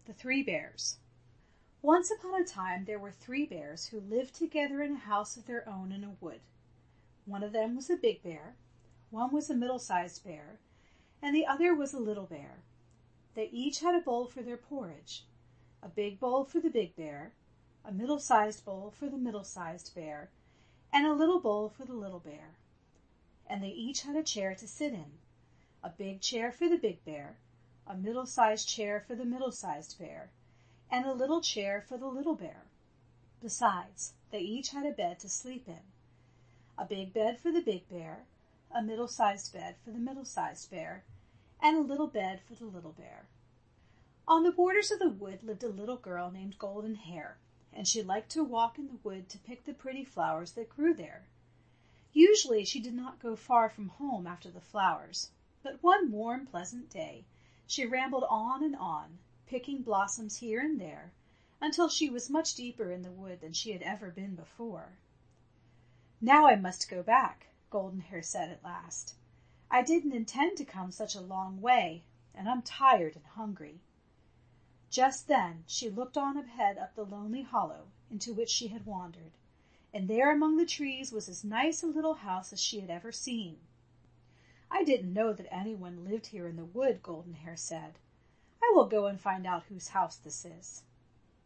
The Three Bears. Once upon a time there were 3 bears who lived together in a house of their own in a wood. One of them was a big bear, one was a middle-sized bear, and the other was a little bear. They each had a bowl for their porridge, a big bowl for the big bear, a middle-sized bowl for the middle-sized bear, and a little bowl for the little bear. And they each had a chair to sit in, a big chair for the big bear, a middle-sized chair for the middle-sized bear, and a little chair for the little bear. Besides, they each had a bed to sleep in, a big bed for the big bear, a middle-sized bed for the middle-sized bear, and a little bed for the little bear. On the borders of the wood lived a little girl named Golden Hair, and she liked to walk in the wood to pick the pretty flowers that grew there. Usually she did not go far from home after the flowers, but one warm, pleasant day she rambled on and on, picking blossoms here and there, until she was much deeper in the wood than she had ever been before. "Now I must go back," Golden Hair said at last. "I didn't intend to come such a long way, and I'm tired and hungry." Just then she looked on ahead up the lonely hollow into which she had wandered, and there among the trees was as nice a little house as she had ever seen. "I didn't know that anyone lived here in the wood," Golden Hair said. "I will go and find out whose house this is."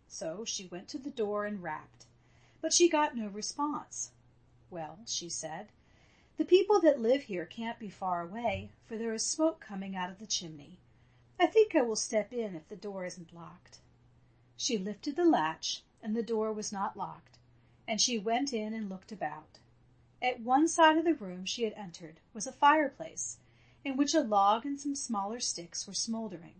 So she went to the door and rapped, but she got no response. "Well," she said, "the people that live here can't be far away, for there is smoke coming out of the chimney. I think I will step in if the door isn't locked." She lifted the latch, and the door was not locked, and she went in and looked about. At one side of the room she had entered was a fireplace, in which a log and some smaller sticks were smoldering.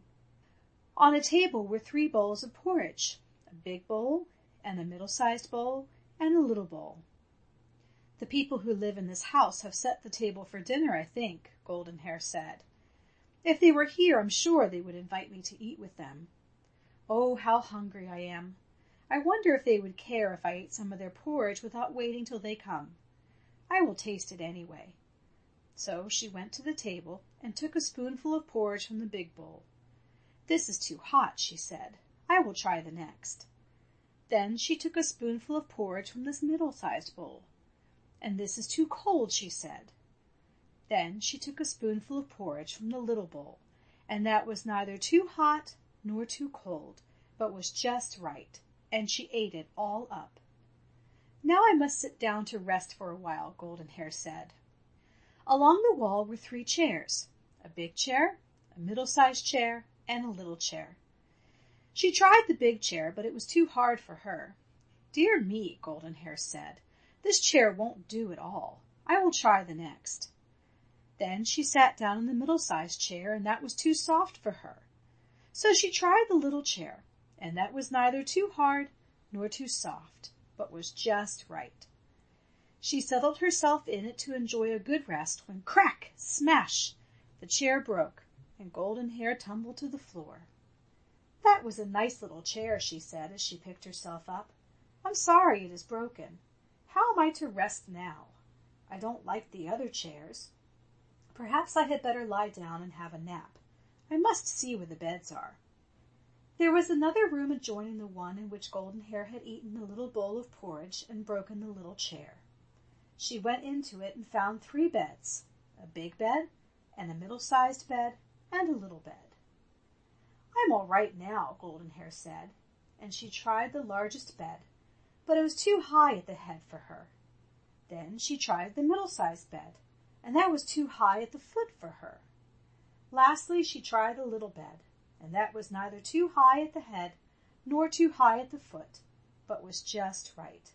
On a table were 3 bowls of porridge, a big bowl, and a middle-sized bowl, and a little bowl. "The people who live in this house have set the table for dinner, I think," Golden Hair said. "If they were here, I'm sure they would invite me to eat with them. Oh, how hungry I am! I wonder if they would care if I ate some of their porridge without waiting till they come. I will taste it anyway." So she went to the table and took a spoonful of porridge from the big bowl. "This is too hot," she said. "I will try the next." Then she took a spoonful of porridge from this middle-sized bowl. "And this is too cold," she said. Then she took a spoonful of porridge from the little bowl, and that was neither too hot nor too cold, but was just right, and she ate it all up. "Now I must sit down to rest for a while," Golden Hair said. Along the wall were 3 chairs, a big chair, a middle-sized chair, and a little chair. She tried the big chair, but it was too hard for her. "Dear me," Golden Hair said, "this chair won't do at all. I will try the next." Then she sat down in the middle-sized chair, and that was too soft for her. So she tried the little chair, and that was neither too hard nor too soft, but was just right. She settled herself in it to enjoy a good rest when crack, smash, the chair broke, and Golden Hair tumbled to the floor. "That was a nice little chair," she said as she picked herself up. "I'm sorry it is broken. How am I to rest now? I don't like the other chairs. Perhaps I had better lie down and have a nap. I must see where the beds are." There was another room adjoining the one in which Golden Hair had eaten the little bowl of porridge and broken the little chair. She went into it and found 3 beds, a big bed, and a middle-sized bed, and a little bed. "I'm all right now," Golden Hair said, and she tried the largest bed, but it was too high at the head for her. Then she tried the middle-sized bed, and that was too high at the foot for her. Lastly, she tried the little bed, and that was neither too high at the head nor too high at the foot, but was just right.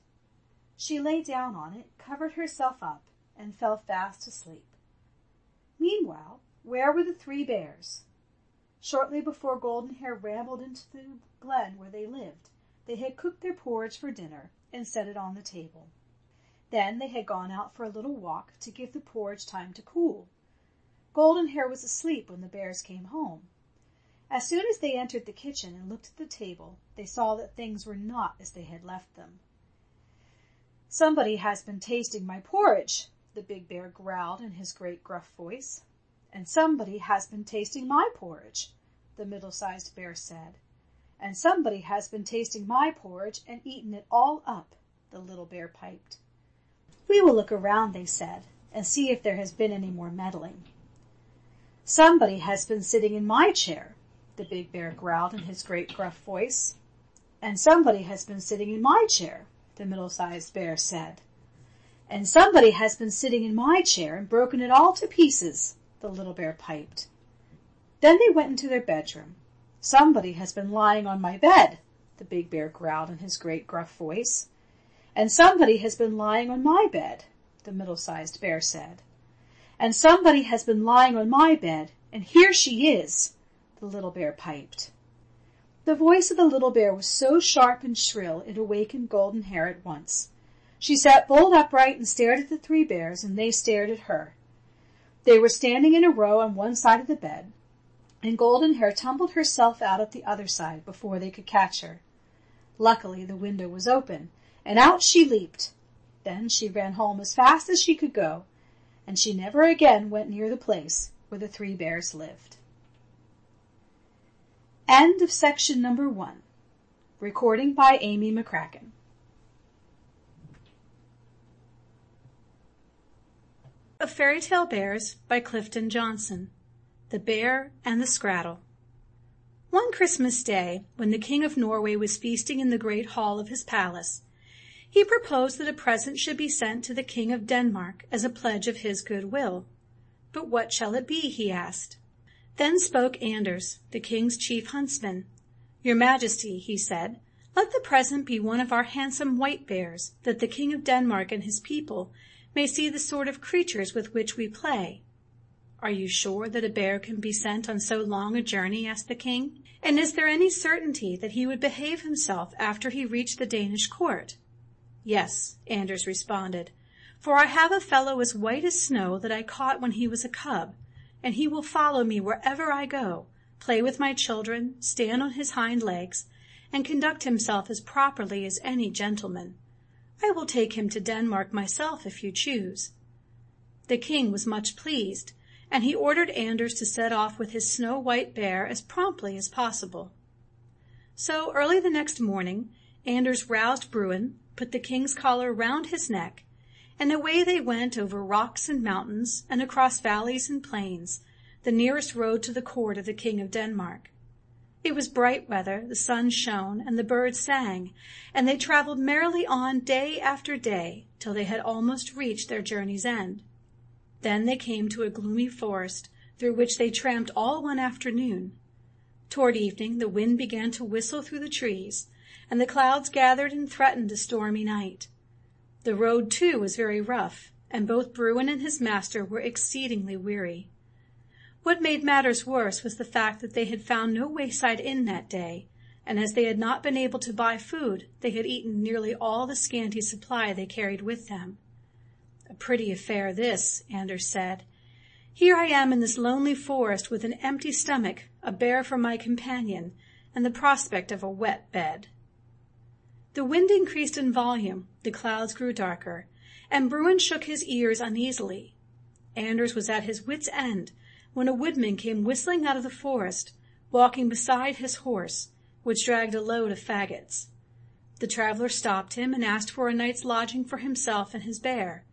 She lay down on it, covered herself up, and fell fast asleep. Meanwhile, where were the 3 bears? Shortly before Golden Hair rambled into the glen where they lived, they had cooked their porridge for dinner and set it on the table. Then they had gone out for a little walk to give the porridge time to cool. Golden Hair was asleep when the bears came home. As soon as they entered the kitchen and looked at the table, they saw that things were not as they had left them. "Somebody has been tasting my porridge," the big bear growled in his great gruff voice. "And somebody has been tasting my porridge," the middle-sized bear said. and somebody has been tasting my porridge and eaten it all up, the little bear piped. We will look around, they said, and see if there has been any more meddling. Somebody has been sitting in my chair, the big bear growled in his great gruff voice. And somebody has been sitting in my chair, the middle-sized bear said. And somebody has been sitting in my chair and broken it all to pieces, the little bear piped. Then they went into their bedroom. Somebody has been lying on my bed, the big bear growled in his great gruff voice. And somebody has been lying on my bed, the middle-sized bear said. And somebody has been lying on my bed, and here she is, the little bear piped. The voice of the little bear was so sharp and shrill it awakened Golden Hair at once. She sat bolt upright and stared at the three bears, and they stared at her. They were standing in a row on one side of the bed, and Golden Hair tumbled herself out at the other side before they could catch her. Luckily, the window was open, and out she leaped. Then she ran home as fast as she could go, and she never again went near the place where the three bears lived. End of section number 1. Recording by Amy McCracken. Of Fairy Tale Bears by Clifton Johnson. The Bear and the Skrattel. One Christmas day, when the King of Norway was feasting in the great hall of his palace, he proposed that a present should be sent to the King of Denmark as a pledge of his goodwill. But what shall it be, he asked. Then spoke Anders, the king's chief huntsman. Your Majesty, he said, let the present be one of our handsome white bears, that the King of Denmark and his people may see the sort of creatures with which we play. Are you sure that a bear can be sent on so long a journey? Asked the king. And is there any certainty that he would behave himself after he reached the Danish court? Yes, Anders responded, for I have a fellow as white as snow that I caught when he was a cub, and he will follow me wherever I go, play with my children, stand on his hind legs, and conduct himself as properly as any gentleman. I will take him to Denmark myself if you choose. The king was much pleased, and he ordered Anders to set off with his snow-white bear as promptly as possible. So early the next morning, Anders roused Bruin, put the king's collar round his neck, and away they went over rocks and mountains and across valleys and plains, the nearest road to the court of the King of Denmark. It was bright weather, the sun shone, and the birds sang, and they traveled merrily on day after day till they had almost reached their journey's end. Then they came to a gloomy forest, through which they tramped all one afternoon. Toward evening the wind began to whistle through the trees, and the clouds gathered and threatened a stormy night. The road, too, was very rough, and both Bruin and his master were exceedingly weary. What made matters worse was the fact that they had found no wayside inn that day, and as they had not been able to buy food, they had eaten nearly all the scanty supply they carried with them. A pretty affair this, Anders said. Here I am in this lonely forest with an empty stomach, a bear for my companion, and the prospect of a wet bed. The wind increased in volume, the clouds grew darker, and Bruin shook his ears uneasily. Anders was at his wits' end when a woodman came whistling out of the forest, walking beside his horse, which dragged a load of faggots. The traveler stopped him and asked for a night's lodging for himself and his bear.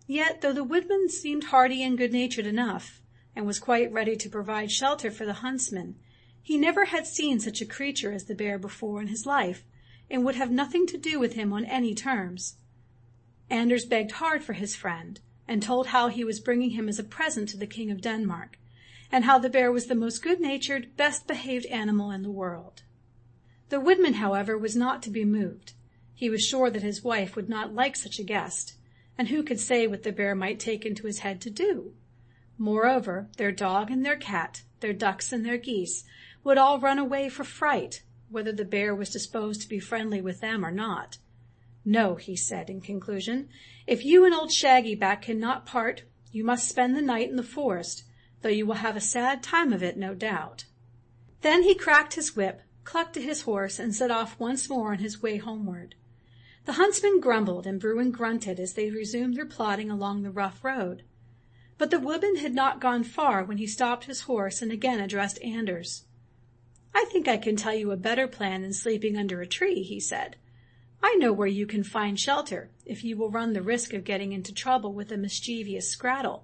Yet, though the woodman seemed hearty and good-natured enough, and was quite ready to provide shelter for the huntsman, he never had seen such a creature as the bear before in his life, and would have nothing to do with him on any terms. Anders begged hard for his friend, and told how he was bringing him as a present to the King of Denmark, and how the bear was the most good-natured, best-behaved animal in the world. The woodman, however, was not to be moved. He was sure that his wife would not like such a guest, and who could say what the bear might take into his head to do? Moreover, their dog and their cat, their ducks and their geese, would all run away for fright, whether the bear was disposed to be friendly with them or not. No, he said in conclusion, if you and old Shaggyback cannot part, you must spend the night in the forest, though you will have a sad time of it, no doubt. Then he cracked his whip, clucked to his horse, and set off once more on his way homeward. The huntsman grumbled and Bruin grunted as they resumed their plodding along the rough road. But the woodman had not gone far when he stopped his horse and again addressed Anders. "I think I can tell you a better plan than sleeping under a tree," he said. "I know where you can find shelter if you will run the risk of getting into trouble with the mischievous Skrattel,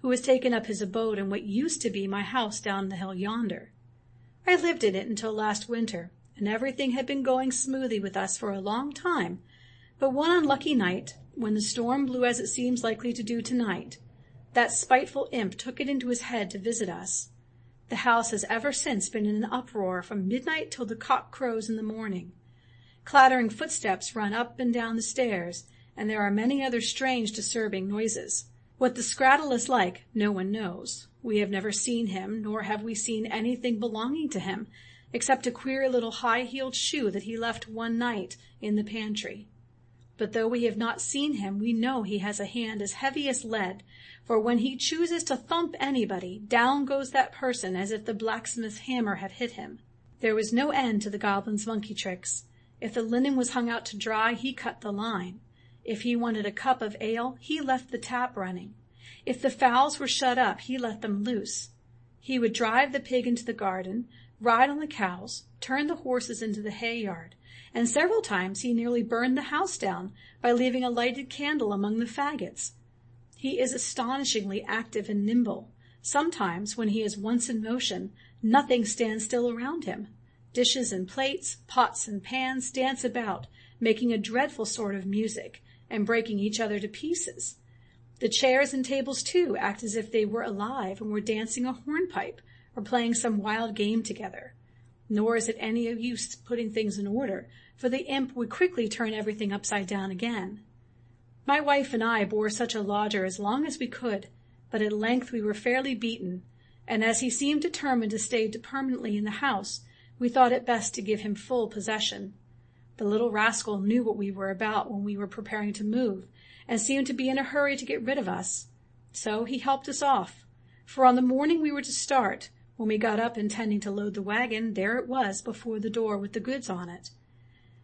who has taken up his abode in what used to be my house down the hill yonder. I lived in it until last winter, and everything had been going smoothly with us for a long time, but one unlucky night, when the storm blew as it seems likely to do tonight, that spiteful imp took it into his head to visit us. The house has ever since been in an uproar from midnight till the cock crows in the morning. Clattering footsteps run up and down the stairs, and there are many other strange disturbing noises. What the Skrattel is like, no one knows. We have never seen him, nor have we seen anything belonging to him, except a queer little high-heeled shoe that he left one night in the pantry. But though we have not seen him, we know he has a hand as heavy as lead, for when he chooses to thump anybody, down goes that person as if the blacksmith's hammer had hit him. There was no end to the goblin's monkey tricks. If the linen was hung out to dry, he cut the line. If he wanted a cup of ale, he left the tap running. If the fowls were shut up, he let them loose. He would drive the pig into the garden, ride on the cows, turn the horses into the hay yard, and several times he nearly burned the house down by leaving a lighted candle among the faggots. He is astonishingly active and nimble. Sometimes, when he is once in motion, nothing stands still around him. Dishes and plates, pots and pans dance about, making a dreadful sort of music, and breaking each other to pieces. The chairs and tables, too, act as if they were alive and were dancing a hornpipe or playing some wild game together. Nor is it any use putting things in order, for the imp would quickly turn everything upside down again. My wife and I bore such a lodger as long as we could, but at length we were fairly beaten, and as he seemed determined to stay permanently in the house, we thought it best to give him full possession. The little rascal knew what we were about when we were preparing to move, and seemed to be in a hurry to get rid of us. So he helped us off, for on the morning we were to start, when we got up intending to load the wagon, there it was before the door with the goods on it.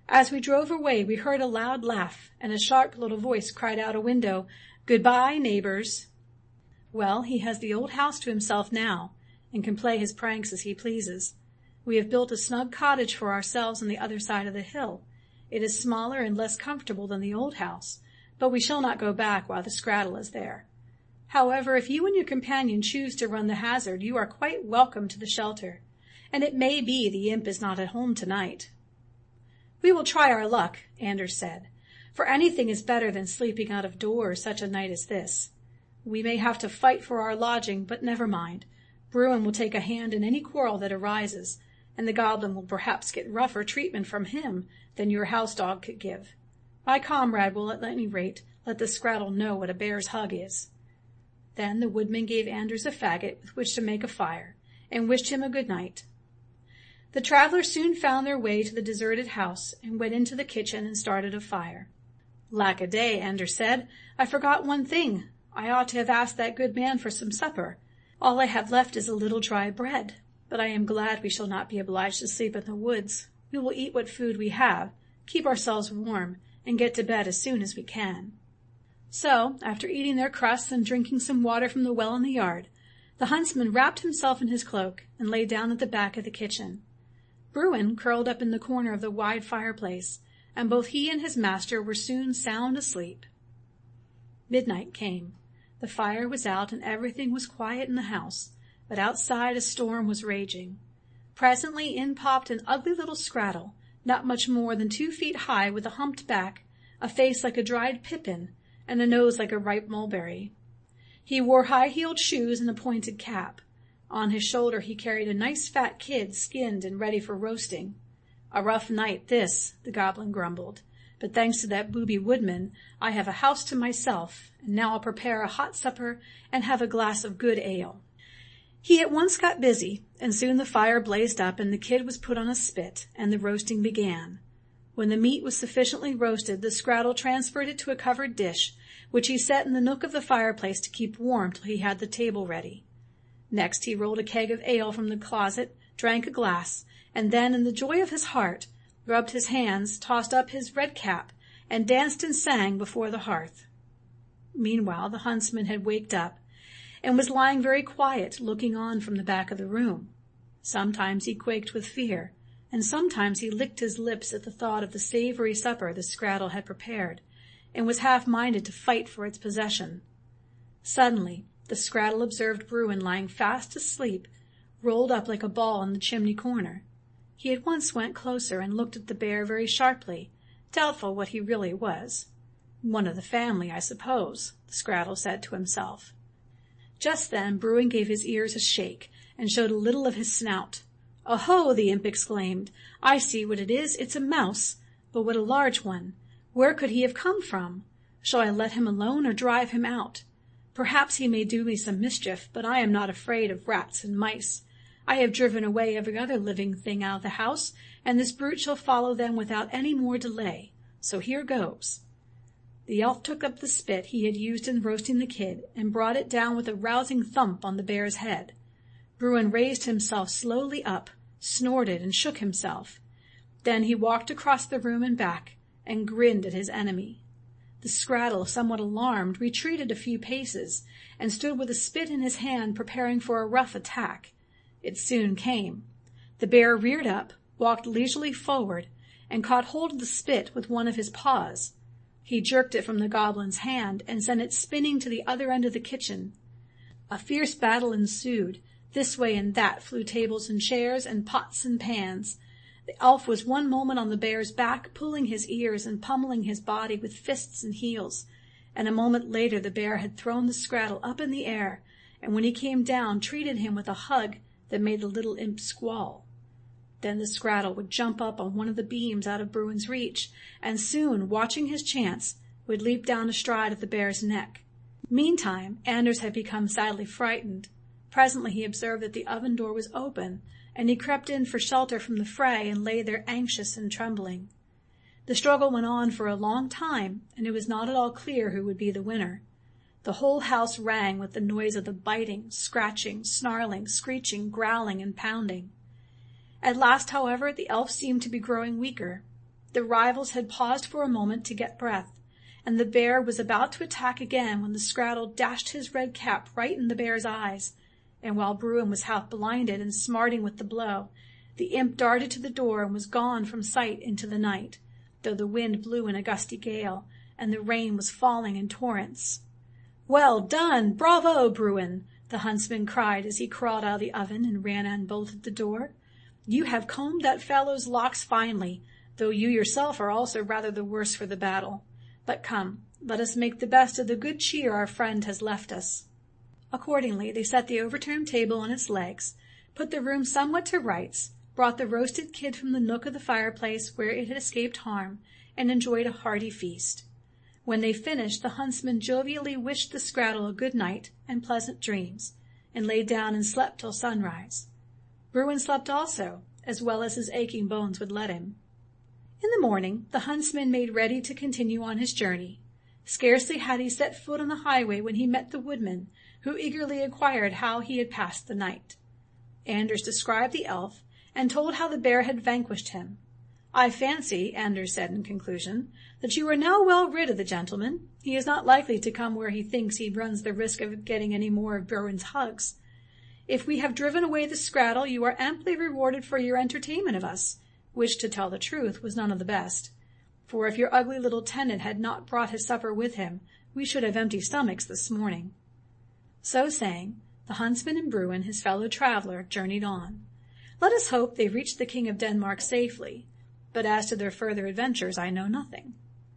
As we drove away, we heard a loud laugh, and a sharp little voice cried out a window, "Goodbye, neighbors." Well, he has the old house to himself now, and can play his pranks as he pleases. We have built a snug cottage for ourselves on the other side of the hill. It is smaller and less comfortable than the old house, but we shall not go back while the Skrattel is there. However, if you and your companion choose to run the hazard, you are quite welcome to the shelter, and it may be the imp is not at home tonight. "We will try our luck," Anders said, "for anything is better than sleeping out of doors such a night as this. We may have to fight for our lodging, but never mind. Bruin will take a hand in any quarrel that arises, and the goblin will perhaps get rougher treatment from him than your house dog could give. My comrade will at any rate let the Skrattel know what a bear's hug is." Then the woodman gave Anders a faggot with which to make a fire, and wished him a good night. The travelers soon found their way to the deserted house, and went into the kitchen and started a fire. "Lack-a-day," Anders said, "I forgot one thing. I ought to have asked that good man for some supper. All I have left is a little dry bread, but I am glad we shall not be obliged to sleep in the woods. We will eat what food we have, keep ourselves warm, and get to bed as soon as we can." So, after eating their crusts and drinking some water from the well in the yard, the huntsman wrapped himself in his cloak and lay down at the back of the kitchen. Bruin curled up in the corner of the wide fireplace, and both he and his master were soon sound asleep. Midnight came. The fire was out and everything was quiet in the house, but outside a storm was raging. Presently in popped an ugly little Skrattel, not much more than 2 feet high, with a humped back, a face like a dried pippin, and a nose like a ripe mulberry. He wore high-heeled shoes and a pointed cap. On his shoulder he carried a nice fat kid, skinned and ready for roasting. "A rough night, this," the goblin grumbled, "but thanks to that booby woodman, I have a house to myself, and now I'll prepare a hot supper and have a glass of good ale." He at once got busy, and soon the fire blazed up and the kid was put on a spit, and the roasting began. When the meat was sufficiently roasted, the Skrattel transferred it to a covered dish, which he set in the nook of the fireplace to keep warm till he had the table ready. Next he rolled a keg of ale from the closet, drank a glass, and then, in the joy of his heart, rubbed his hands, tossed up his red cap, and danced and sang before the hearth. Meanwhile the huntsman had waked up, and was lying very quiet, looking on from the back of the room. Sometimes he quaked with fear, and sometimes he licked his lips at the thought of the savory supper the Skrattel had prepared, and was half-minded to fight for its possession. Suddenly, the Skrattel observed Bruin lying fast asleep, rolled up like a ball in the chimney corner. He at once went closer and looked at the bear very sharply, doubtful what he really was. One of the family, I suppose, the Skrattel said to himself. Just then Bruin gave his ears a shake, and showed a little of his snout. "Oh-ho!" the imp exclaimed. "I see what it is. It's a mouse. But what a large one! Where could he have come from? Shall I let him alone or drive him out? Perhaps he may do me some mischief, but I am not afraid of rats and mice. I have driven away every other living thing out of the house, and this brute shall follow them without any more delay. So here goes." The elf took up the spit he had used in roasting the kid and brought it down with a rousing thump on the bear's head. Bruin raised himself slowly up, snorted, and shook himself. Then he walked across the room and back, and grinned at his enemy. The Skrattel, somewhat alarmed, retreated a few paces, and stood with a spit in his hand preparing for a rough attack. It soon came. The bear reared up, walked leisurely forward, and caught hold of the spit with one of his paws. He jerked it from the goblin's hand and sent it spinning to the other end of the kitchen. A fierce battle ensued. This way and that flew tables and chairs and pots and pans. The elf was one moment on the bear's back, pulling his ears and pummeling his body with fists and heels, and a moment later the bear had thrown the Skrattel up in the air, and when he came down treated him with a hug that made the little imp squall. Then the Skrattel would jump up on one of the beams out of Bruin's reach, and soon, watching his chance, would leap down astride of the bear's neck. Meantime, Anders had become sadly frightened. Presently he observed that the oven door was open, and he crept in for shelter from the fray and lay there anxious and trembling. The struggle went on for a long time, and it was not at all clear who would be the winner. The whole house rang with the noise of the biting, scratching, snarling, screeching, growling, and pounding. At last, however, the elf seemed to be growing weaker. The rivals had paused for a moment to get breath, and the bear was about to attack again when the Skrattel dashed his red cap right in the bear's eyes, and while Bruin was half blinded and smarting with the blow, the imp darted to the door and was gone from sight into the night, though the wind blew in a gusty gale, and the rain was falling in torrents. "Well done! Bravo, Bruin!" the huntsman cried as he crawled out of the oven and ran and bolted the door. "You have combed that fellow's locks finely, though you yourself are also rather the worse for the battle. But come, let us make the best of the good cheer our friend has left us." Accordingly, they set the overturned table on its legs, put the room somewhat to rights, brought the roasted kid from the nook of the fireplace where it had escaped harm, and enjoyed a hearty feast. When they finished, the huntsman jovially wished the Skrattel a good night and pleasant dreams, and lay down and slept till sunrise. Bruin slept also, as well as his aching bones would let him. In the morning, the huntsman made ready to continue on his journey. Scarcely had he set foot on the highway when he met the woodman, who eagerly inquired how he had passed the night. Anders described the elf, and told how the bear had vanquished him. "I fancy," Anders said in conclusion, "that you are now well rid of the gentleman. He is not likely to come where he thinks he runs the risk of getting any more of Bruin's hugs. If we have driven away the Skrattel, you are amply rewarded for your entertainment of us, which, to tell the truth, was none of the best. For if your ugly little tenant had not brought his supper with him, we should have empty stomachs this morning." So saying, the huntsman and Bruin, his fellow traveler, journeyed on. Let us hope they reached the King of Denmark safely, but as to their further adventures I know nothing.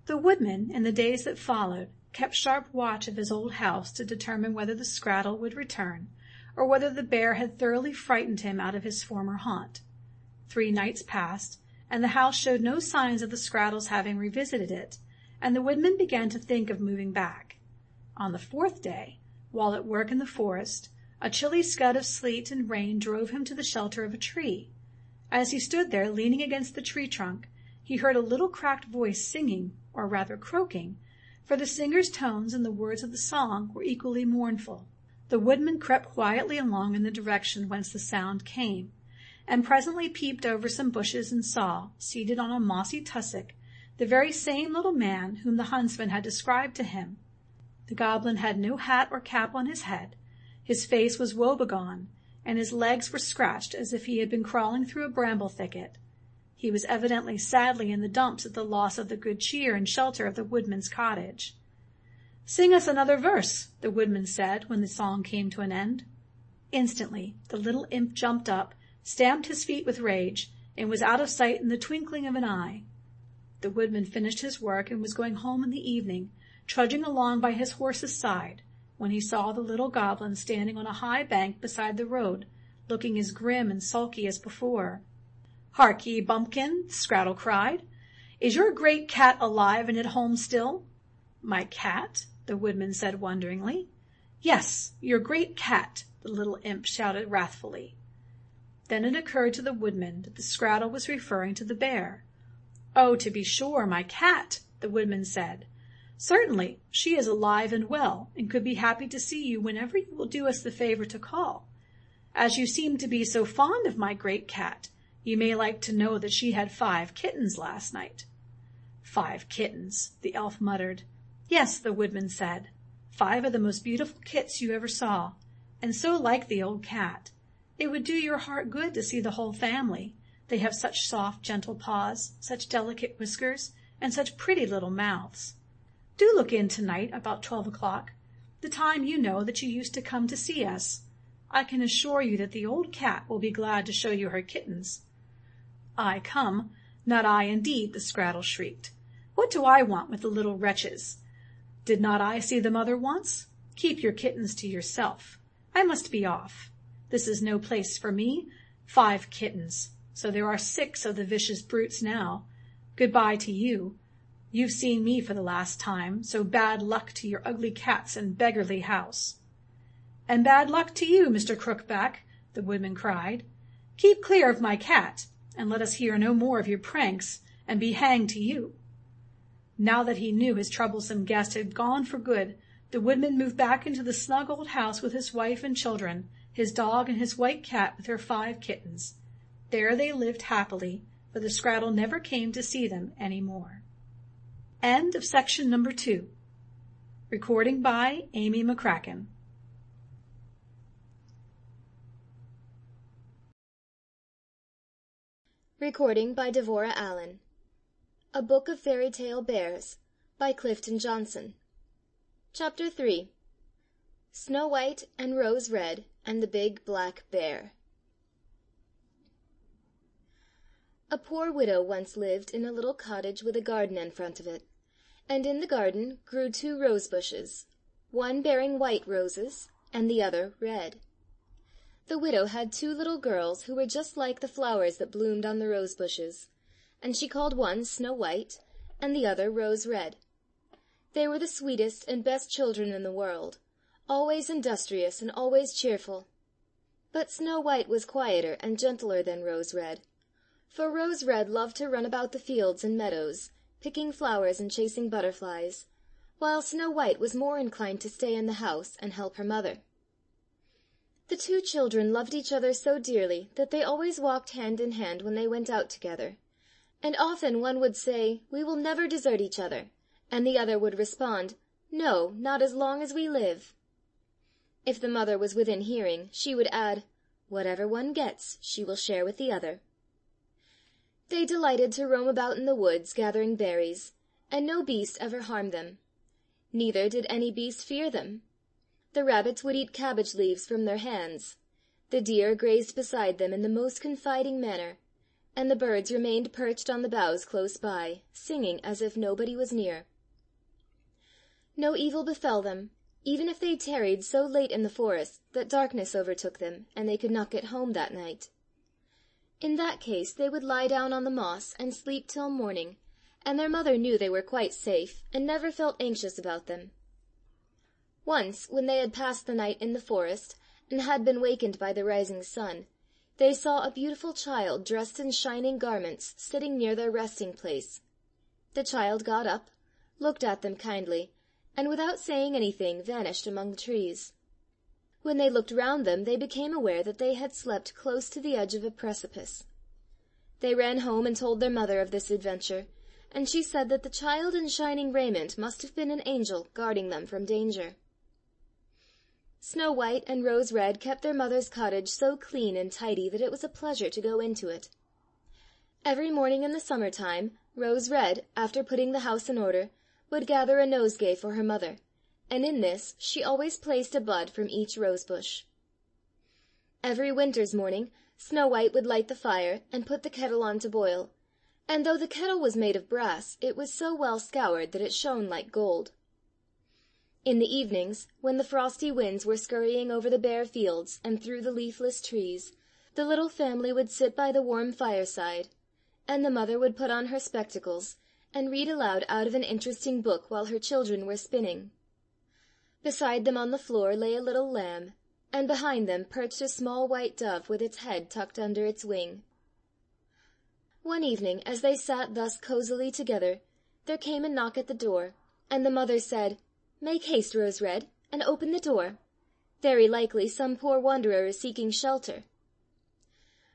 The woodman, in the days that followed, kept sharp watch of his old house to determine whether the Skrattel would return, or whether the bear had thoroughly frightened him out of his former haunt. 3 nights passed, and the house showed no signs of the Skrattel's having revisited it, and the woodman began to think of moving back. On the 4th day, while at work in the forest, a chilly scud of sleet and rain drove him to the shelter of a tree. As he stood there leaning against the tree trunk, he heard a little cracked voice singing, or rather croaking, for the singer's tones and the words of the song were equally mournful. The woodman crept quietly along in the direction whence the sound came, and presently peeped over some bushes and saw, seated on a mossy tussock, the very same little man whom the huntsman had described to him. The goblin had no hat or cap on his head. His face was woebegone, and his legs were scratched as if he had been crawling through a bramble thicket. He was evidently sadly in the dumps at the loss of the good cheer and shelter of the woodman's cottage. "Sing us another verse," the woodman said when the song came to an end. Instantly the little imp jumped up, stamped his feet with rage, and was out of sight in the twinkling of an eye. The woodman finished his work and was going home in the evening, trudging along by his horse's side, when he saw the little goblin standing on a high bank beside the road, looking as grim and sulky as before. "Hark ye, bumpkin," Skrattel cried. "Is your great cat alive and at home still?" "My cat?" the woodman said wonderingly. "Yes, your great cat," the little imp shouted wrathfully. Then it occurred to the woodman that the Skrattel was referring to the bear. "Oh, to be sure, my cat," the woodman said. "Certainly, she is alive and well, and could be happy to see you whenever you will do us the favor to call. As you seem to be so fond of my great cat, you may like to know that she had 5 kittens last night." "5 kittens," the elf muttered. "Yes," the woodman said, 5 of the most beautiful kits you ever saw, and so like the old cat. It would do your heart good to see the whole family. They have such soft, gentle paws, such delicate whiskers, and such pretty little mouths. Do look in tonight about 12 o'clock, the time you know that you used to come to see us. I can assure you that the old cat will be glad to show you her kittens." "I come? Not I, indeed," the Skrattel shrieked. "What do I want with the little wretches? Did not I see the mother once? Keep your kittens to yourself. I must be off. This is no place for me. 5 kittens. So there are 6 of the vicious brutes now. Goodbye to you. You've seen me for the last time, so bad luck to your ugly cats and beggarly house." "And bad luck to you, Mr. Crookback," the woodman cried. "Keep clear of my cat, and let us hear no more of your pranks, and be hanged to you." Now that he knew his troublesome guest had gone for good, the woodman moved back into the snug old house with his wife and children, his dog and his white cat with her 5 kittens. There they lived happily, for the Skrattel never came to see them any more. End of section number 2. Recording by Amy McCracken. Recording by Devorah Allen. A Book of Fairy Tale Bears by Clifton Johnson. Chapter 3. Snow White and Rose Red and the Big Black Bear. A poor widow once lived in a little cottage with a garden in front of it, and in the garden grew 2 rose bushes, one bearing white roses and the other red. The widow had 2 little girls who were just like the flowers that bloomed on the rose bushes, and she called one Snow White and the other Rose Red. They were the sweetest and best children in the world, always industrious and always cheerful. But Snow White was quieter and gentler than Rose Red, for Rose Red loved to run about the fields and meadows, picking flowers and chasing butterflies, while Snow White was more inclined to stay in the house and help her mother. The 2 children loved each other so dearly that they always walked hand in hand when they went out together, and often one would say, "We will never desert each other," and the other would respond, "No, not as long as we live." If the mother was within hearing, she would add, "Whatever one gets, she will share with the other." They delighted to roam about in the woods gathering berries, and no beast ever harmed them. Neither did any beast fear them. The rabbits would eat cabbage leaves from their hands, the deer grazed beside them in the most confiding manner, and the birds remained perched on the boughs close by, singing as if nobody was near. No evil befell them, even if they tarried so late in the forest that darkness overtook them and they could not get home that night. In that case they would lie down on the moss and sleep till morning, and their mother knew they were quite safe, and never felt anxious about them. Once, when they had passed the night in the forest, and had been wakened by the rising sun, they saw a beautiful child dressed in shining garments sitting near their resting place. The child got up, looked at them kindly, and without saying anything vanished among the trees. When they looked round them, they became aware that they had slept close to the edge of a precipice. They ran home and told their mother of this adventure, and she said that the child in shining raiment must have been an angel guarding them from danger. Snow White and Rose Red kept their mother's cottage so clean and tidy that it was a pleasure to go into it. Every morning in the summer time, Rose Red, after putting the house in order, would gather a nosegay for her mother, and in this she always placed a bud from each rose-bush. Every winter's morning Snow White would light the fire and put the kettle on to boil, and though the kettle was made of brass, it was so well scoured that it shone like gold. In the evenings, when the frosty winds were scurrying over the bare fields and through the leafless trees, the little family would sit by the warm fireside, and the mother would put on her spectacles and read aloud out of an interesting book while her children were spinning. Beside them on the floor lay a little lamb, and behind them perched a small white dove with its head tucked under its wing. One evening, as they sat thus cosily together, there came a knock at the door, and the mother said, "Make haste, Rose Red, and open the door. Very likely some poor wanderer is seeking shelter."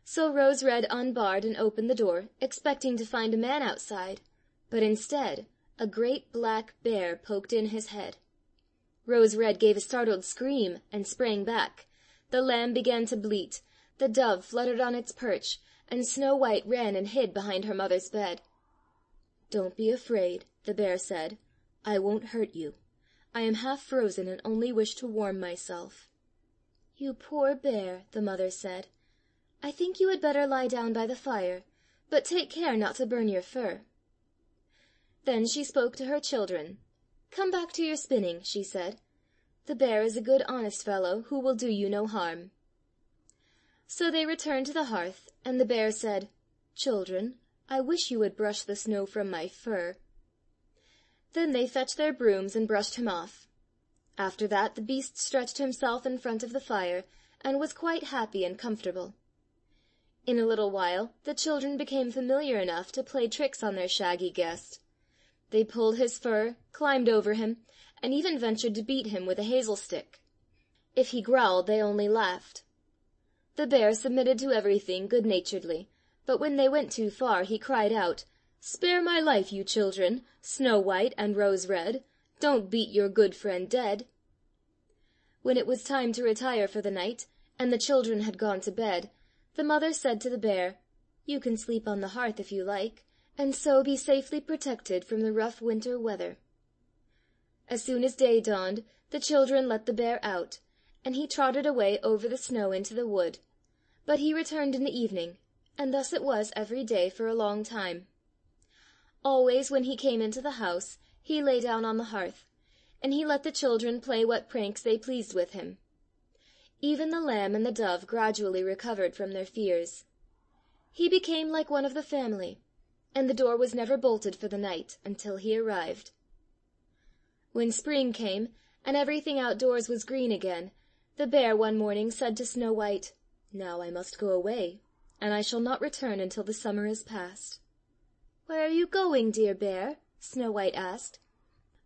So Rose Red unbarred and opened the door, expecting to find a man outside, but instead a great black bear poked in his head. Rose Red gave a startled scream and sprang back. The lamb began to bleat, the dove fluttered on its perch, and Snow White ran and hid behind her mother's bed. "Don't be afraid," the bear said. "I won't hurt you. I am half frozen and only wish to warm myself." "You poor bear," the mother said. "I think you had better lie down by the fire, but take care not to burn your fur." Then she spoke to her children. "Come back to your spinning," she said. "The bear is a good honest fellow who will do you no harm." So they returned to the hearth, and the bear said, "Children, I wish you would brush the snow from my fur." Then they fetched their brooms and brushed him off. After that the beast stretched himself in front of the fire, and was quite happy and comfortable. In a little while the children became familiar enough to play tricks on their shaggy guest. They pulled his fur, climbed over him, and even ventured to beat him with a hazel stick. If he growled, they only laughed. The bear submitted to everything good-naturedly, but when they went too far, he cried out, "Spare my life, you children, Snow White and Rose Red. Don't beat your good friend dead." When it was time to retire for the night, and the children had gone to bed, the mother said to the bear, "You can sleep on the hearth if you like, and so be safely protected from the rough winter weather." As soon as day dawned, the children let the bear out, and he trotted away over the snow into the wood, but he returned in the evening, and thus it was every day for a long time. Always when he came into the house, he lay down on the hearth, and he let the children play what pranks they pleased with him. Even the lamb and the dove gradually recovered from their fears. He became like one of the family, and the door was never bolted for the night until he arrived. When spring came, and everything outdoors was green again, the bear one morning said to Snow White, "Now I must go away, and I shall not return until the summer is past." "Where are you going, dear bear?" Snow White asked.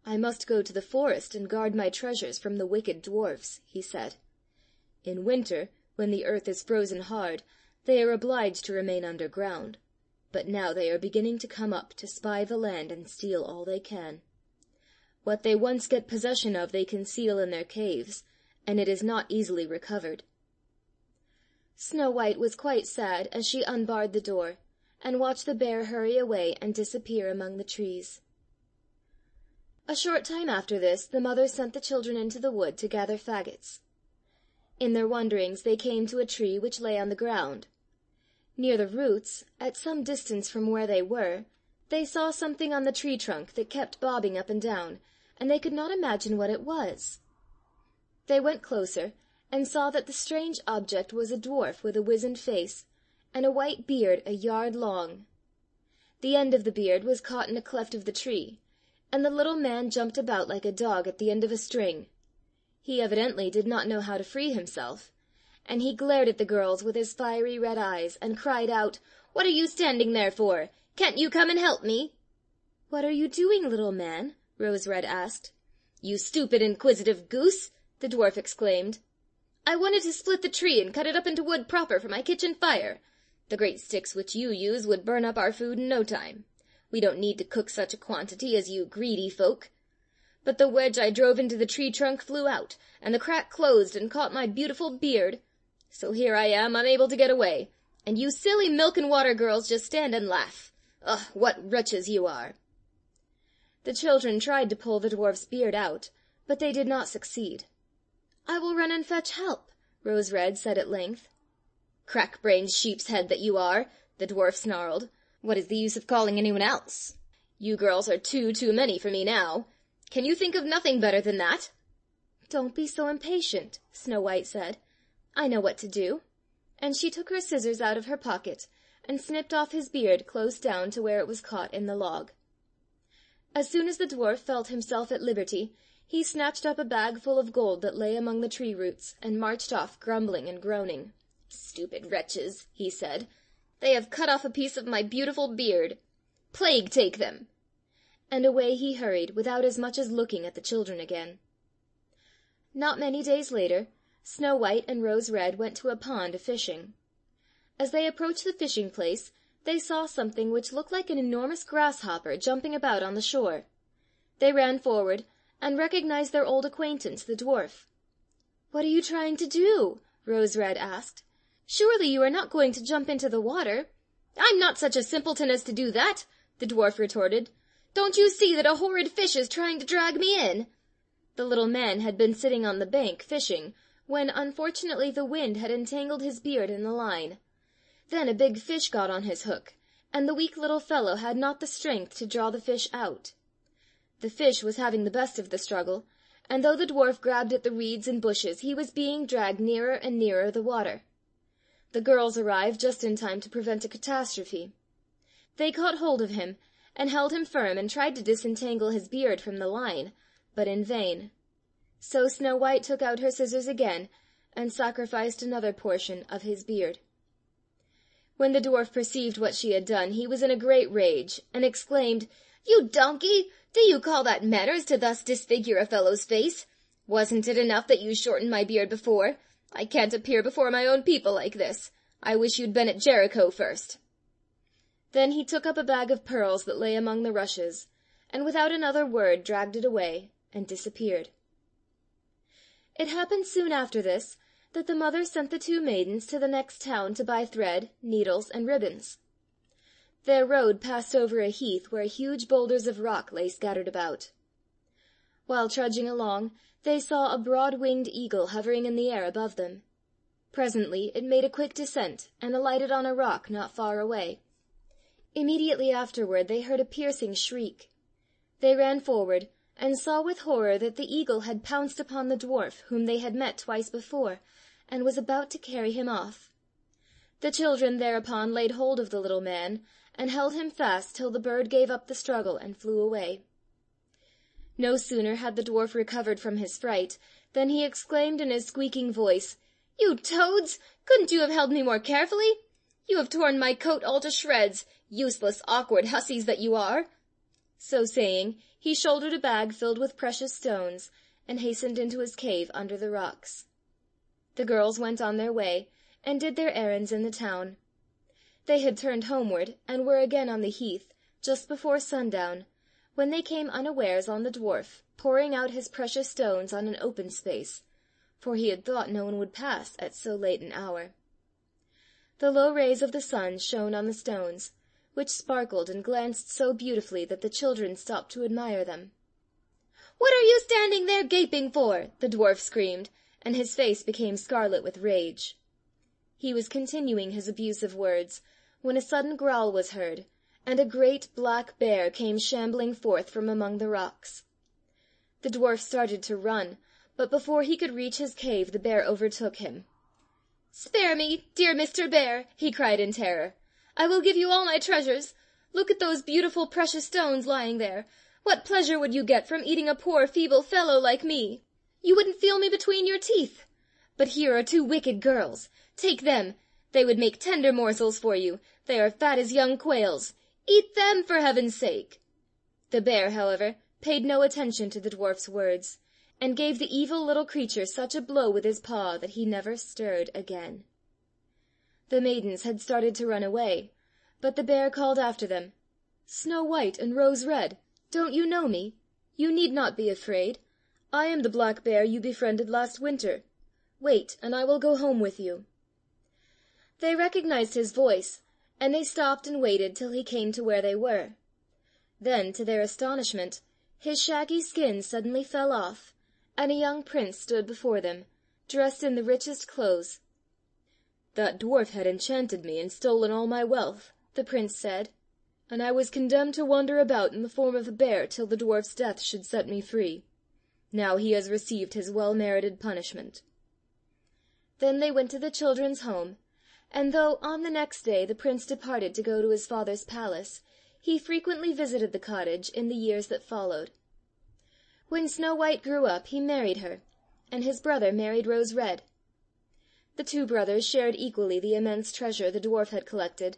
"I must go to the forest and guard my treasures from the wicked dwarfs," he said. "In winter, when the earth is frozen hard, they are obliged to remain underground, but now they are beginning to come up to spy the land and steal all they can. What they once get possession of they conceal in their caves, and it is not easily recovered." Snow White was quite sad as she unbarred the door, and watched the bear hurry away and disappear among the trees. A short time after this, the mother sent the children into the wood to gather faggots. In their wanderings they came to a tree which lay on the ground. Near the roots, at some distance from where they were, they saw something on the tree trunk that kept bobbing up and down, and they could not imagine what it was. They went closer, and saw that the strange object was a dwarf with a wizened face, and a white beard a yard long. The end of the beard was caught in a cleft of the tree, and the little man jumped about like a dog at the end of a string. He evidently did not know how to free himself, and he glared at the girls with his fiery red eyes, and cried out, "What are you standing there for? Can't you come and help me?" "What are you doing, little man?" Rose Red asked. "You stupid, inquisitive goose!" the dwarf exclaimed. "I wanted to split the tree and cut it up into wood proper for my kitchen fire. The great sticks which you use would burn up our food in no time. We don't need to cook such a quantity as you greedy folk. but the wedge I drove into the tree trunk flew out, and the crack closed and caught my beautiful beard. So here I am, unable to get away, and you silly milk-and-water girls just stand and laugh. Ugh, what wretches you are!" The children tried to pull the dwarf's beard out, but they did not succeed. "I will run and fetch help," Rose Red said at length. "Crack-brained sheep's head that you are," the dwarf snarled. "What is the use of calling anyone else? You girls are too many for me now. Can you think of nothing better than that?" "Don't be so impatient," Snow White said. "I know what to do." And she took her scissors out of her pocket and snipped off his beard close down to where it was caught in the log. As soon as the dwarf felt himself at liberty, he snatched up a bag full of gold that lay among the tree roots, and marched off grumbling and groaning. "Stupid wretches," he said. "They have cut off a piece of my beautiful beard. Plague take them!" And away he hurried, without as much as looking at the children again. Not many days later, Snow White and Rose Red went to a pond a-fishing. As they approached the fishing place, they saw something which looked like an enormous grasshopper jumping about on the shore. They ran forward, and recognized their old acquaintance, the dwarf. "What are you trying to do?" Rose Red asked. "Surely you are not going to jump into the water?" "I'm not such a simpleton as to do that," the dwarf retorted. "Don't you see that a horrid fish is trying to drag me in?" The little man had been sitting on the bank, fishing, when unfortunately the wind had entangled his beard in the line. Then a big fish got on his hook, and the weak little fellow had not the strength to draw the fish out. The fish was having the best of the struggle, and though the dwarf grabbed at the reeds and bushes, he was being dragged nearer and nearer the water. The girls arrived just in time to prevent a catastrophe. They caught hold of him, and held him firm, and tried to disentangle his beard from the line, but in vain. So Snow White took out her scissors again, and sacrificed another portion of his beard. When the dwarf perceived what she had done, he was in a great rage, and exclaimed, "You donkey! Do you call that manners to thus disfigure a fellow's face? Wasn't it enough that you shortened my beard before? I can't appear before my own people like this. I wish you'd been at Jericho first." Then he took up a bag of pearls that lay among the rushes, and without another word dragged it away, and disappeared. It happened soon after this that the mother sent the two maidens to the next town to buy thread, needles, and ribbons. Their road passed over a heath where huge boulders of rock lay scattered about. While trudging along, they saw a broad-winged eagle hovering in the air above them. Presently it made a quick descent, and alighted on a rock not far away. Immediately afterward they heard a piercing shriek. They ran forward, and saw with horror that the eagle had pounced upon the dwarf whom they had met twice before, and was about to carry him off. The children thereupon laid hold of the little man, and held him fast till the bird gave up the struggle and flew away. No sooner had the dwarf recovered from his fright, than he exclaimed in his squeaking voice, "You toads! Couldn't you have held me more carefully? You have torn my coat all to shreds, useless, awkward hussies that you are!" So saying, he shouldered a bag filled with precious stones, and hastened into his cave under the rocks. The girls went on their way, and did their errands in the town. They had turned homeward, and were again on the heath, just before sundown, when they came unawares on the dwarf, pouring out his precious stones on an open space, for he had thought no one would pass at so late an hour. The low rays of the sun shone on the stones, which sparkled and glanced so beautifully that the children stopped to admire them. "What are you standing there gaping for?" the dwarf screamed, and his face became scarlet with rage. He was continuing his abusive words, when a sudden growl was heard, and a great black bear came shambling forth from among the rocks. The dwarf started to run, but before he could reach his cave the bear overtook him. "Spare me, dear Mr. Bear!" he cried in terror. "I will give you all my treasures. Look at those beautiful precious stones lying there. What pleasure would you get from eating a poor feeble fellow like me? You wouldn't feel me between your teeth. But here are two wicked girls. Take them. They would make tender morsels for you. They are fat as young quails. Eat them, for heaven's sake!" The bear, however, paid no attention to the dwarf's words, and gave the evil little creature such a blow with his paw that he never stirred again. The maidens had started to run away, but the bear called after them, "Snow White and Rose Red, don't you know me? "You need not be afraid. I am the black bear you befriended last winter. Wait, and I will go home with you." They recognized his voice, and they stopped and waited till he came to where they were. Then, to their astonishment, his shaggy skin suddenly fell off, and a young prince stood before them, dressed in the richest clothes. "That dwarf had enchanted me and stolen all my wealth," the prince said, "and I was condemned to wander about in the form of a bear till the dwarf's death should set me free. Now he has received his well-merited punishment." Then they went to the children's home, and though on the next day the prince departed to go to his father's palace, he frequently visited the cottage in the years that followed. When Snow White grew up, he married her, and his brother married Rose Red. The two brothers shared equally the immense treasure the dwarf had collected,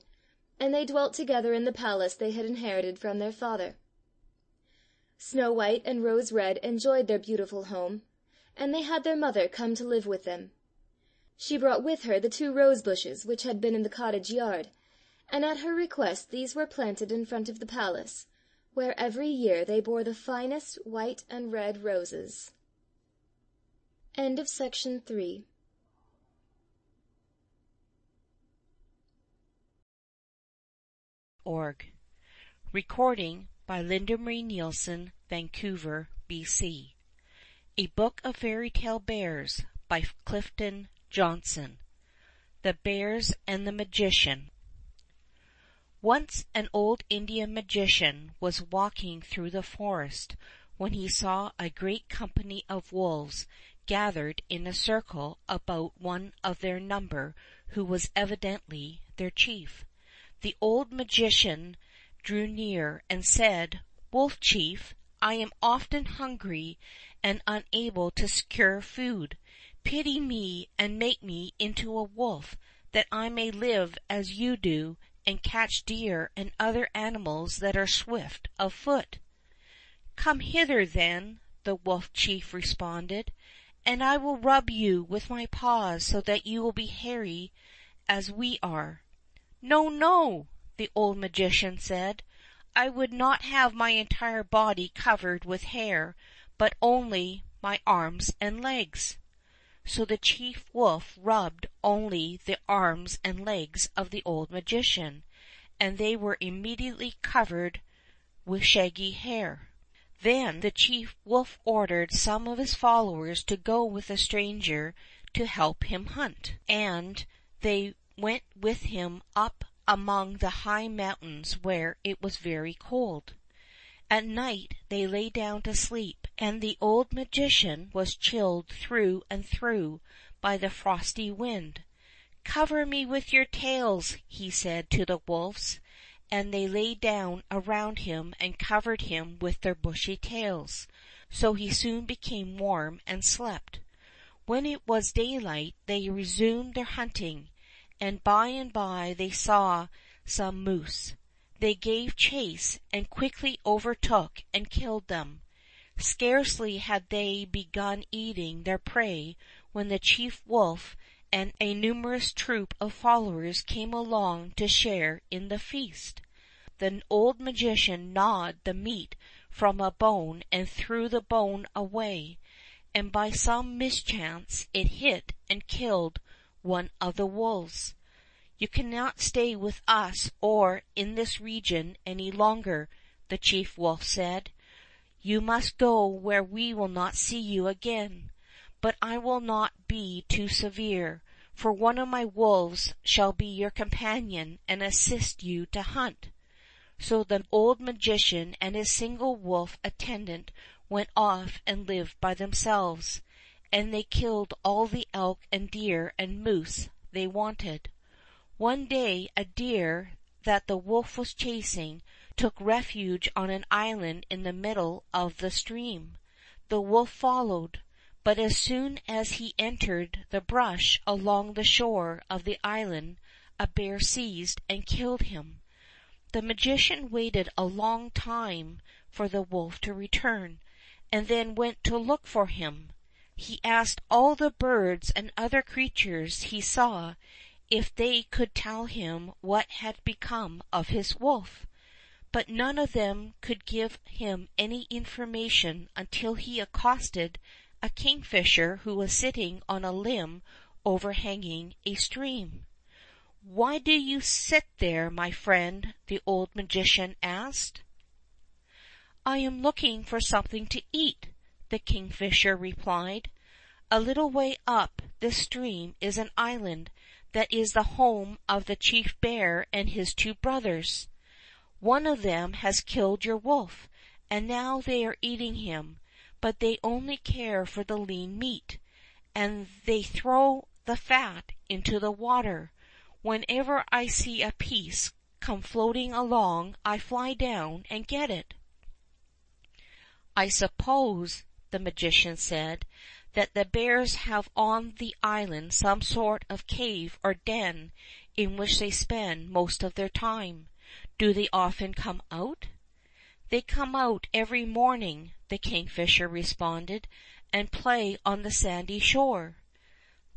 and they dwelt together in the palace they had inherited from their father. Snow White and Rose Red enjoyed their beautiful home, and they had their mother come to live with them. She brought with her the 2 rose bushes which had been in the cottage yard, and at her request these were planted in front of the palace, where every year they bore the finest white and red roses. End of section 3. Recording by Linda Marie Nielsen, Vancouver, BC. A Book of Fairy Tale Bears by Clifton Johnson. The Bears and the Magician. Once an old Indian magician was walking through the forest when he saw a great company of wolves gathered in a circle about one of their number who was evidently their chief. The old magician drew near and said, "Wolf Chief, I am often hungry and unable to secure food. Pity me and make me into a wolf, that I may live as you do and catch deer and other animals that are swift of foot." "Come hither, then," the wolf chief responded, "and I will rub you with my paws so that you will be hairy as we are." "No, no," the old magician said, "I would not have my entire body covered with hair, but only my arms and legs." So the chief wolf rubbed only the arms and legs of the old magician, and they were immediately covered with shaggy hair. Then the chief wolf ordered some of his followers to go with the stranger to help him hunt, and they went with him up among the high mountains where it was very cold. At night they lay down to sleep, and the old magician was chilled through and through by the frosty wind. "Cover me with your tails," he said to the wolves, and they lay down around him and covered him with their bushy tails, so he soon became warm and slept. When it was daylight they resumed their hunting, and by they saw some moose. They gave chase and quickly overtook and killed them. Scarcely had they begun eating their prey when the chief wolf and a numerous troop of followers came along to share in the feast. The old magician gnawed the meat from a bone and threw the bone away, and by some mischance it hit and killed one of the wolves. "You cannot stay with us or in this region any longer," the chief wolf said. "You must go where we will not see you again. But I will not be too severe, for one of my wolves shall be your companion and assist you to hunt." So the old magician and his single wolf attendant went off and lived by themselves, and they killed all the elk and deer and moose they wanted. One day a deer that the wolf was chasing took refuge on an island in the middle of the stream. The wolf followed, but as soon as he entered the brush along the shore of the island, a bear seized and killed him. The magician waited a long time for the wolf to return, and then went to look for him. He asked all the birds and other creatures he saw if they could tell him what had become of his wolf, but none of them could give him any information until he accosted a kingfisher who was sitting on a limb overhanging a stream. "Why do you sit there, my friend?" the old magician asked. "I am looking for something to eat," the kingfisher replied. "A little way up this stream is an island that is the home of the chief bear and his two brothers. One of them has killed your wolf, and now they are eating him, but they only care for the lean meat, and they throw the fat into the water. Whenever I see a piece come floating along, I fly down and get it." "I suppose," the magician said, "that the bears have on the island some sort of cave or den in which they spend most of their time. Do they often come out?" "They come out every morning," the kingfisher responded, "and play on the sandy shore."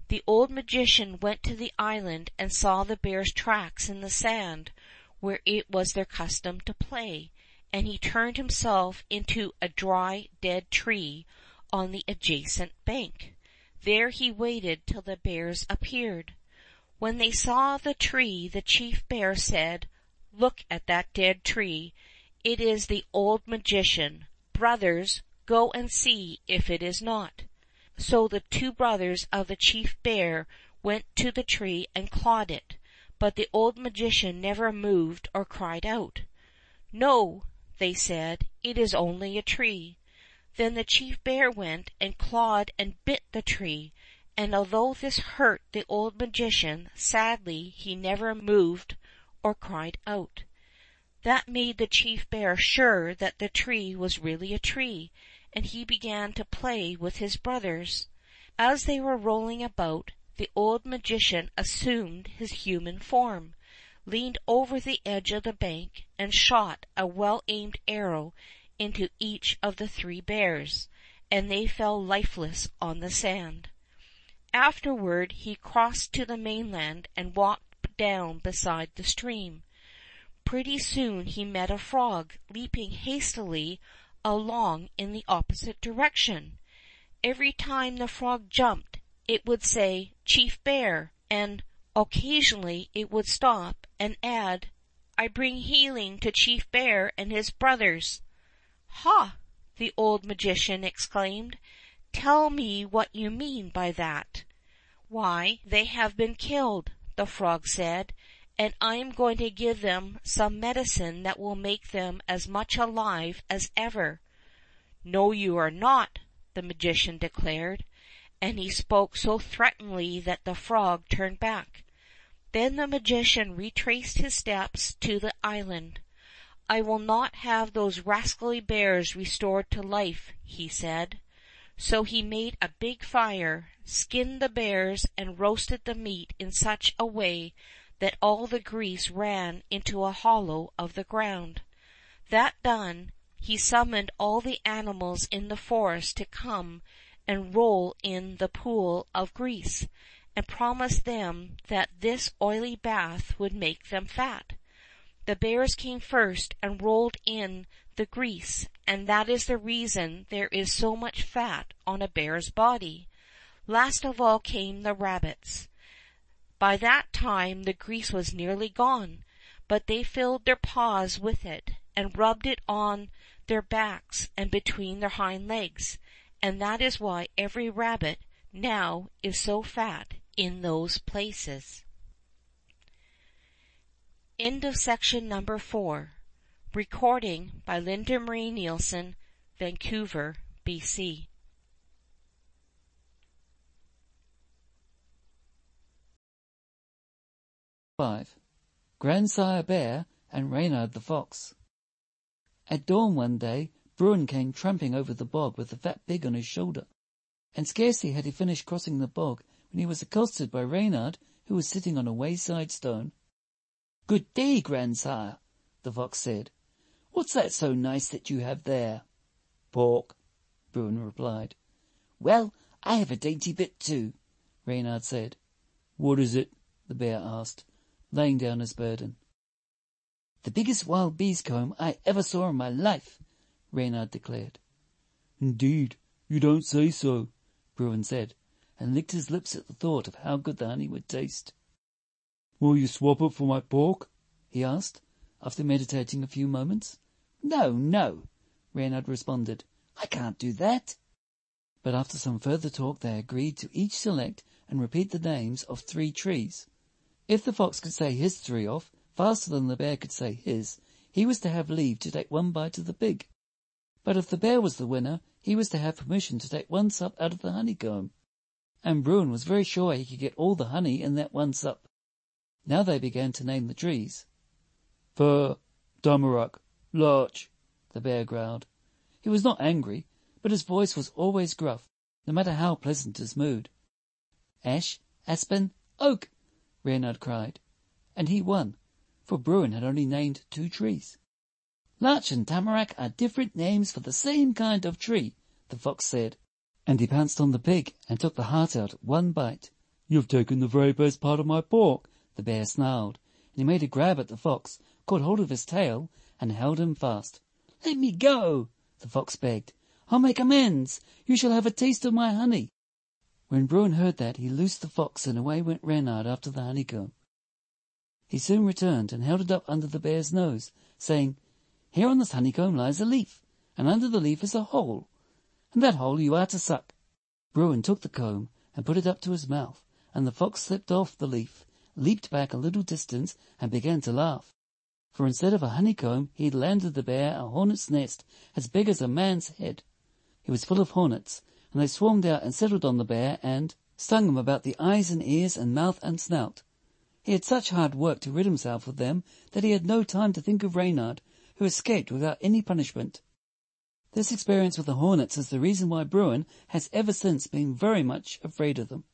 The old magician went to the island and saw the bears' tracks in the sand where it was their custom to play, and he turned himself into a dry, dead tree on the adjacent bank. There he waited till the bears appeared. When they saw the tree, the chief bear said, "Look at that dead tree. It is the old magician. Brothers, go and see if it is not." So the two brothers of the chief bear went to the tree and clawed it, but the old magician never moved or cried out. "No," they said, "it is only a tree." Then the chief bear went and clawed and bit the tree, and although this hurt the old magician sadly, he never moved or cried out. That made the chief bear sure that the tree was really a tree, and he began to play with his brothers. As they were rolling about, the old magician assumed his human form, leaned over the edge of the bank, and shot a well-aimed arrow into each of the three bears, and they fell lifeless on the sand. Afterward he crossed to the mainland and walked down beside the stream. Pretty soon he met a frog leaping hastily along in the opposite direction. Every time the frog jumped, it would say, "Chief Bear," and occasionally it would stop and add, "I bring healing to Chief Bear and his brothers." "Ha!" the old magician exclaimed. "Tell me what you mean by that." "Why, they have been killed," the frog said, "and I am going to give them some medicine that will make them as much alive as ever." "No, you are not," the magician declared, and he spoke so threateningly that the frog turned back. Then the magician retraced his steps to the island. "I will not have those rascally bears restored to life," he said. So he made a big fire, skinned the bears, and roasted the meat in such a way that all the grease ran into a hollow of the ground. That done, he summoned all the animals in the forest to come and roll in the pool of grease, and promised them that this oily bath would make them fat. The bears came first and rolled in the grease, and that is the reason there is so much fat on a bear's body. Last of all came the rabbits. By that time the grease was nearly gone, but they filled their paws with it, and rubbed it on their backs and between their hind legs, and that is why every rabbit now is so fat in those places. End of section number 4. Recording by Linda Marie Nielsen, Vancouver, BC. Grandsire Bear and Reynar the Fox. At dawn one day, Bruin came tramping over the bog with the fat pig on his shoulder, and scarcely had he finished crossing the bog when he was accosted by Reynar, who was sitting on a wayside stone. "Good day, Grandsire," the fox said. "What's that so nice that you have there?" "Pork," Bruin replied. "Well, I have a dainty bit too," Reynar said. "What is it?" the bear asked, laying down his burden. The biggest wild bee's comb I ever saw in my life, Reynar declared. Indeed, you don't say so, Bruin said, and licked his lips at the thought of how good the honey would taste. Will you swap it for my pork? He asked, after meditating a few moments. No, no, Reynar responded. I can't do that. But after some further talk they agreed to each select and repeat the names of 3 trees. If the fox could say his 3 off faster than the bear could say his, he was to have leave to take 1 bite of the pig. But if the bear was the winner, he was to have permission to take 1 sup out of the honeycomb. And Bruin was very sure he could get all the honey in that 1 sup. Now they began to name the trees. Fir, tamarack, larch, the bear growled. He was not angry, but his voice was always gruff, no matter how pleasant his mood. Ash, aspen, oak, Reynar cried, and he won, for Bruin had only named 2 trees. Larch and tamarack are different names for the same kind of tree, the fox said, and he pounced on the pig and took the heart out at 1 bite. You've taken the very best part of my pork, the bear snarled, and he made a grab at the fox, caught hold of his tail, and held him fast. Let me go, the fox begged. I'll make amends. You shall have a taste of my honey. When Bruin heard that, he loosed the fox, and away went Reynar after the honeycomb. He soon returned and held it up under the bear's nose, saying, Here on this honeycomb lies a leaf, and under the leaf is a hole, and that hole you are to suck. Bruin took the comb and put it up to his mouth, and the fox slipped off the leaf, leaped back a little distance, and began to laugh. For instead of a honeycomb, he had landed the bear a hornet's nest as big as a man's head. It was full of hornets, and they swarmed out and settled on the bear and stung him about the eyes and ears and mouth and snout. He had such hard work to rid himself of them that he had no time to think of Reynar, who escaped without any punishment. This experience with the hornets is the reason why Bruin has ever since been very much afraid of them.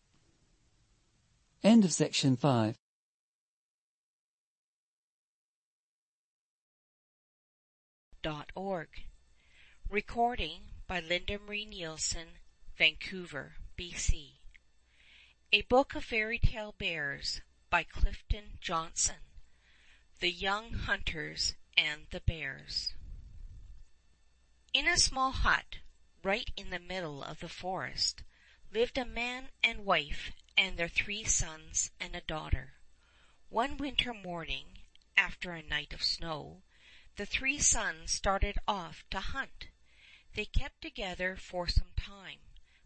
End of section 5. .org. Recording by Linda Marie Nielsen, Vancouver, BC. A Book of Fairy Tale Bears by Clifton Johnson. The Young Hunters and the Bears. In a small hut, right in the middle of the forest, lived a man and wife and their 3 sons and a daughter. One winter morning, after a night of snow, the 3 sons started off to hunt. They kept together for some time,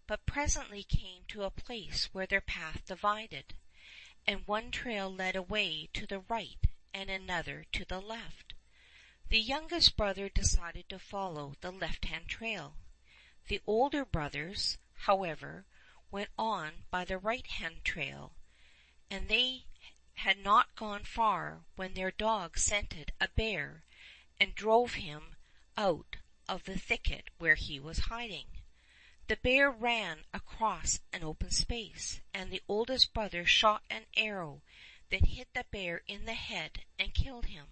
but presently came to a place where their path divided, and one trail led away to the right and another to the left. The youngest brother decided to follow the left-hand trail. The older brothers, however, went on by the right-hand trail, and they had not gone far when their dog scented a bear and drove him out of the thicket where he was hiding. The bear ran across an open space, and the oldest brother shot an arrow that hit the bear in the head and killed him.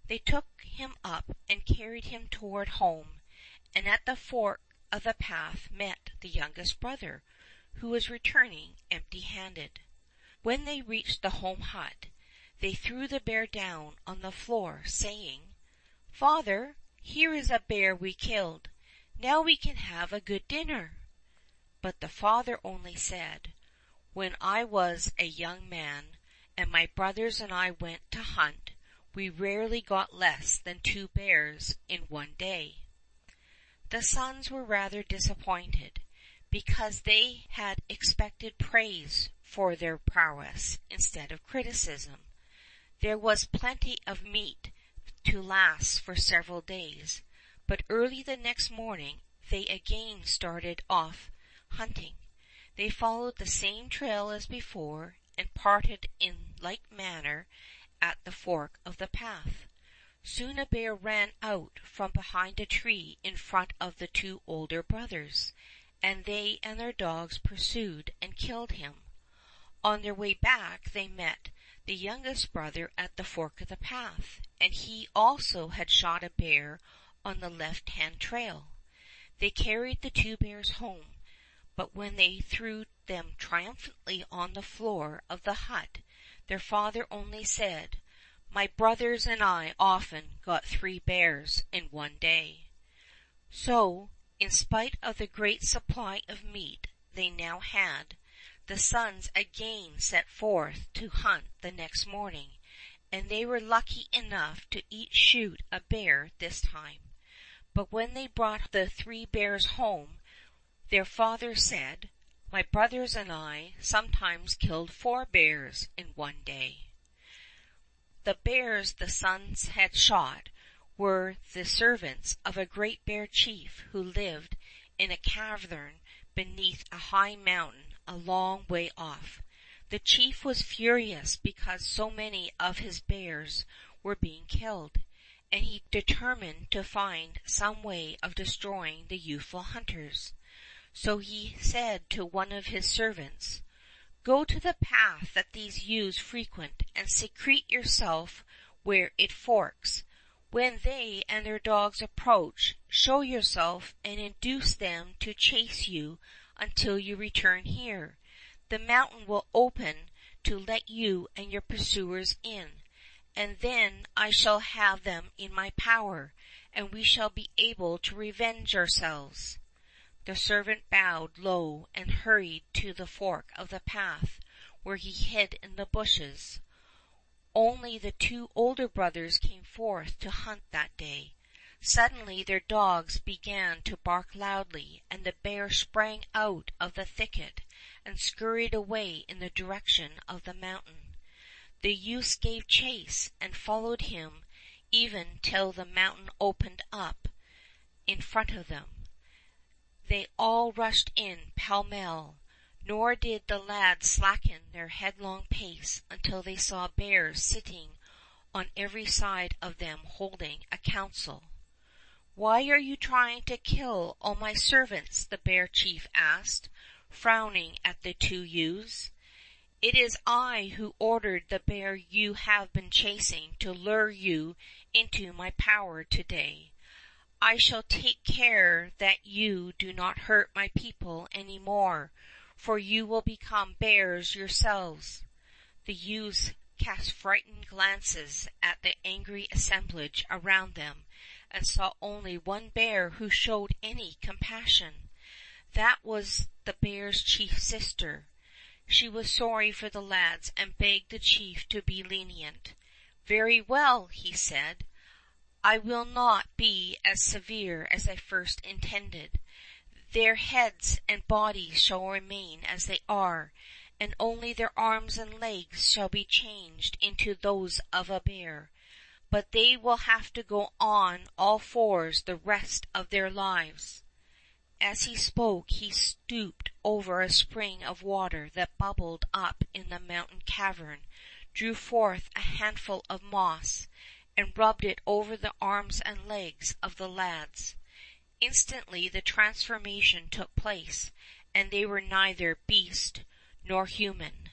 They took him up and carried him toward home, and at the fork of the path met the youngest brother, who was returning empty-handed. When they reached the home hut, they threw the bear down on the floor, saying, "Father, here is a bear we killed. Now we can have a good dinner." But the father only said, "When I was a young man, and my brothers and I went to hunt, we rarely got less than 2 bears in one day." The sons were rather disappointed, because they had expected praise for their prowess instead of criticism. There was plenty of meat to last for several days, but early the next morning they again started off hunting. They followed the same trail as before, and parted in like manner at the fork of the path. Soon a bear ran out from behind a tree in front of the 2 older brothers, and they and their dogs pursued and killed him. On their way back they met the youngest brother at the fork of the path, and he also had shot a bear on the left-hand trail. They carried the 2 bears home, but when they threw them triumphantly on the floor of the hut, their father only said, My brothers and I often got 3 bears in one day." So, in spite of the great supply of meat they now had, the sons again set forth to hunt the next morning, and they were lucky enough to each shoot a bear this time. But when they brought the 3 bears home, their father said, "My brothers and I sometimes killed 4 bears in one day." The bears the sons had shot were the servants of a great bear chief who lived in a cavern beneath a high mountain a long way off. The chief was furious because so many of his bears were being killed, and he determined to find some way of destroying the youthful hunters. So he said to one of his servants, "Go to the path that these youths frequent and secrete yourself where it forks. When they and their dogs approach, show yourself and induce them to chase you until you return here. The mountain will open to let you and your pursuers in, and then I shall have them in my power, and we shall be able to revenge ourselves." The servant bowed low and hurried to the fork of the path, where he hid in the bushes. Only the 2 older brothers came forth to hunt that day. Suddenly their dogs began to bark loudly, and the bear sprang out of the thicket and scurried away in the direction of the mountain. The youths gave chase and followed him even till the mountain opened up in front of them. They all rushed in pell-mell, nor did the lads slacken their headlong pace until they saw bears sitting on every side of them holding a council. "Why are you trying to kill all my servants?" the bear chief asked, frowning at the 2 youths. "It is I who ordered the bear you have been chasing to lure you into my power today. I shall take care that you do not hurt my people any more, for you will become bears yourselves." The youths cast frightened glances at the angry assemblage around them, and saw only one bear who showed any compassion. That was the bear's chief sister. She was sorry for the lads and begged the chief to be lenient. "Very well," he said. "I will not be as severe as I first intended. Their heads and bodies shall remain as they are, and only their arms and legs shall be changed into those of a bear. But they will have to go on all 4s the rest of their lives." As he spoke he stooped over a spring of water that bubbled up in the mountain cavern, drew forth a handful of moss, and rubbed it over the arms and legs of the lads. Instantly the transformation took place, and they were neither beast nor human.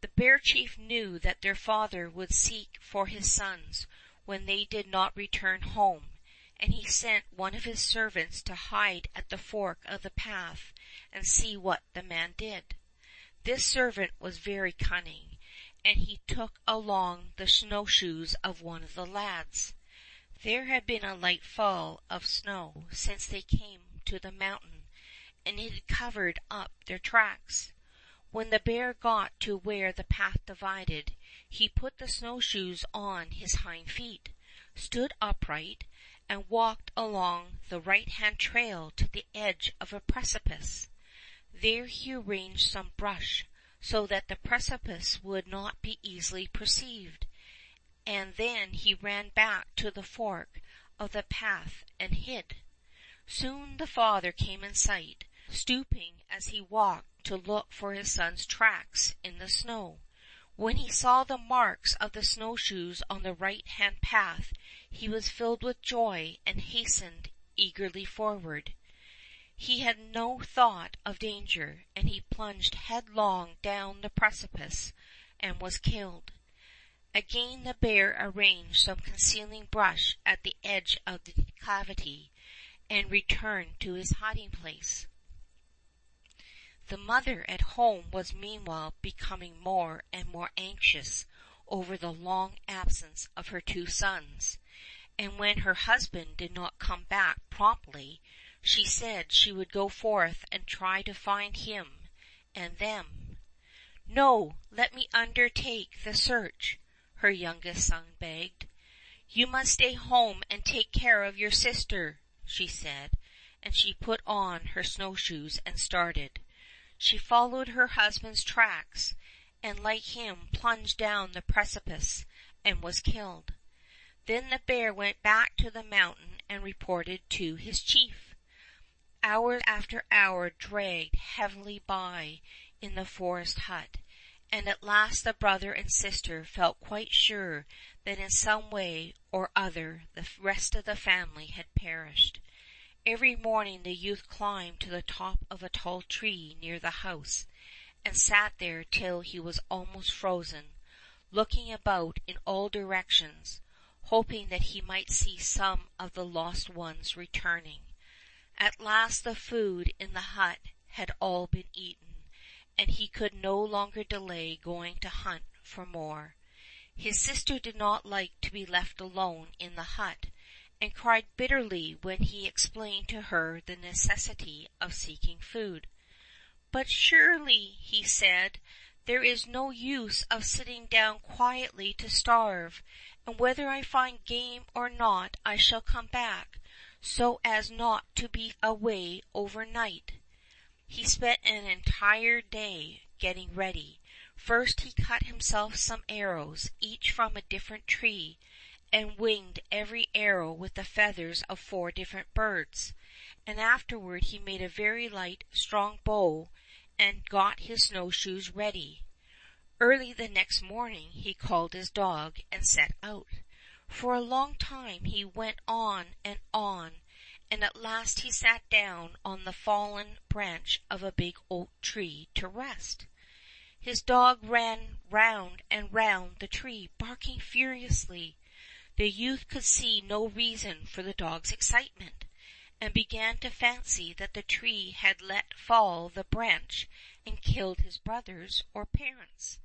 The bear chief knew that their father would seek for his sons when they did not return home, and he sent one of his servants to hide at the fork of the path and see what the man did. This servant was very cunning, and he took along the snowshoes of one of the lads. There had been a light fall of snow since they came to the mountain, and it had covered up their tracks. When the bear got to where the path divided, he put the snowshoes on his hind feet, stood upright, and walked along the right-hand trail to the edge of a precipice. There he arranged some brush so that the precipice would not be easily perceived, and then he ran back to the fork of the path and hid. Soon the father came in sight, stooping as he walked to look for his son's tracks in the snow. When he saw the marks of the snowshoes on the right-hand path, he was filled with joy and hastened eagerly forward. He had no thought of danger, and he plunged headlong down the precipice and was killed. Again the bear arranged some concealing brush at the edge of the declivity, and returned to his hiding place. The mother at home was meanwhile becoming more and more anxious over the long absence of her 2 sons, and when her husband did not come back promptly, she said she would go forth and try to find him and them. "No, let me undertake the search," her youngest son begged. "You must stay home and take care of your sister," she said, and she put on her snowshoes and started. She followed her husband's tracks, and like him plunged down the precipice and was killed. Then the bear went back to the mountain and reported to his chief. Hour after hour dragged heavily by in the forest hut, and at last the brother and sister felt quite sure that in some way or other the rest of the family had perished. Every morning the youth climbed to the top of a tall tree near the house, and sat there till he was almost frozen, looking about in all directions, hoping that he might see some of the lost ones returning. At last the food in the hut had all been eaten, and he could no longer delay going to hunt for more. His sister did not like to be left alone in the hut, and cried bitterly when he explained to her the necessity of seeking food. "But surely," he said, "there is no use of sitting down quietly to starve, and whether I find game or not I shall come back, so as not to be away overnight." He spent an entire day getting ready. First he cut himself some arrows, each from a different tree, and winged every arrow with the feathers of 4 different birds, and afterward he made a very light, strong bow and got his snowshoes ready. Early the next morning he called his dog and set out. For a long time he went on, and at last he sat down on the fallen branch of a big oak tree to rest. His dog ran round and round the tree, barking furiously. The youth could see no reason for the dog's excitement, and began to fancy that the tree had let fall the branch and killed his brothers or parents.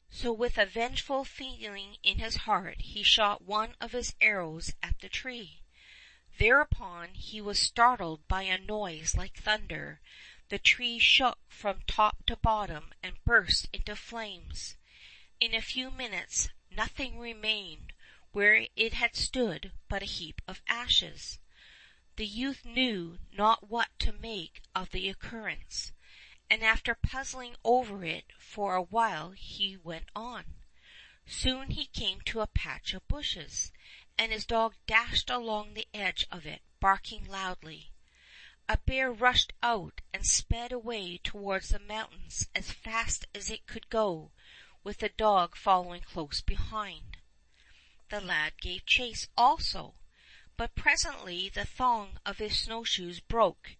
So with a vengeful feeling in his heart he shot one of his arrows at the tree. Thereupon he was startled by a noise like thunder. The tree shook from top to bottom and burst into flames. In a few minutes nothing remained where it had stood but a heap of ashes. The youth knew not what to make of the occurrence, and after puzzling over it for a while he went on. Soon he came to a patch of bushes, and his dog dashed along the edge of it, barking loudly. A bear rushed out and sped away towards the mountains as fast as it could go, with the dog following close behind. The lad gave chase also, but presently the thong of his snowshoes broke,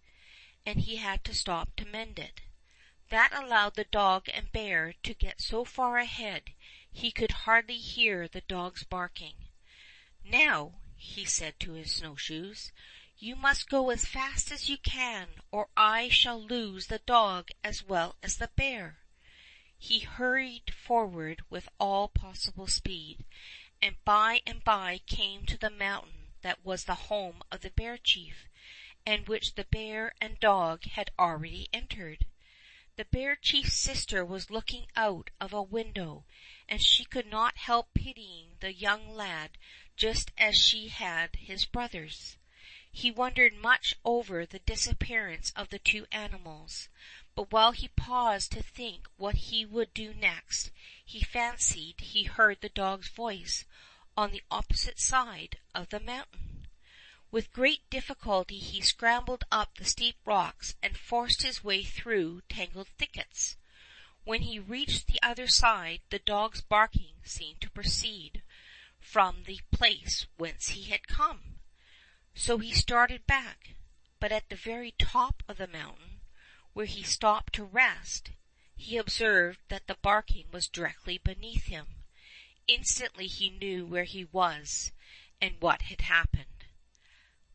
and he had to stop to mend it. That allowed the dog and bear to get so far ahead he could hardly hear the dog's barking. "Now," he said to his snowshoes, "you must go as fast as you can, or I shall lose the dog as well as the bear." He hurried forward with all possible speed, and by came to the mountain that was the home of the bear chief, and which the bear and dog had already entered. The bear chief's sister was looking out of a window, and she could not help pitying the young lad just as she had his brothers. He wondered much over the disappearance of the 2 animals, but while he paused to think what he would do next, he fancied he heard the dog's voice on the opposite side of the mountain. With great difficulty he scrambled up the steep rocks and forced his way through tangled thickets. When he reached the other side, the dog's barking seemed to proceed from the place whence he had come. So he started back, but at the very top of the mountain, where he stopped to rest, he observed that the barking was directly beneath him. Instantly he knew where he was and what had happened.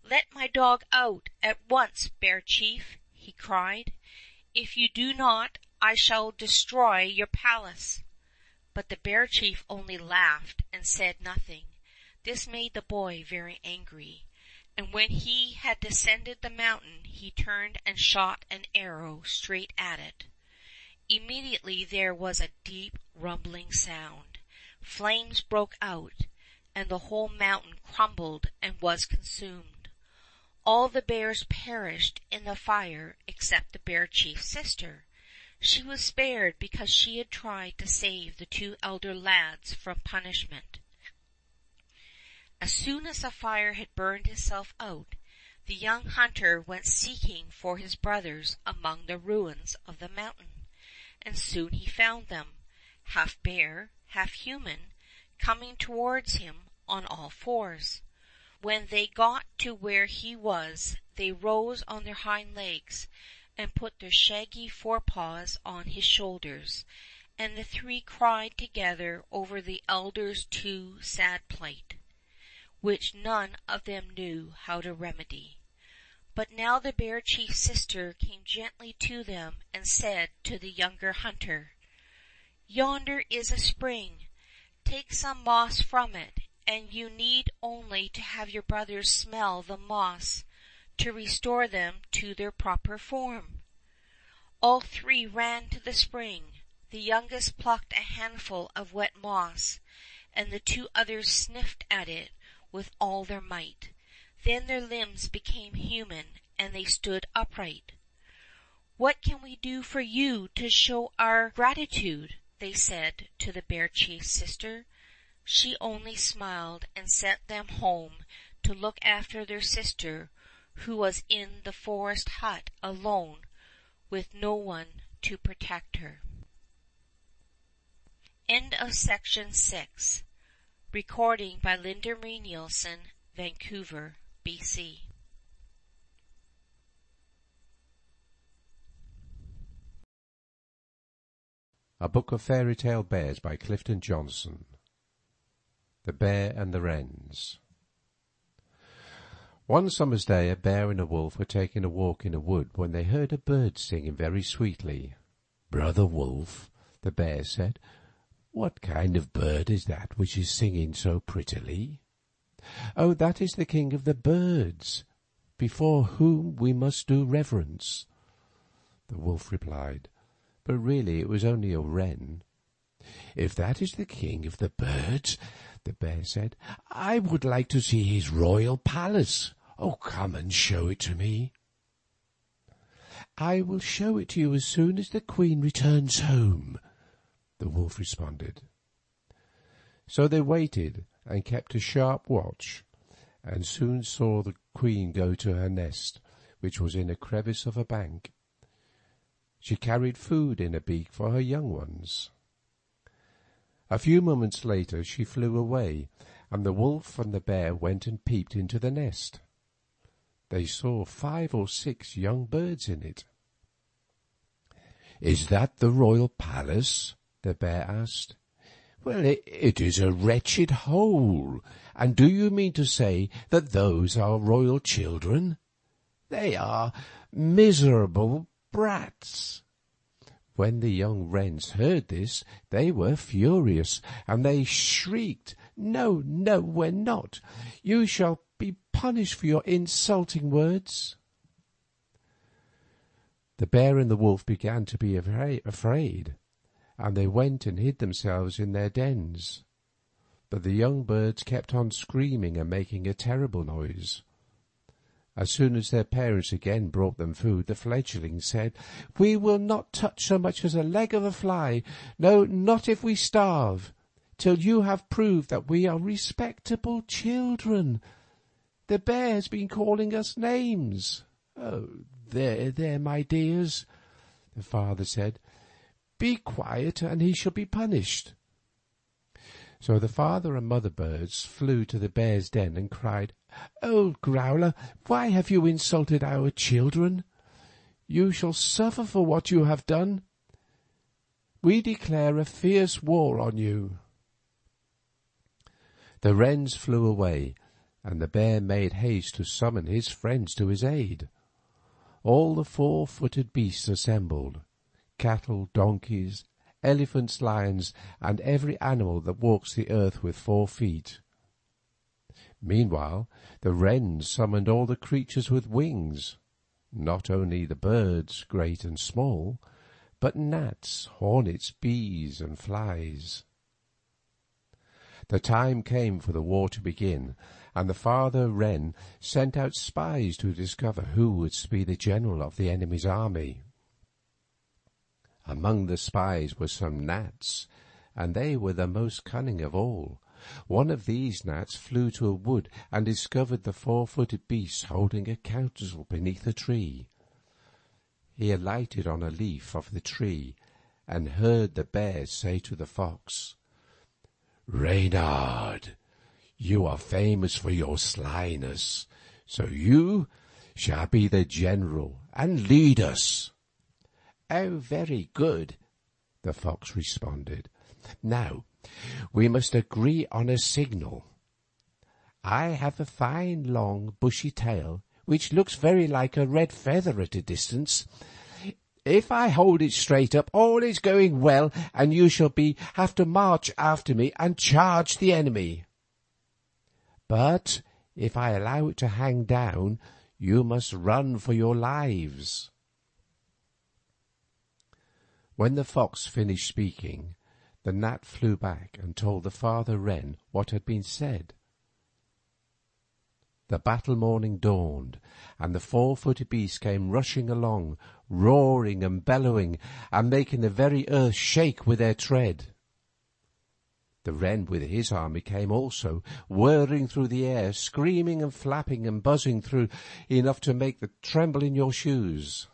"Let my dog out at once, Bear Chief," he cried. "If you do not, I shall destroy your palace." But the bear chief only laughed and said nothing. This made the boy very angry, and when he had descended the mountain he turned and shot an arrow straight at it. Immediately there was a deep rumbling sound. Flames broke out, and the whole mountain crumbled and was consumed. All the bears perished in the fire except the bear chief's sister. She was spared because she had tried to save the two elder lads from punishment. As soon as the fire had burned itself out, the young hunter went seeking for his brothers among the ruins of the mountain, and soon he found them, half bear, half human, coming towards him on all fours. When they got to where he was, they rose on their hind legs and put their shaggy forepaws on his shoulders, and the three cried together over the elder's too sad plight, which none of them knew how to remedy. But now the bear chief's sister came gently to them and said to the younger hunter, "Yonder is a spring. Take some moss from it, and you need only to have your brothers smell the moss to restore them to their proper form." All three ran to the spring. The youngest plucked a handful of wet moss, and the two others sniffed at it with all their might. Then their limbs became human, and they stood upright. "What can we do for you to show our gratitude?" they said to the bear chief's sister. She only smiled and sent them home to look after their sister, who was in the forest hut alone with no one to protect her. End of section 6. Recording by Linda Marie Nielsen, Vancouver, BC. A Book of Fairy Tale Bears by Clifton Johnson. The Bear and the Wrens. One summer's day a bear and a wolf were taking a walk in a wood when they heard a bird singing very sweetly. "Brother Wolf," the bear said, "what kind of bird is that which is singing so prettily?" "Oh, that is the king of the birds, before whom we must do reverence," the wolf replied, but really it was only a wren. "If that is the king of the birds," the bear said, "I would like to see his royal palace. Oh, come and show it to me." "I will show it to you as soon as the queen returns home," the wolf responded. So they waited and kept a sharp watch, and soon saw the queen go to her nest, which was in a crevice of a bank. She carried food in a beak for her young ones. A few moments later she flew away, and the wolf and the bear went and peeped into the nest. They saw 5 or 6 young birds in it. "Is that the royal palace?" the bear asked. "Well, it is a wretched hole. And do you mean to say that those are royal children? They are miserable brats." When the young wrens heard this, they were furious, and they shrieked, "No, no, we're not. You shall be punished for your insulting words." The bear and the wolf began to be afraid, and they went and hid themselves in their dens. But the young birds kept on screaming and making a terrible noise. As soon as their parents again brought them food, the fledglings said, "We will not touch so much as a leg of a fly, no, not if we starve, till you have proved that we are respectable children. The bear has been calling us names." "Oh, there, my dears," the father said. "Be quiet, and he shall be punished." So the father and mother birds flew to the bear's den and cried, "Oh, Growler, why have you insulted our children? You shall suffer for what you have done. We declare a fierce war on you." The wrens flew away, and the bear made haste to summon his friends to his aid. All the 4-footed beasts assembled, cattle, donkeys, elephants, lions, and every animal that walks the earth with 4 feet. Meanwhile, the wrens summoned all the creatures with wings, not only the birds, great and small, but gnats, hornets, bees, and flies. The time came for the war to begin, and the father wren sent out spies to discover who would be the general of the enemy's army. Among the spies were some gnats, and they were the most cunning of all. One of these gnats flew to a wood and discovered the 4-footed beast holding a council beneath a tree. He alighted on a leaf of the tree and heard the bear say to the fox, "Reynard, you are famous for your slyness, so you shall be the general and lead us." "Oh, very good," the fox responded. "Now, we must agree on a signal. I have a fine, long, bushy tail, which looks very like a red feather at a distance. If I hold it straight up, all is going well, and you shall have to march after me and charge the enemy. But if I allow it to hang down, you must run for your lives." When the fox finished speaking, the gnat flew back and told the father wren what had been said. The battle morning dawned, and the 4-footed beast came rushing along, roaring and bellowing, and making the very earth shake with their tread. The wren with his army came also, whirring through the air, screaming and flapping and buzzing through enough to make the tremble in your shoes.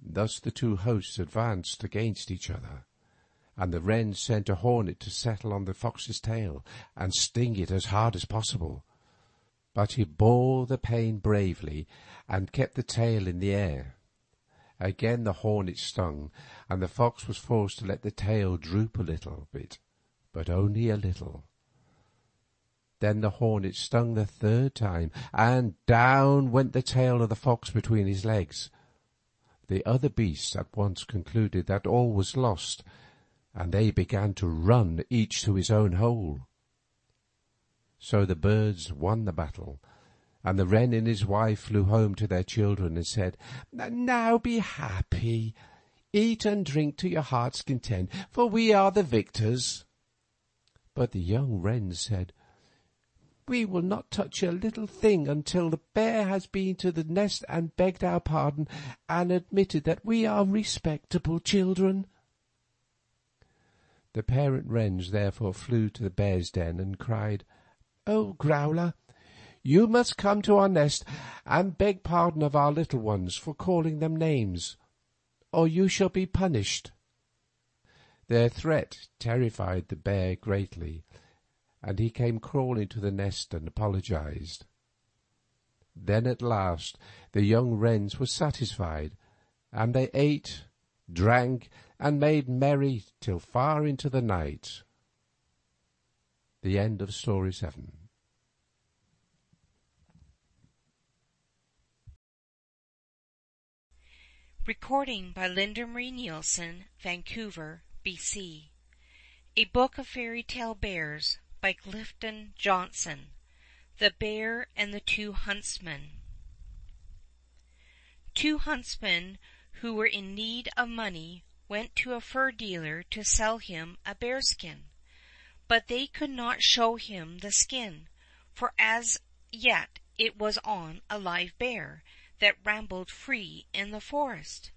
Thus the 2 hosts advanced against each other, and the wren sent a hornet to settle on the fox's tail and sting it as hard as possible. But he bore the pain bravely and kept the tail in the air. Again the hornet stung, and the fox was forced to let the tail droop a little bit, but only a little. Then the hornet stung the 3rd time, and down went the tail of the fox between his legs. The other beasts at once concluded that all was lost, and they began to run, each to his own hole. So the birds won the battle, and the wren and his wife flew home to their children and said, "Now be happy, eat and drink to your heart's content, for we are the victors." But the young wren said, "We will not touch a little thing until the bear has been to the nest and begged our pardon and admitted that we are respectable children." The parent wrens therefore flew to the bear's den and cried, "Oh, Growler, you must come to our nest and beg pardon of our little ones for calling them names, or you shall be punished." Their threat terrified the bear greatly, and he came crawling to the nest and apologized. Then at last the young wrens were satisfied, and they ate, drank, and made merry till far into the night. The end of Story 7. Recording by Linda Marie Nielsen, Vancouver, BC. A Book of Fairy Tale Bears by Clifton Johnson. The Bear and the 2 Huntsmen. 2 huntsmen who were in need of money went to a fur dealer to sell him a bearskin. But they could not show him the skin, for as yet it was on a live bear that rambled free in the forest.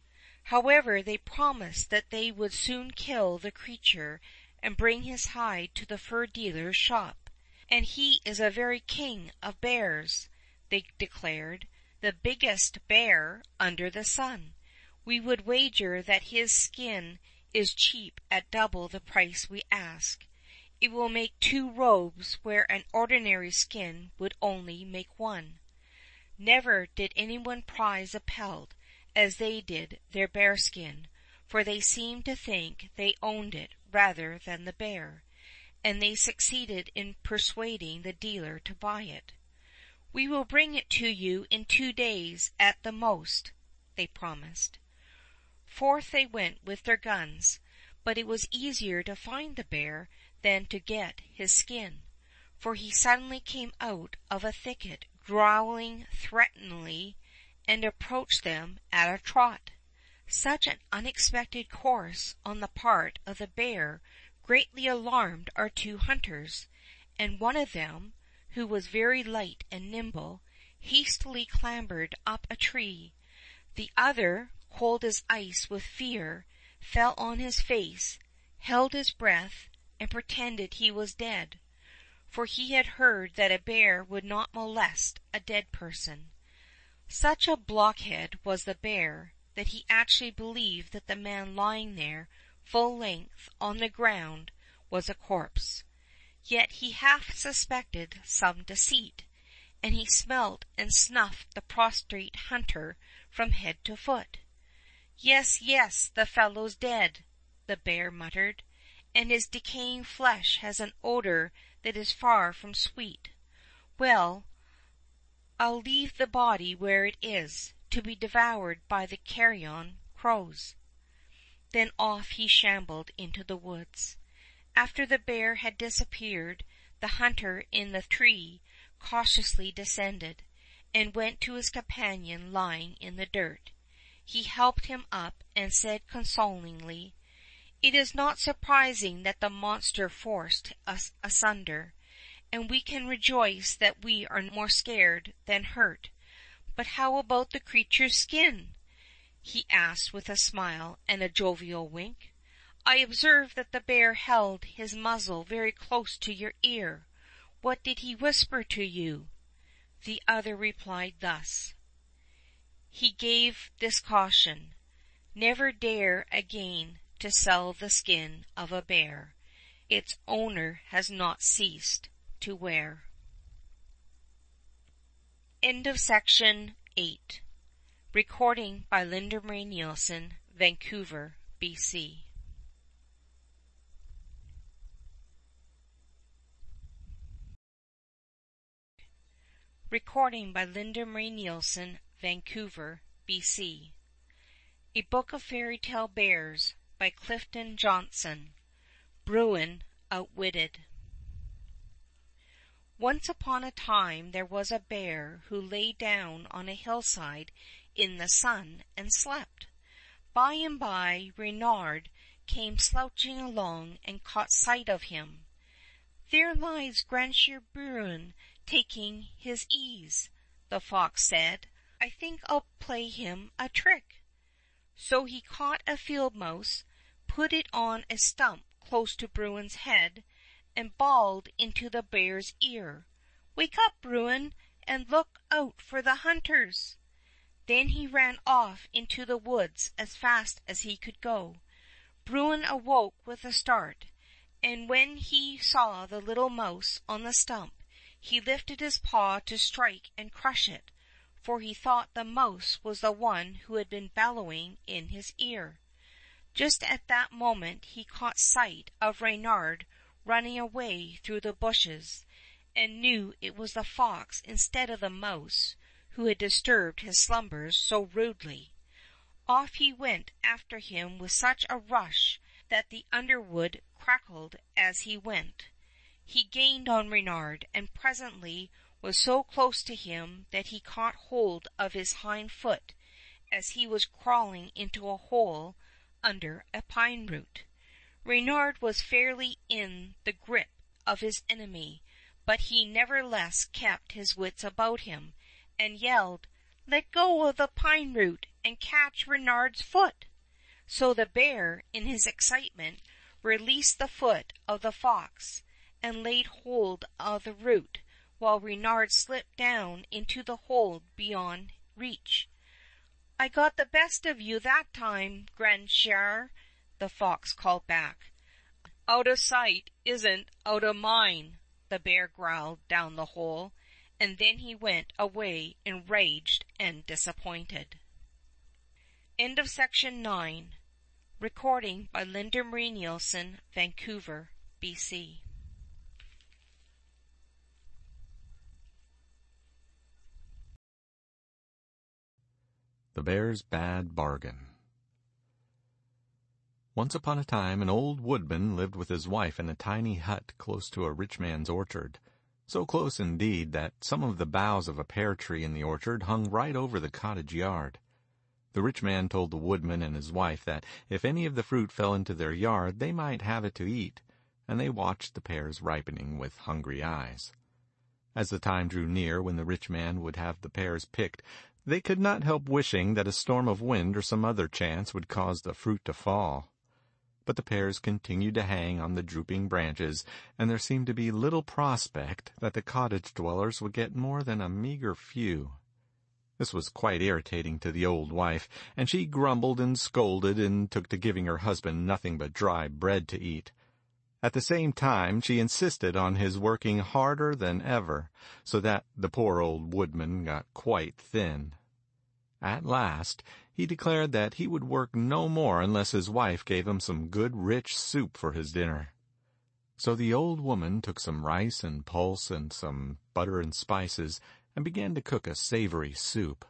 However, they promised that they would soon kill the creature and bring his hide to the fur dealer's shop. "And he is a very king of bears," they declared, "the biggest bear under the sun. We would wager that his skin is cheap at double the price we ask. It will make 2 robes where an ordinary skin would only make 1. Never did anyone prize a pelt as they did their bearskin, for they seemed to think they owned it rather than the bear, and they succeeded in persuading the dealer to buy it. "We will bring it to you in 2 days at the most," they promised. Forth they went with their guns, but it was easier to find the bear than to get his skin, for he suddenly came out of a thicket growling threateningly and approached them at a trot. Such an unexpected course on the part of the bear greatly alarmed our two hunters, and one of them, who was very light and nimble, hastily clambered up a tree. The other, cold as ice with fear, fell on his face, held his breath, and pretended he was dead, for he had heard that a bear would not molest a dead person. Such a blockhead was the bear, that he actually believed that the man lying there full length on the ground was a corpse. Yet he half suspected some deceit, and he smelt and snuffed the prostrate hunter from head to foot. "Yes, yes, the fellow's dead," the bear muttered, "and his decaying flesh has an odor that is far from sweet. Well, I'll leave the body where it is, to be devoured by the carrion crows." Then off he shambled into the woods. After the bear had disappeared, the hunter in the tree cautiously descended, and went to his companion lying in the dirt. He helped him up and said consolingly, "It is not surprising that the monster forced us asunder, and we can rejoice that we are more scared than hurt. But how about the creature's skin?" he asked with a smile and a jovial wink. "I observed that the bear held his muzzle very close to your ear. What did he whisper to you?" The other replied thus. He gave this caution: "Never dare again to sell the skin of a bear. Its owner has not ceased to wear." End of section 8. Recording by Linda Ray Nielsen, Vancouver, BC. Recording by Linda Ray Nielsen, Vancouver, BC. A Book of Fairy Tale Bears by Clifton Johnson. Bruin Outwitted. Once upon a time there was a bear who lay down on a hillside in the sun and slept. By and by Reynard came slouching along and caught sight of him. "There lies Grandsire Bruin taking his ease," the fox said. "I think I'll play him a trick." So he caught a field mouse, put it on a stump close to Bruin's head, and bawled into the bear's ear, "Wake up, Bruin, and look out for the hunters." Then he ran off into the woods as fast as he could go. Bruin awoke with a start, and when he saw the little mouse on the stump, he lifted his paw to strike and crush it, for he thought the mouse was the one who had been bellowing in his ear. Just at that moment he caught sight of Reynard running away through the bushes, and knew it was the fox instead of the mouse who had disturbed his slumbers so rudely. Off he went after him with such a rush that the underwood crackled as he went. He gained on Reynard, and presently was so close to him that he caught hold of his hind foot as he was crawling into a hole under a pine root. Reynard was fairly in the grip of his enemy, but he nevertheless kept his wits about him, and yelled, "Let go of the pine root and catch Reynard's foot." So the bear, in his excitement, released the foot of the fox, and laid hold of the root, while Reynard slipped down into the hole beyond reach. "I got the best of you that time, Grandsire," the fox called back. "Out of sight isn't out of mind," the bear growled down the hole, and then he went away enraged and disappointed. End of section 9. Recording by Linda Marie Nielsen, Vancouver, BC. The Bear's Bad Bargain. Once upon a time an old woodman lived with his wife in a tiny hut close to a rich man's orchard. So close indeed that some of the boughs of a pear tree in the orchard hung right over the cottage yard. The rich man told the woodman and his wife that if any of the fruit fell into their yard they might have it to eat, and they watched the pears ripening with hungry eyes. As the time drew near when the rich man would have the pears picked, they could not help wishing that a storm of wind or some other chance would cause the fruit to fall. But the pears continued to hang on the drooping branches, and there seemed to be little prospect that the cottage dwellers would get more than a meager few. This was quite irritating to the old wife, and she grumbled and scolded and took to giving her husband nothing but dry bread to eat. At the same time she insisted on his working harder than ever, so that the poor old woodman got quite thin. At last he declared that he would work no more unless his wife gave him some good rich soup for his dinner. So the old woman took some rice and pulse and some butter and spices, and began to cook a savory soup.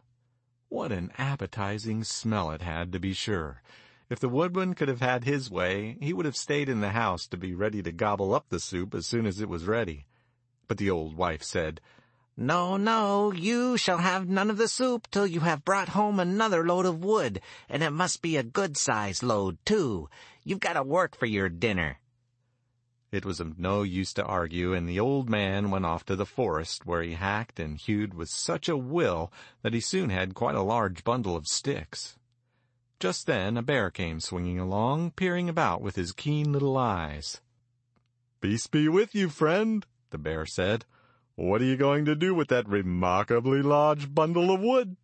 What an appetizing smell it had, to be sure! If the woodman could have had his way, he would have stayed in the house to be ready to gobble up the soup as soon as it was ready. But the old wife said, "No, no, you shall have none of the soup till you have brought home another load of wood, and it must be a good-sized load, too. You've got to work for your dinner." It was of no use to argue, and the old man went off to the forest, where he hacked and hewed with such a will that he soon had quite a large bundle of sticks. Just then a bear came swinging along, peering about with his keen little eyes. "Peace be with you, friend," the bear said. "What are you going to do with that remarkably large bundle of wood?"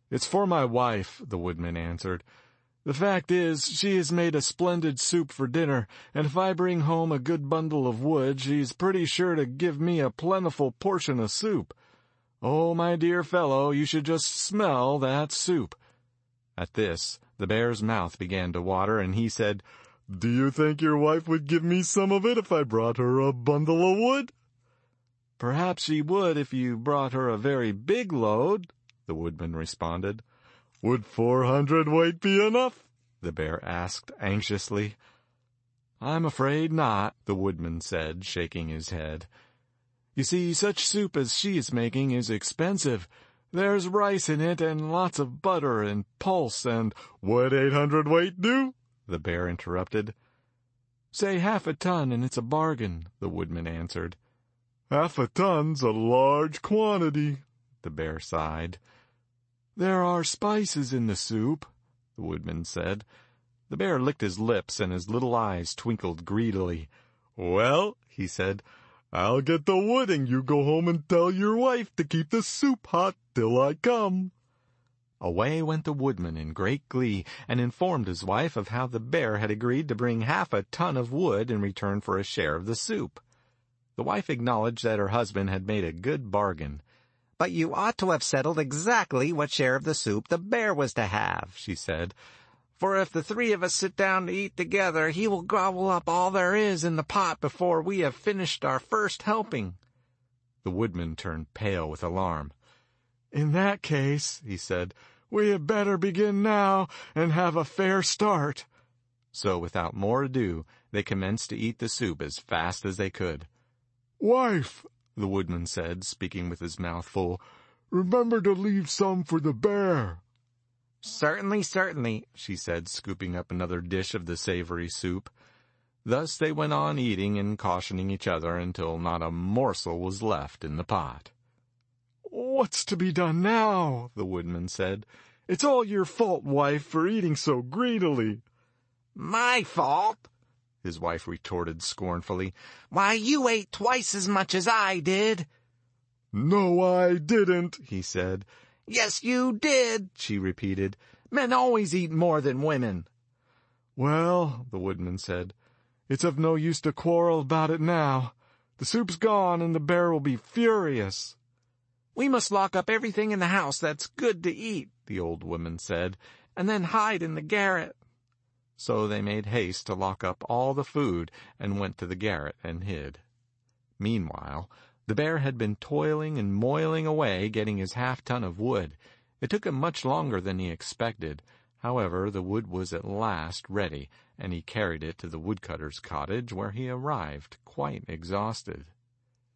"It's for my wife," the woodman answered. "The fact is, she has made a splendid soup for dinner, and if I bring home a good bundle of wood, she's pretty sure to give me a plentiful portion of soup. Oh, my dear fellow, you should just smell that soup." At this, the bear's mouth began to water, and he said, "Do you think your wife would give me some of it if I brought her a bundle of wood?" "Perhaps she would if you brought her a very big load," the woodman responded. "Would 400 weight be enough?" the bear asked anxiously. "I'm afraid not," the woodman said, shaking his head. "You see, such soup as she is making is expensive. There's rice in it, and lots of butter and pulse, and—" "Would 800 weight do?" the bear interrupted. "Say 1/2 ton, and it's a bargain," the woodman answered. "1/2 ton's a large quantity," the bear sighed. "There are spices in the soup," the woodman said. The bear licked his lips, and his little eyes twinkled greedily. "Well," he said, "I'll get the wood, and you go home and tell your wife to keep the soup hot till I come." Away went the woodman in great glee, and informed his wife of how the bear had agreed to bring 1/2 ton of wood in return for a share of the soup. The wife acknowledged that her husband had made a good bargain. "But you ought to have settled exactly what share of the soup the bear was to have," she said. "For if the 3 of us sit down to eat together, he will gobble up all there is in the pot before we have finished our first helping." The woodman turned pale with alarm. "In that case," he said, "we had better begin now and have a fair start." So without more ado, they commenced to eat the soup as fast as they could. "Wife," the woodman said, speaking with his mouth full, "remember to leave some for the bear." "Certainly, certainly," she said, scooping up another dish of the savory soup. Thus they went on eating and cautioning each other until not a morsel was left in the pot. "What's to be done now?" the woodman said. "It's all your fault, wife, for eating so greedily." "My fault?" his wife retorted scornfully. "Why, you ate twice as much as I did." "No, I didn't," he said. "Yes, you did," she repeated. "Men always eat more than women." "Well," the woodman said, "it's of no use to quarrel about it now. The soup's gone, and the bear will be furious." "We must lock up everything in the house that's good to eat," the old woman said, "and then hide in the garret." So they made haste to lock up all the food, and went to the garret and hid. Meanwhile, the bear had been toiling and moiling away getting his 1/2 ton of wood. It took him much longer than he expected, However, the wood was at last ready, and he carried it to the woodcutter's cottage, where he arrived quite exhausted.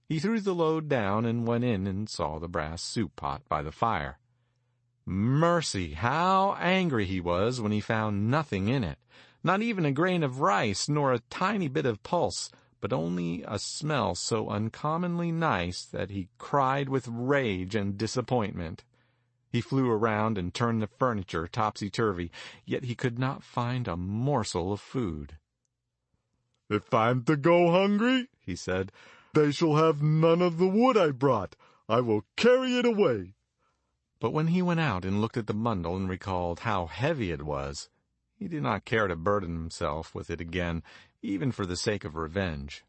He threw the load down and went in and saw the brass soup pot by the fire. Mercy, how angry he was when he found nothing in it, not even a grain of rice nor a tiny bit of pulse, but only a smell so uncommonly nice that he cried with rage and disappointment. He flew around and turned the furniture topsy-turvy, yet he could not find a morsel of food. "If I'm to go hungry," he said, "they shall have none of the wood I brought. I will carry it away." But when he went out and looked at the bundle and recalled how heavy it was, he did not care to burden himself with it again, even for the sake of revenge.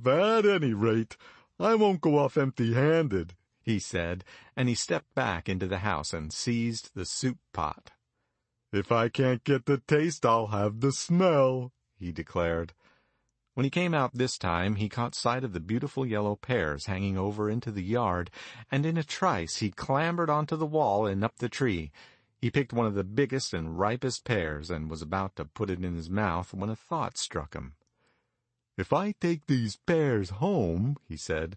"At any rate, I won't go off empty-handed," he said, and he stepped back into the house and seized the soup pot. "If I can't get the taste, I'll have the smell," he declared. When he came out this time, he caught sight of the beautiful yellow pears hanging over into the yard, and in a trice he clambered onto the wall and up the tree. He picked one of the biggest and ripest pears, and was about to put it in his mouth when a thought struck him. "If I take these pears home," he said,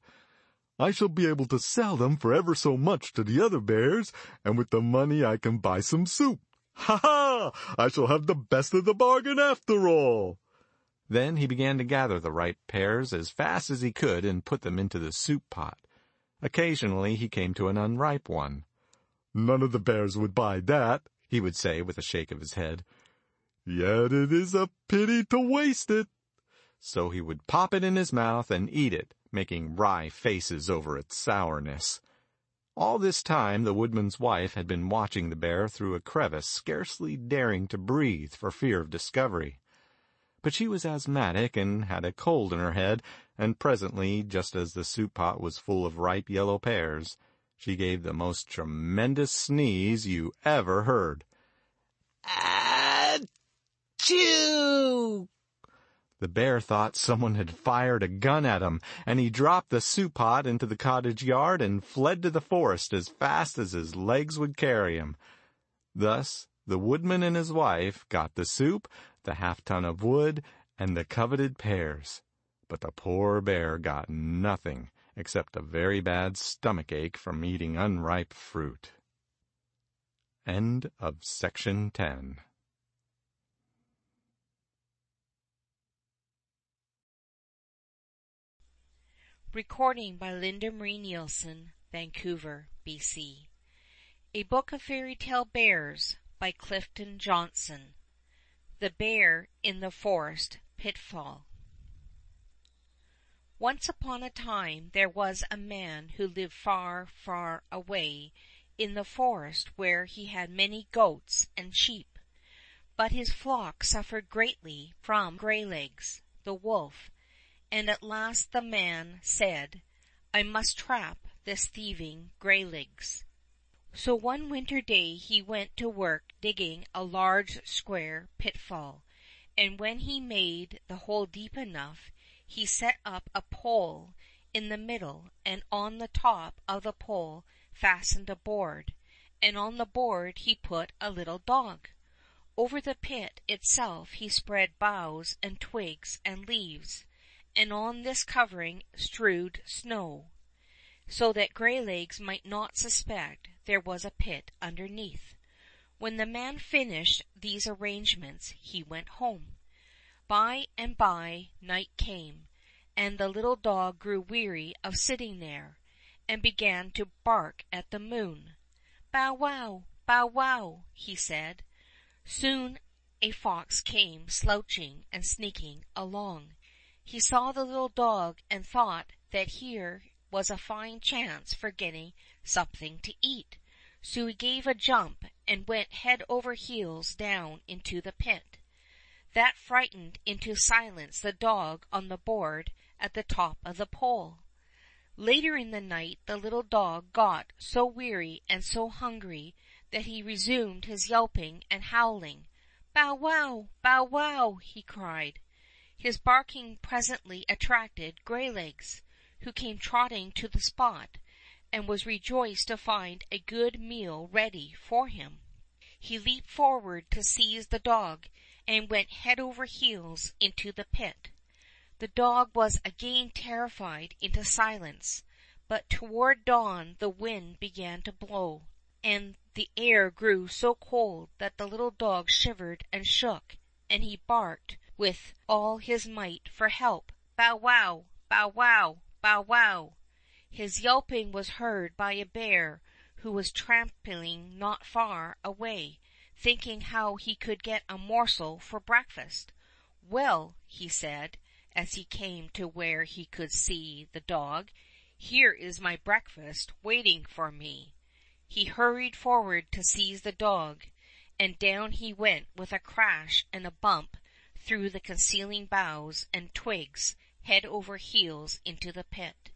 "I shall be able to sell them for ever so much to the other bears, and with the money I can buy some soup. Ha ha! I shall have the best of the bargain after all." Then he began to gather the ripe pears as fast as he could and put them into the soup pot. Occasionally he came to an unripe one. "None of the bears would buy that," he would say with a shake of his head. "Yet it is a pity to waste it." So he would pop it in his mouth and eat it, making wry faces over its sourness. All this time the woodman's wife had been watching the bear through a crevice, scarcely daring to breathe for fear of discovery. But she was asthmatic and had a cold in her head, and presently, just as the soup pot was full of ripe yellow pears, she gave the most tremendous sneeze you ever heard. Achoo! The bear thought someone had fired a gun at him, and he dropped the soup pot into the cottage yard and fled to the forest as fast as his legs would carry him. Thus the woodman and his wife got the soup, the half-ton of wood, and the coveted pears. But the poor bear got nothing except a very bad stomach-ache from eating unripe fruit. End of section 10. Recording by Linda Marie Nielsen, Vancouver, BC. A Book of Fairy Tale Bears by Clifton Johnson. The Bear in the Forest Pitfall. Once upon a time there was a man who lived far, far away in the forest, where he had many goats and sheep. But his flock suffered greatly from Greylegs, the wolf, and at last the man said, "I must trap this thieving Greylegs." So one winter day he went to work digging a large square pitfall, and when he made the hole deep enough, he set up a pole in the middle, and on the top of the pole fastened a board, and on the board he put a little dog. Over the pit itself he spread boughs and twigs and leaves, and on this covering strewed snow, so that Greylegs might not suspect there was a pit underneath. When the man finished these arrangements, he went home. By and by night came, and the little dog grew weary of sitting there, and began to bark at the moon. "Bow wow, bow wow," he said. Soon a fox came slouching and sneaking along. He saw the little dog and thought that here was a fine chance for getting something to eat, so he gave a jump and went head over heels down into the pit. That frightened into silence the dog on the board at the top of the pole. Later in the night the little dog got so weary and so hungry that he resumed his yelping and howling. "Bow wow, bow wow," he cried. His barking presently attracted Greylegs, who came trotting to the spot, and was rejoiced to find a good meal ready for him. He leaped forward to seize the dog, and went head over heels into the pit. The dog was again terrified into silence, but toward dawn the wind began to blow, and the air grew so cold that the little dog shivered and shook, and he barked with all his might for help. Bow wow! Bow wow! Bow wow! His yelping was heard by a bear who was trampling not far away, thinking how he could get a morsel for breakfast. "Well," he said, as he came to where he could see the dog, "here is my breakfast waiting for me." He hurried forward to seize the dog, and down he went with a crash and a bump through the concealing boughs and twigs, head over heels into the pit.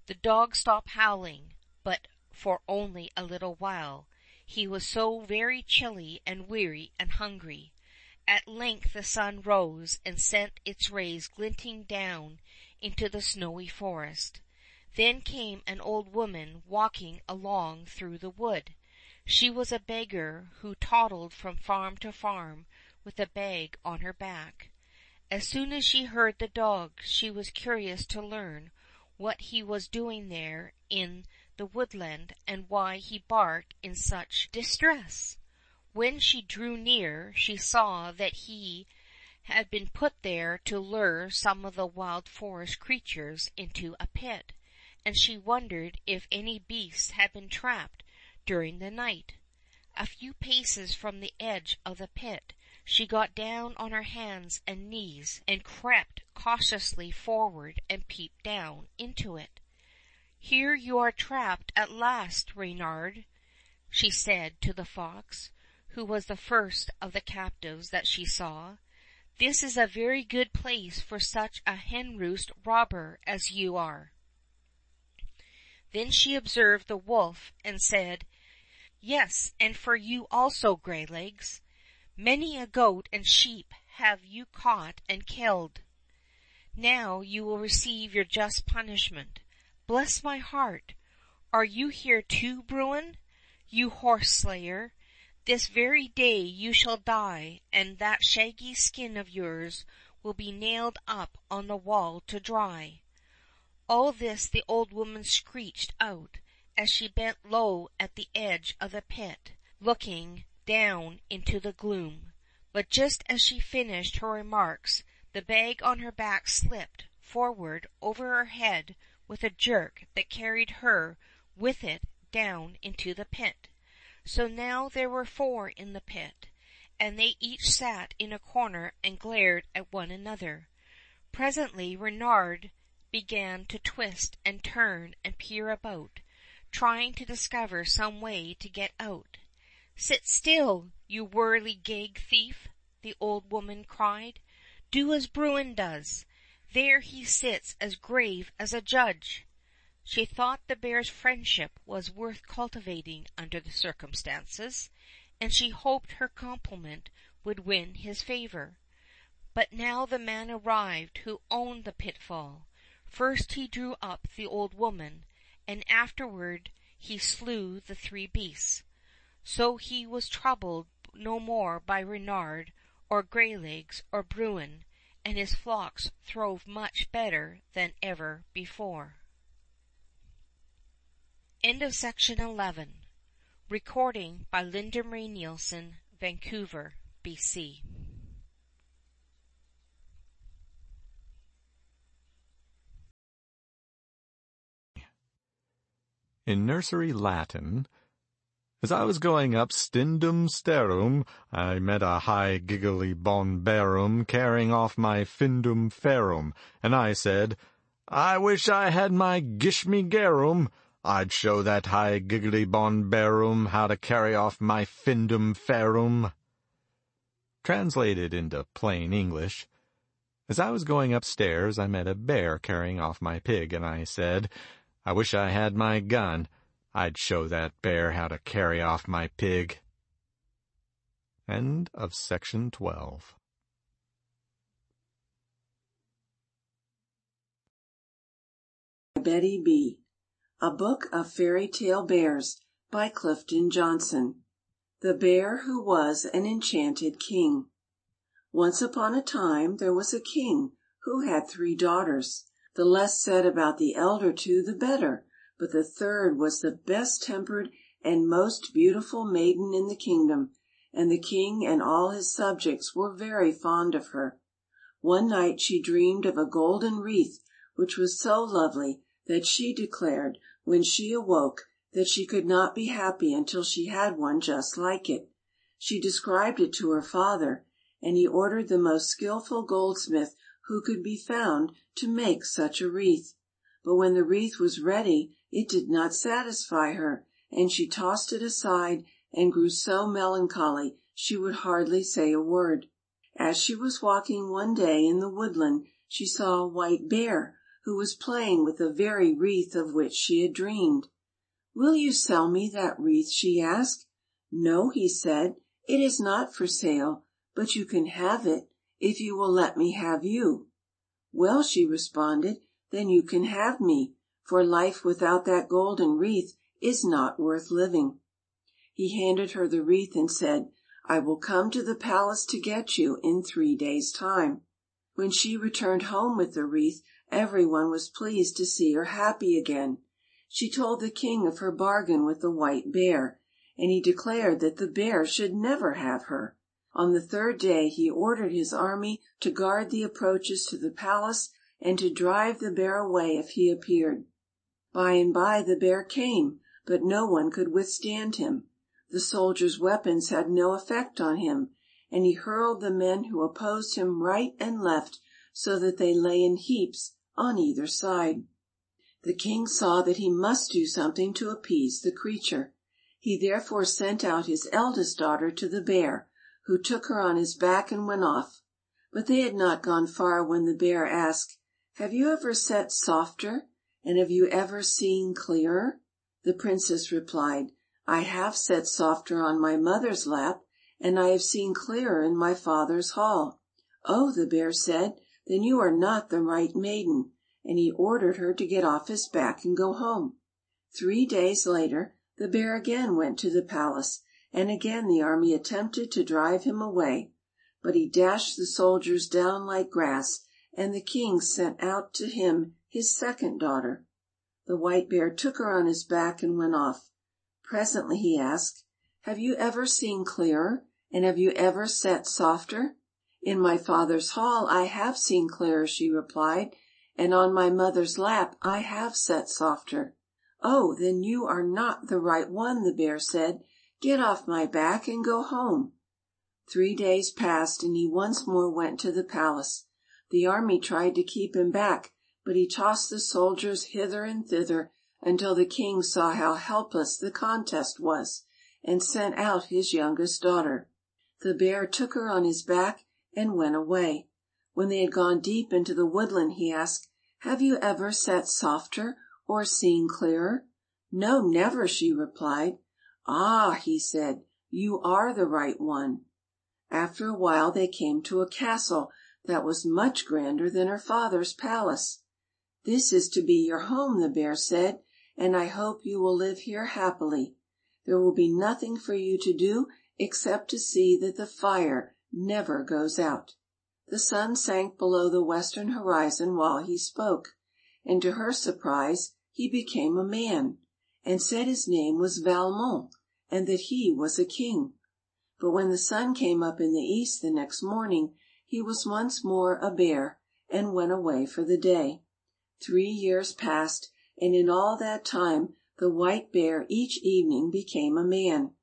The dog stopped howling, but for only a little while. He was so very chilly and weary and hungry. At length the sun rose and sent its rays glinting down into the snowy forest. Then came an old woman walking along through the wood. She was a beggar who toddled from farm to farm with a bag on her back. As soon as she heard the dog, she was curious to learn what he was doing there in the woodland, and why he barked in such distress. When she drew near, she saw that he had been put there to lure some of the wild forest creatures into a pit, and she wondered if any beasts had been trapped during the night. A few paces from the edge of the pit, she got down on her hands and knees, and crept cautiously forward and peeped down into it. "Here you are trapped at last, Reynard," she said to the fox, who was the first of the captives that she saw. "This is a very good place for such a hen-roost robber as you are." Then she observed the wolf and said, "Yes, and for you also, Greylegs. Many a goat and sheep have you caught and killed. Now you will receive your just punishment. Bless my heart! Are you here too, Bruin? You horse-slayer! This very day you shall die, and that shaggy skin of yours will be nailed up on the wall to dry." All this the old woman screeched out as she bent low at the edge of the pit, looking down into the gloom. But just as she finished her remarks, the bag on her back slipped forward over her head with a jerk that carried her with it down into the pit. So now there were 4 in the pit, and they each sat in a corner and glared at one another. Presently Reynard began to twist and turn and peer about, trying to discover some way to get out. "Sit still, you whirligig thief!" the old woman cried. "Do as Bruin does. There he sits as grave as a judge." She thought the bear's friendship was worth cultivating under the circumstances, and she hoped her compliment would win his favor. But now the man arrived who owned the pitfall. First he drew up the old woman, and afterward he slew the 3 beasts. So he was troubled no more by Reynard or Greylegs or Bruin, and his flocks throve much better than ever before. End of section 11. Recording by Linda Marie Nielsen, Vancouver, BC. In nursery Latin, as I was going up stindum sterum, I met a high giggly bonberum carrying off my findum ferum, and I said, "I wish I had my gishmy garum. I'd show that high giggly bonberum how to carry off my findum ferum." Translated into plain English, as I was going upstairs, I met a bear carrying off my pig, and I said, "I wish I had my gun. I'd show that bear how to carry off my pig." End of section 12. Betty B. A Book of Fairy Tale Bears by Clifton Johnson. The Bear Who Was an Enchanted King. Once upon a time there was a king who had 3 daughters. The less said about the elder 2 the better, but the third was the best tempered and most beautiful maiden in the kingdom, and the king and all his subjects were very fond of her. One night she dreamed of a golden wreath which was so lovely that she declared, when she awoke, that she could not be happy until she had one just like it. She described it to her father, and he ordered the most skillful goldsmith who could be found to make such a wreath. But when the wreath was ready, it did not satisfy her, and she tossed it aside and grew so melancholy she would hardly say a word. As she was walking one day in the woodland, she saw a white bear who was playing with the very wreath of which she had dreamed. "Will you sell me that wreath?" she asked. "No," he said, "it is not for sale, but you can have it if you will let me have you." "Well," she responded, "then you can have me, for life without that golden wreath is not worth living." He handed her the wreath and said, "I will come to the palace to get you in 3 days' time." When she returned home with the wreath, everyone was pleased to see her happy again. She told the king of her bargain with the white bear, and he declared that the bear should never have her. On the 3rd day he ordered his army to guard the approaches to the palace and to drive the bear away if he appeared. By and by the bear came, but no one could withstand him. The soldiers' weapons had no effect on him, and he hurled the men who opposed him right and left, so that they lay in heaps on either side. The king saw that he must do something to appease the creature. He therefore sent out his eldest daughter to the bear, who took her on his back and went off. But they had not gone far when the bear asked, "Have you ever sat softer, and have you ever seen clearer?" The princess replied, "I have sat softer on my mother's lap, and I have seen clearer in my father's hall." "Oh," the bear said, "then you are not the right maiden," and he ordered her to get off his back and go home. 3 days later the bear again went to the palace, and again the army attempted to drive him away. But he dashed the soldiers down like grass, and the king sent out to him his second daughter. The white bear took her on his back and went off. Presently he asked, "Have you ever seen clearer, and have you ever sat softer?" "In my father's hall I have seen clearer," she replied, "and on my mother's lap I have sat softer." "Oh, then you are not the right one," the bear said. "Get off my back and go home." 3 days passed, and he once more went to the palace. The army tried to keep him back, but he tossed the soldiers hither and thither until the king saw how helpless the contest was, and sent out his youngest daughter. The bear took her on his back and went away. When they had gone deep into the woodland, he asked, "Have you ever sat softer or seen clearer?" "No, never," she replied. "Ah," he said, "you are the right one." After a while they came to a castle that was much grander than her father's palace. "This is to be your home," the bear said, "and I hope you will live here happily. There will be nothing for you to do except to see that the fire never goes out." The sun sank below the western horizon while he spoke, and to her surprise he became a man, and said his name was Valmont, and that he was a king. But when the sun came up in the east the next morning, he was once more a bear, and went away for the day. 3 years passed, and in all that time the white bear each evening became a man.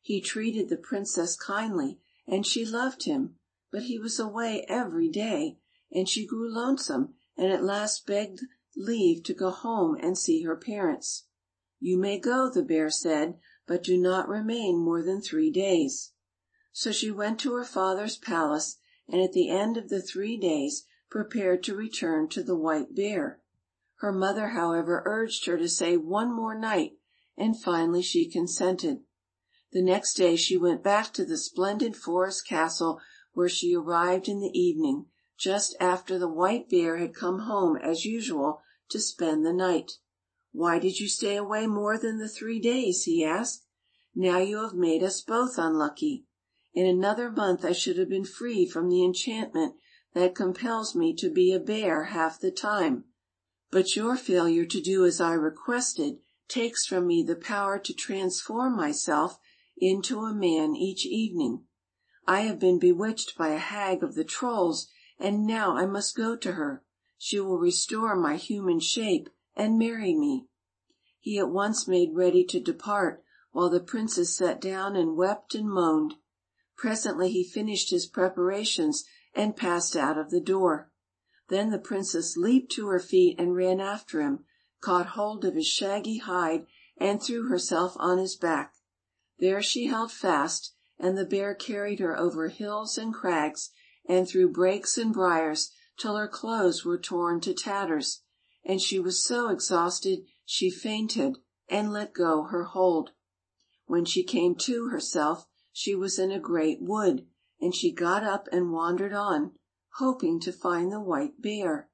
He treated the princess kindly, and she loved him, but he was away every day, and she grew lonesome, and at last begged leave to go home and see her parents. "You may go," the bear said, "but do not remain more than 3 days." So she went to her father's palace, and at the end of the 3 days prepared to return to the white bear. Her mother, however, urged her to stay one more night, and finally she consented. The next day she went back to the splendid forest castle, where she arrived in the evening, just after the white bear had come home as usual to spend the night. "Why did you stay away more than the 3 days?" he asked. Now you have made us both unlucky. In another month I should have been free from the enchantment that compels me to be a bear half the time. But your failure to do as I requested takes from me the power to transform myself into a man each evening. I have been bewitched by a hag of the trolls, and now I must go to her. She will restore my human shape and marry me." He at once made ready to depart, while the princess sat down and wept and moaned. Presently he finished his preparations and passed out of the door. Then the princess leaped to her feet and ran after him, caught hold of his shaggy hide, and threw herself on his back. There she held fast, and the bear carried her over hills and crags, and through brakes and briars, till her clothes were torn to tatters, and she was so exhausted she fainted and let go her hold. When she came to herself, she was in a great wood, and she got up and wandered on, hoping to find the white bear.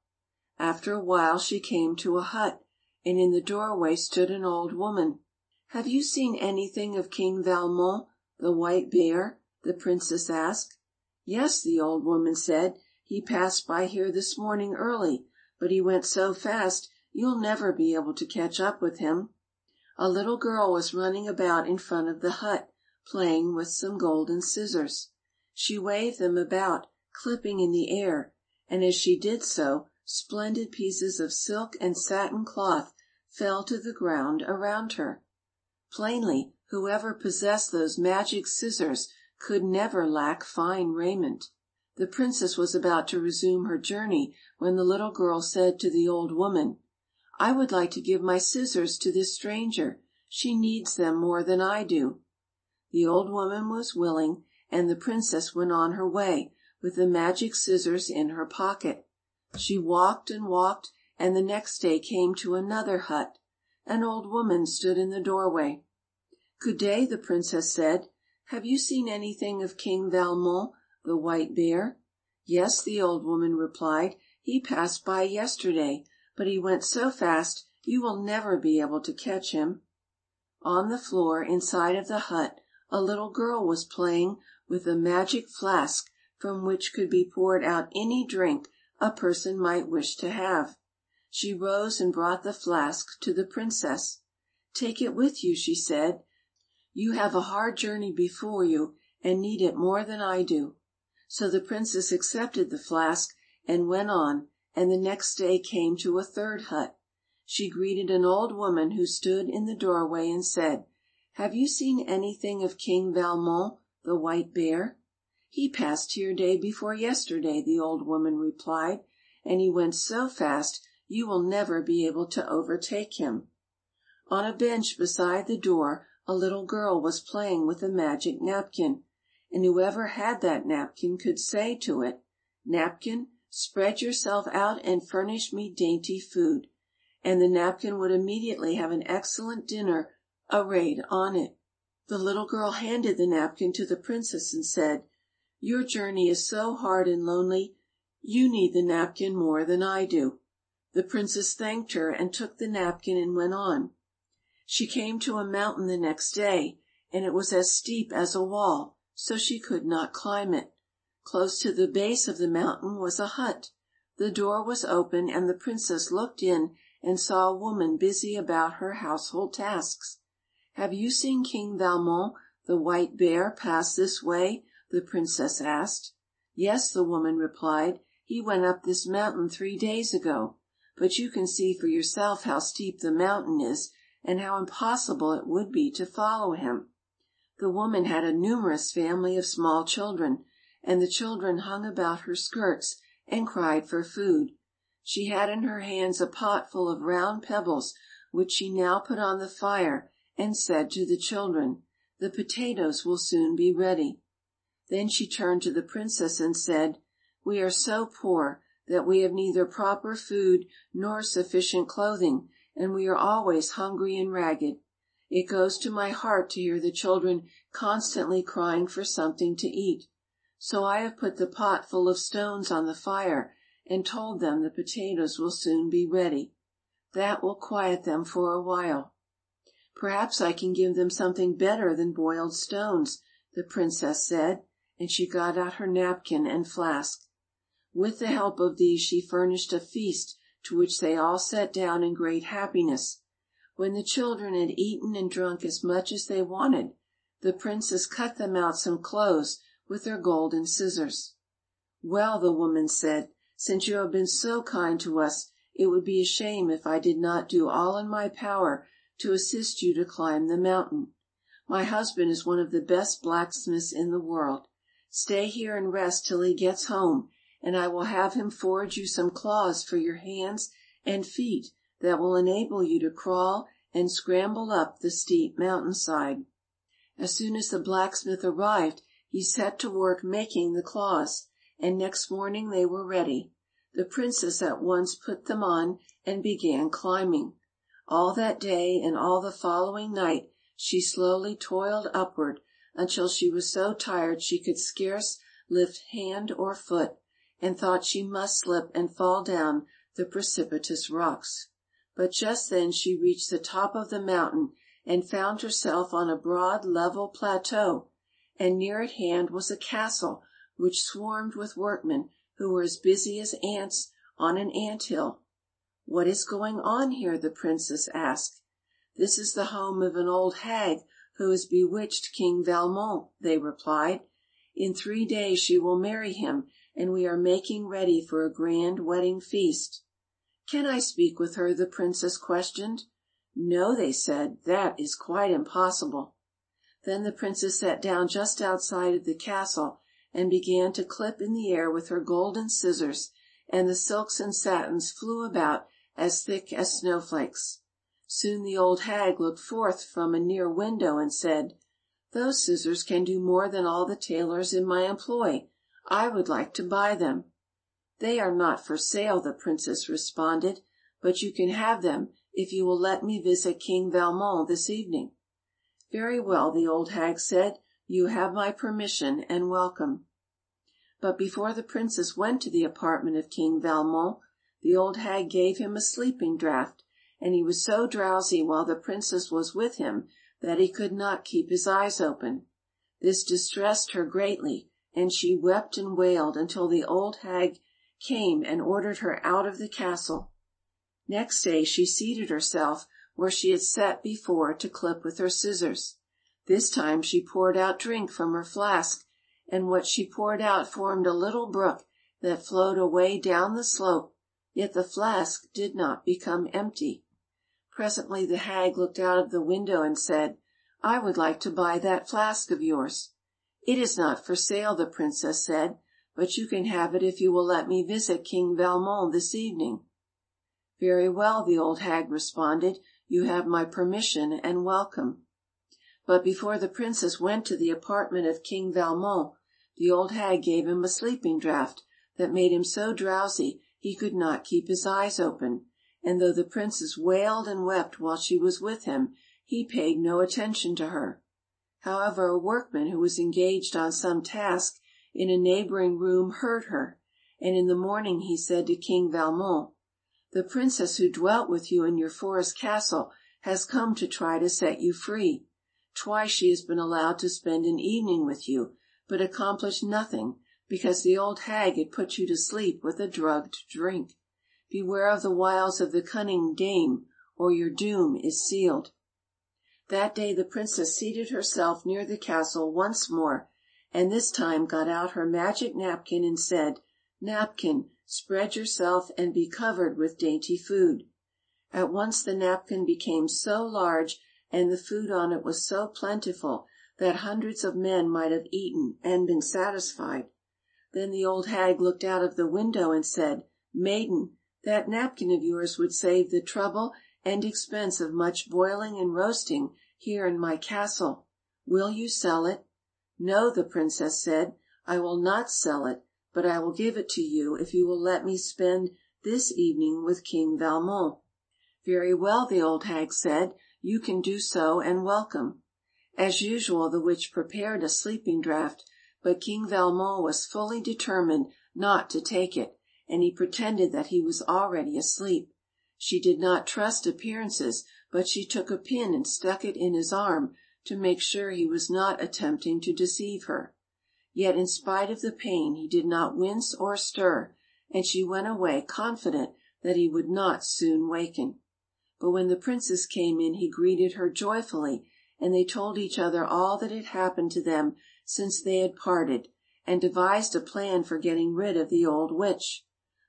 After a while she came to a hut, and in the doorway stood an old woman. "Have you seen anything of King Valmont, the white bear?" the princess asked. "Yes," the old woman said. "He passed by here this morning early, but he went so fast you'll never be able to catch up with him." A little girl was running about in front of the hut, playing with some golden scissors. She waved them about, clipping in the air, and as she did so, splendid pieces of silk and satin cloth fell to the ground around her. Plainly, whoever possessed those magic scissors could never lack fine raiment. The princess was about to resume her journey when the little girl said to the old woman, "I would like to give my scissors to this stranger. She needs them more than I do." The old woman was willing, and the princess went on her way with the magic scissors in her pocket. She walked and walked, and the next day came to another hut. An old woman stood in the doorway. "Good day," the princess said. "Have you seen anything of King Valmont, the white bear?" "Yes," the old woman replied. "He passed by yesterday, but he went so fast you will never be able to catch him." On the floor inside of the hut a little girl was playing with a magic flask from which could be poured out any drink a person might wish to have. She rose and brought the flask to the princess. "Take it with you," she said. "You have a hard journey before you and need it more than I do." So the princess accepted the flask and went on, and the next day came to a third hut. She greeted an old woman who stood in the doorway and said, "Have you seen anything of King Valmont, the white bear?" "He passed here day before yesterday," the old woman replied, "and he went so fast you will never be able to overtake him." On a bench beside the door a little girl was playing with a magic napkin, and whoever had that napkin could say to it, "Napkin, spread yourself out and furnish me dainty food," and the napkin would immediately have an excellent dinner arrayed on it. The little girl handed the napkin to the princess and said, "Your journey is so hard and lonely, you need the napkin more than I do." The princess thanked her and took the napkin and went on. She came to a mountain the next day, and it was as steep as a wall, so she could not climb it. Close to the base of the mountain was a hut. The door was open, and the princess looked in and saw a woman busy about her household tasks. "Have you seen King Valmont, the white bear, pass this way?" the princess asked. "Yes," the woman replied. "He went up this mountain 3 days ago. But you can see for yourself how steep the mountain is, and how impossible it would be to follow him." The woman had a numerous family of small children, and the children hung about her skirts and cried for food. She had in her hands a pot full of round pebbles, which she now put on the fire, and said to the children, "The potatoes will soon be ready." Then she turned to the princess and said, "We are so poor that we have neither proper food nor sufficient clothing, and we are always hungry and ragged. It goes to my heart to hear the children constantly crying for something to eat. So I have put the pot full of stones on the fire and told them the potatoes will soon be ready. That will quiet them for a while." "Perhaps I can give them something better than boiled stones," the princess said, and she got out her napkin and flask. With the help of these she furnished a feast to which they all sat down in great happiness. When the children had eaten and drunk as much as they wanted, the princess cut them out some clothes with her golden scissors. "Well," the woman said, "since you have been so kind to us, it would be a shame if I did not do all in my power to assist you to climb the mountain. My husband is one of the best blacksmiths in the world. Stay here and rest till he gets home, and I will have him forge you some claws for your hands and feet that will enable you to crawl and scramble up the steep mountainside." As soon as the blacksmith arrived, he set to work making the claws, and next morning they were ready. The princess at once put them on and began climbing. All that day and all the following night she slowly toiled upward, until she was so tired she could scarce lift hand or foot, and thought she must slip and fall down the precipitous rocks. But just then she reached the top of the mountain, and found herself on a broad level plateau, and near at hand was a castle which swarmed with workmen who were as busy as ants on an ant-hill. "What is going on here?" the princess asked. "This is the home of an old hag who has bewitched King Valmont," they replied. "In 3 days she will marry him, and we are making ready for a grand wedding feast." "Can I speak with her?" the princess questioned. "No," they said, "that is quite impossible." Then the princess sat down just outside of the castle, and began to clip in the air with her golden scissors, and the silks and satins flew about as thick as snowflakes. Soon the old hag looked forth from a near window and said, "Those scissors can do more than all the tailors in my employ. I would like to buy them." "They are not for sale," the princess responded, "but you can have them if you will let me visit King Valmont this evening." "Very well," the old hag said, "you have my permission and welcome." But before the princess went to the apartment of King Valmont, the old hag gave him a sleeping draught, and he was so drowsy while the princess was with him that he could not keep his eyes open. This distressed her greatly, and she wept and wailed until the old hag came and ordered her out of the castle. Next day she seated herself where she had sat before to clip with her scissors. This time she poured out drink from her flask, and what she poured out formed a little brook that flowed away down the slope, yet the flask did not become empty. Presently the hag looked out of the window and said, "I would like to buy that flask of yours." "It is not for sale," the princess said, "but you can have it if you will let me visit King Valmont this evening." "Very well," the old hag responded, "you have my permission and welcome." But before the princess went to the apartment of King Valmont, the old hag gave him a sleeping draught that made him so drowsy he could not keep his eyes open, and though the princess wailed and wept while she was with him, he paid no attention to her. However, a workman who was engaged on some task in a neighbouring room heard her, and in the morning he said to King Valmont, "The princess who dwelt with you in your forest castle has come to try to set you free. Twice she has been allowed to spend an evening with you, but accomplished nothing, because the old hag had put you to sleep with a drugged drink. Beware of the wiles of the cunning dame, or your doom is sealed." That day the princess seated herself near the castle once more, and this time got out her magic napkin and said, "Napkin, spread yourself and be covered with dainty food." At once the napkin became so large and the food on it was so plentiful that hundreds of men might have eaten and been satisfied. Then the old hag looked out of the window and said, "Maiden, that napkin of yours would save the trouble and expense of much boiling and roasting here in my castle. Will you sell it?" "No," the princess said, "I will not sell it, but I will give it to you if you will let me spend this evening with King Valmont." "Very well," the old hag said, "you can do so and welcome." As usual, the witch prepared a sleeping draught, but King Valmont was fully determined not to take it, and he pretended that he was already asleep. She did not trust appearances, but she took a pin and stuck it in his arm to make sure he was not attempting to deceive her. Yet in spite of the pain he did not wince or stir, and she went away confident that he would not soon waken. But when the princess came in he greeted her joyfully, and they told each other all that had happened to them since they had parted, and devised a plan for getting rid of the old witch.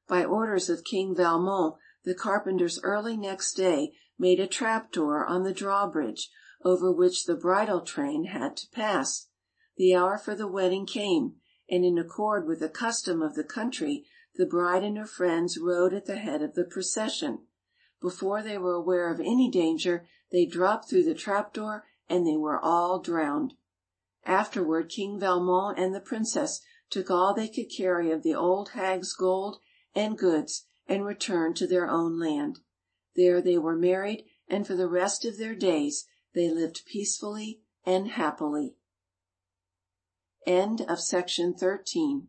By orders of King Valmont, the carpenters early next day made a trap-door on the drawbridge over which the bridal train had to pass. The hour for the wedding came, and in accord with the custom of the country, the bride and her friends rode at the head of the procession. Before they were aware of any danger, they dropped through the trap-door, and they were all drowned. Afterward King Valmont and the princess took all they could carry of the old hag's gold and goods, and returned to their own land. There they were married, and for the rest of their days they lived peacefully and happily. End of section 13.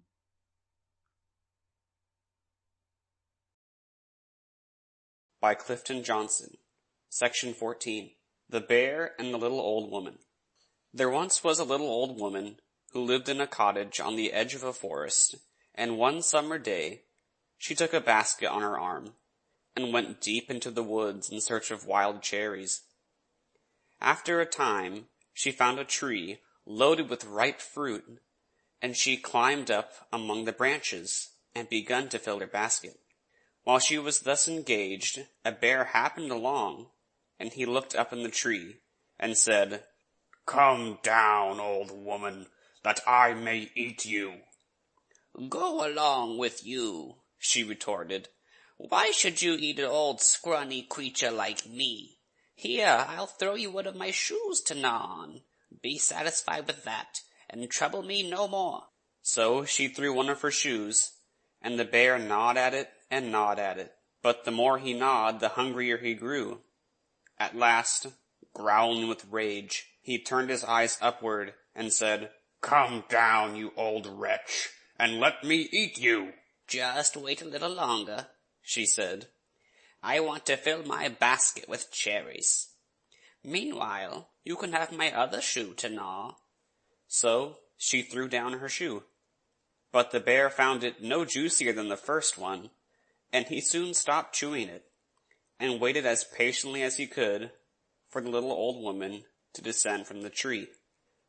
By Clifton Johnson. Section 14. The Bear and the Little Old Woman. There once was a little old woman who lived in a cottage on the edge of a forest, and one summer day she took a basket on her arm and went deep into the woods in search of wild cherries. After a time she found a tree loaded with ripe fruit, and she climbed up among the branches and began to fill her basket. While she was thus engaged, a bear happened along, and he looked up in the tree and said, "Come down, old woman, that I may eat you." "Go along with you," she retorted. "Why should you eat an old scrawny creature like me? Here, I'll throw you one of my shoes to gnaw on. Be satisfied with that, and trouble me no more." So she threw one of her shoes, and the bear gnawed at it and gnawed at it. But the more he gnawed, the hungrier he grew. At last, growling with rage, he turned his eyes upward and said, "Come down, you old wretch, and let me eat you." "Just wait a little longer," she said. "I want to fill my basket with cherries. Meanwhile, you can have my other shoe to gnaw." So she threw down her shoe. But the bear found it no juicier than the first one, and he soon stopped chewing it, and waited as patiently as he could for the little old woman to descend from the tree.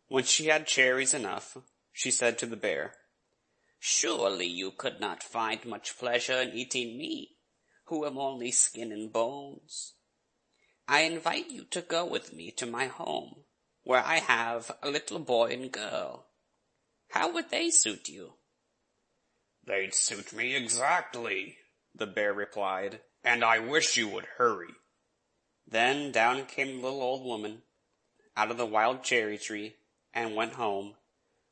When she had cherries enough, she said to the bear, "Surely you could not find much pleasure in eating me, who am only skin and bones. I invite you to go with me to my home, where I have a little boy and girl. How would they suit you?" "They'd suit me exactly," the bear replied, "and I wish you would hurry." Then down came the little old woman out of the wild cherry tree and went home,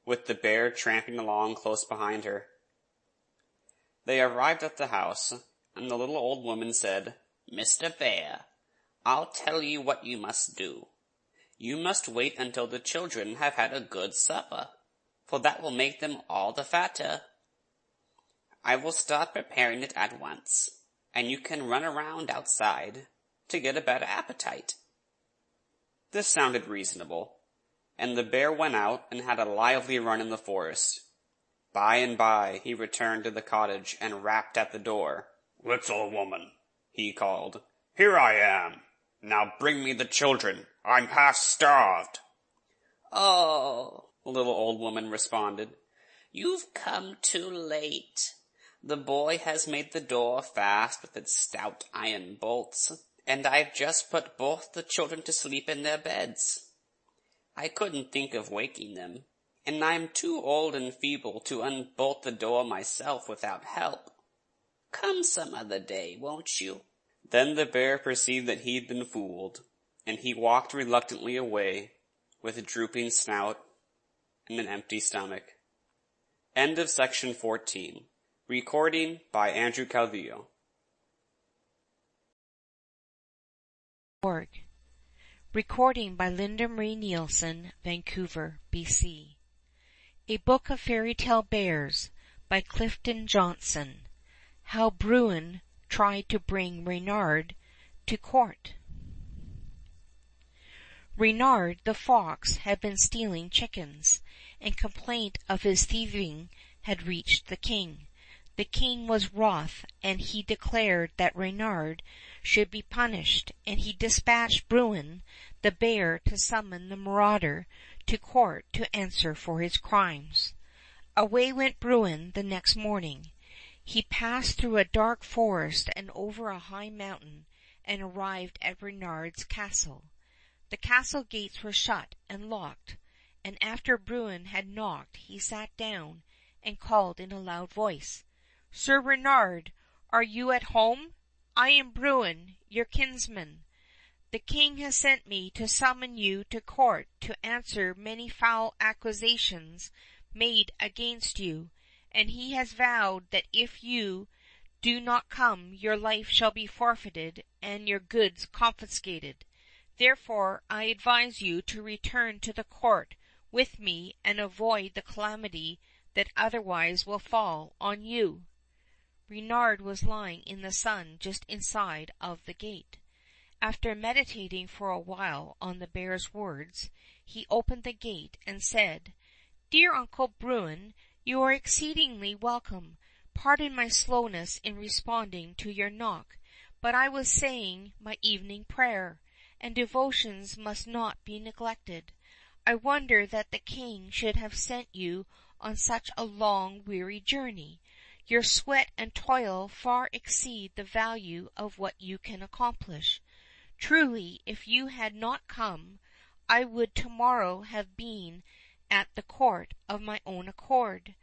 with the bear tramping along close behind her. They arrived at the house, and the little old woman said, "Mr. Bear, I'll tell you what you must do. You must wait until the children have had a good supper, for that will make them all the fatter. I will start preparing it at once, and you can run around outside to get a better appetite." This sounded reasonable, and the bear went out and had a lively run in the forest. By and by he returned to the cottage and rapped at the door. "Little woman," he called, "here I am. Now bring me the children. I'm half starved." "Oh," the little old woman responded, "you've come too late. The boy has made the door fast with its stout iron bolts, and I've just put both the children to sleep in their beds. I couldn't think of waking them, and I'm too old and feeble to unbolt the door myself without help. Come some other day, won't you?" Then the bear perceived that he'd been fooled, and he walked reluctantly away with a drooping snout and an empty stomach. End of section 14. Recording by Andrew Calvillo. Recording by Linda Marie Nielsen, Vancouver, BC. A Book of Fairy Tale Bears by Clifton Johnson. How Bruin Tried to Bring Reynard to Court. Reynard the fox had been stealing chickens, and complaint of his thieving had reached the king. The king was wroth, and he declared that Reynard should be punished, and he dispatched Bruin the bear to summon the marauder to court to answer for his crimes. Away went Bruin the next morning. He passed through a dark forest and over a high mountain, and arrived at Reynard's castle. The castle gates were shut and locked, and after Bruin had knocked he sat down and called in a loud voice, "Sir Reynard, are you at home? I am Bruin, your kinsman. The king has sent me to summon you to court to answer many foul accusations made against you, and he has vowed that if you do not come your life shall be forfeited and your goods confiscated. Therefore I advise you to return to the court with me and avoid the calamity that otherwise will fall on you." Reynard was lying in the sun just inside of the gate. After meditating for a while on the bear's words, he opened the gate and said, "Dear Uncle Bruin, you are exceedingly welcome. Pardon my slowness in responding to your knock, but I was saying my evening prayer, and devotions must not be neglected. I wonder that the king should have sent you on such a long, weary journey. Your sweat and toil far exceed the value of what you can accomplish. Truly, if you had not come, I would to-morrow have been at the court of my own accord.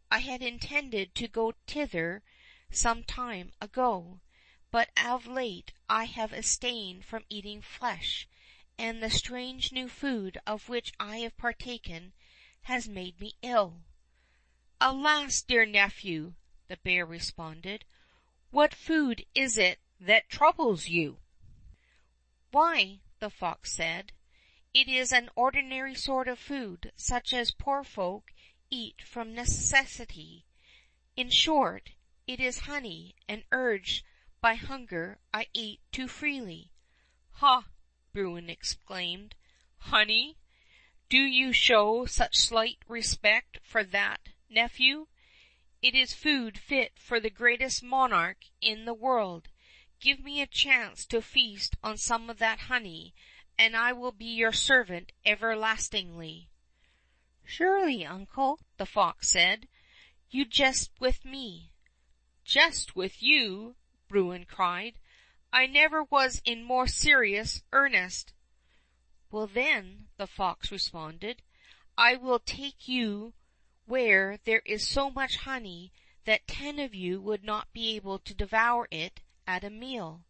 I had intended to go thither some time ago, but of late I have abstained from eating flesh, and the strange new food of which I have partaken has made me ill." "Alas, dear nephew," the bear responded, "what food is it that troubles you?" "Why," the fox said, "it is an ordinary sort of food, such as poor folk eat from necessity. In short, it is honey, and urged by hunger I eat too freely." "Ha!" Bruin exclaimed, "honey? Do you show such slight respect for that, nephew? It is food fit for the greatest monarch in the world. Give me a chance to feast on some of that honey, and I will be your servant everlastingly." "Surely, uncle," the fox said, "you jest with me." "Jest with you!" Bruin cried. "I never was in more serious earnest." "Well, then," the fox responded, "I will take you where there is so much honey that 10 of you would not be able to devour it at a meal.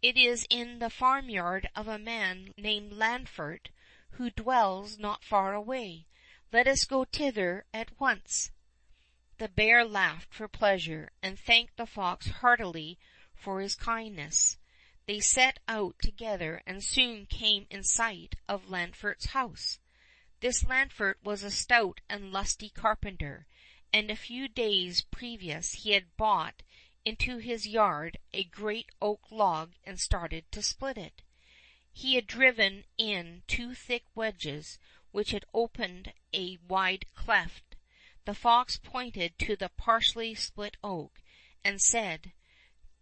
It is in the farmyard of a man named Lanfert, who dwells not far away. Let us go thither at once." The bear laughed for pleasure, and thanked the fox heartily for his kindness. They set out together, and soon came in sight of Lanfert's house. This Lanfert was a stout and lusty carpenter, and a few days previous he had brought into his yard a great oak log and started to split it. He had driven in 2 thick wedges, which had opened a wide cleft. The fox pointed to the partially split oak, and said,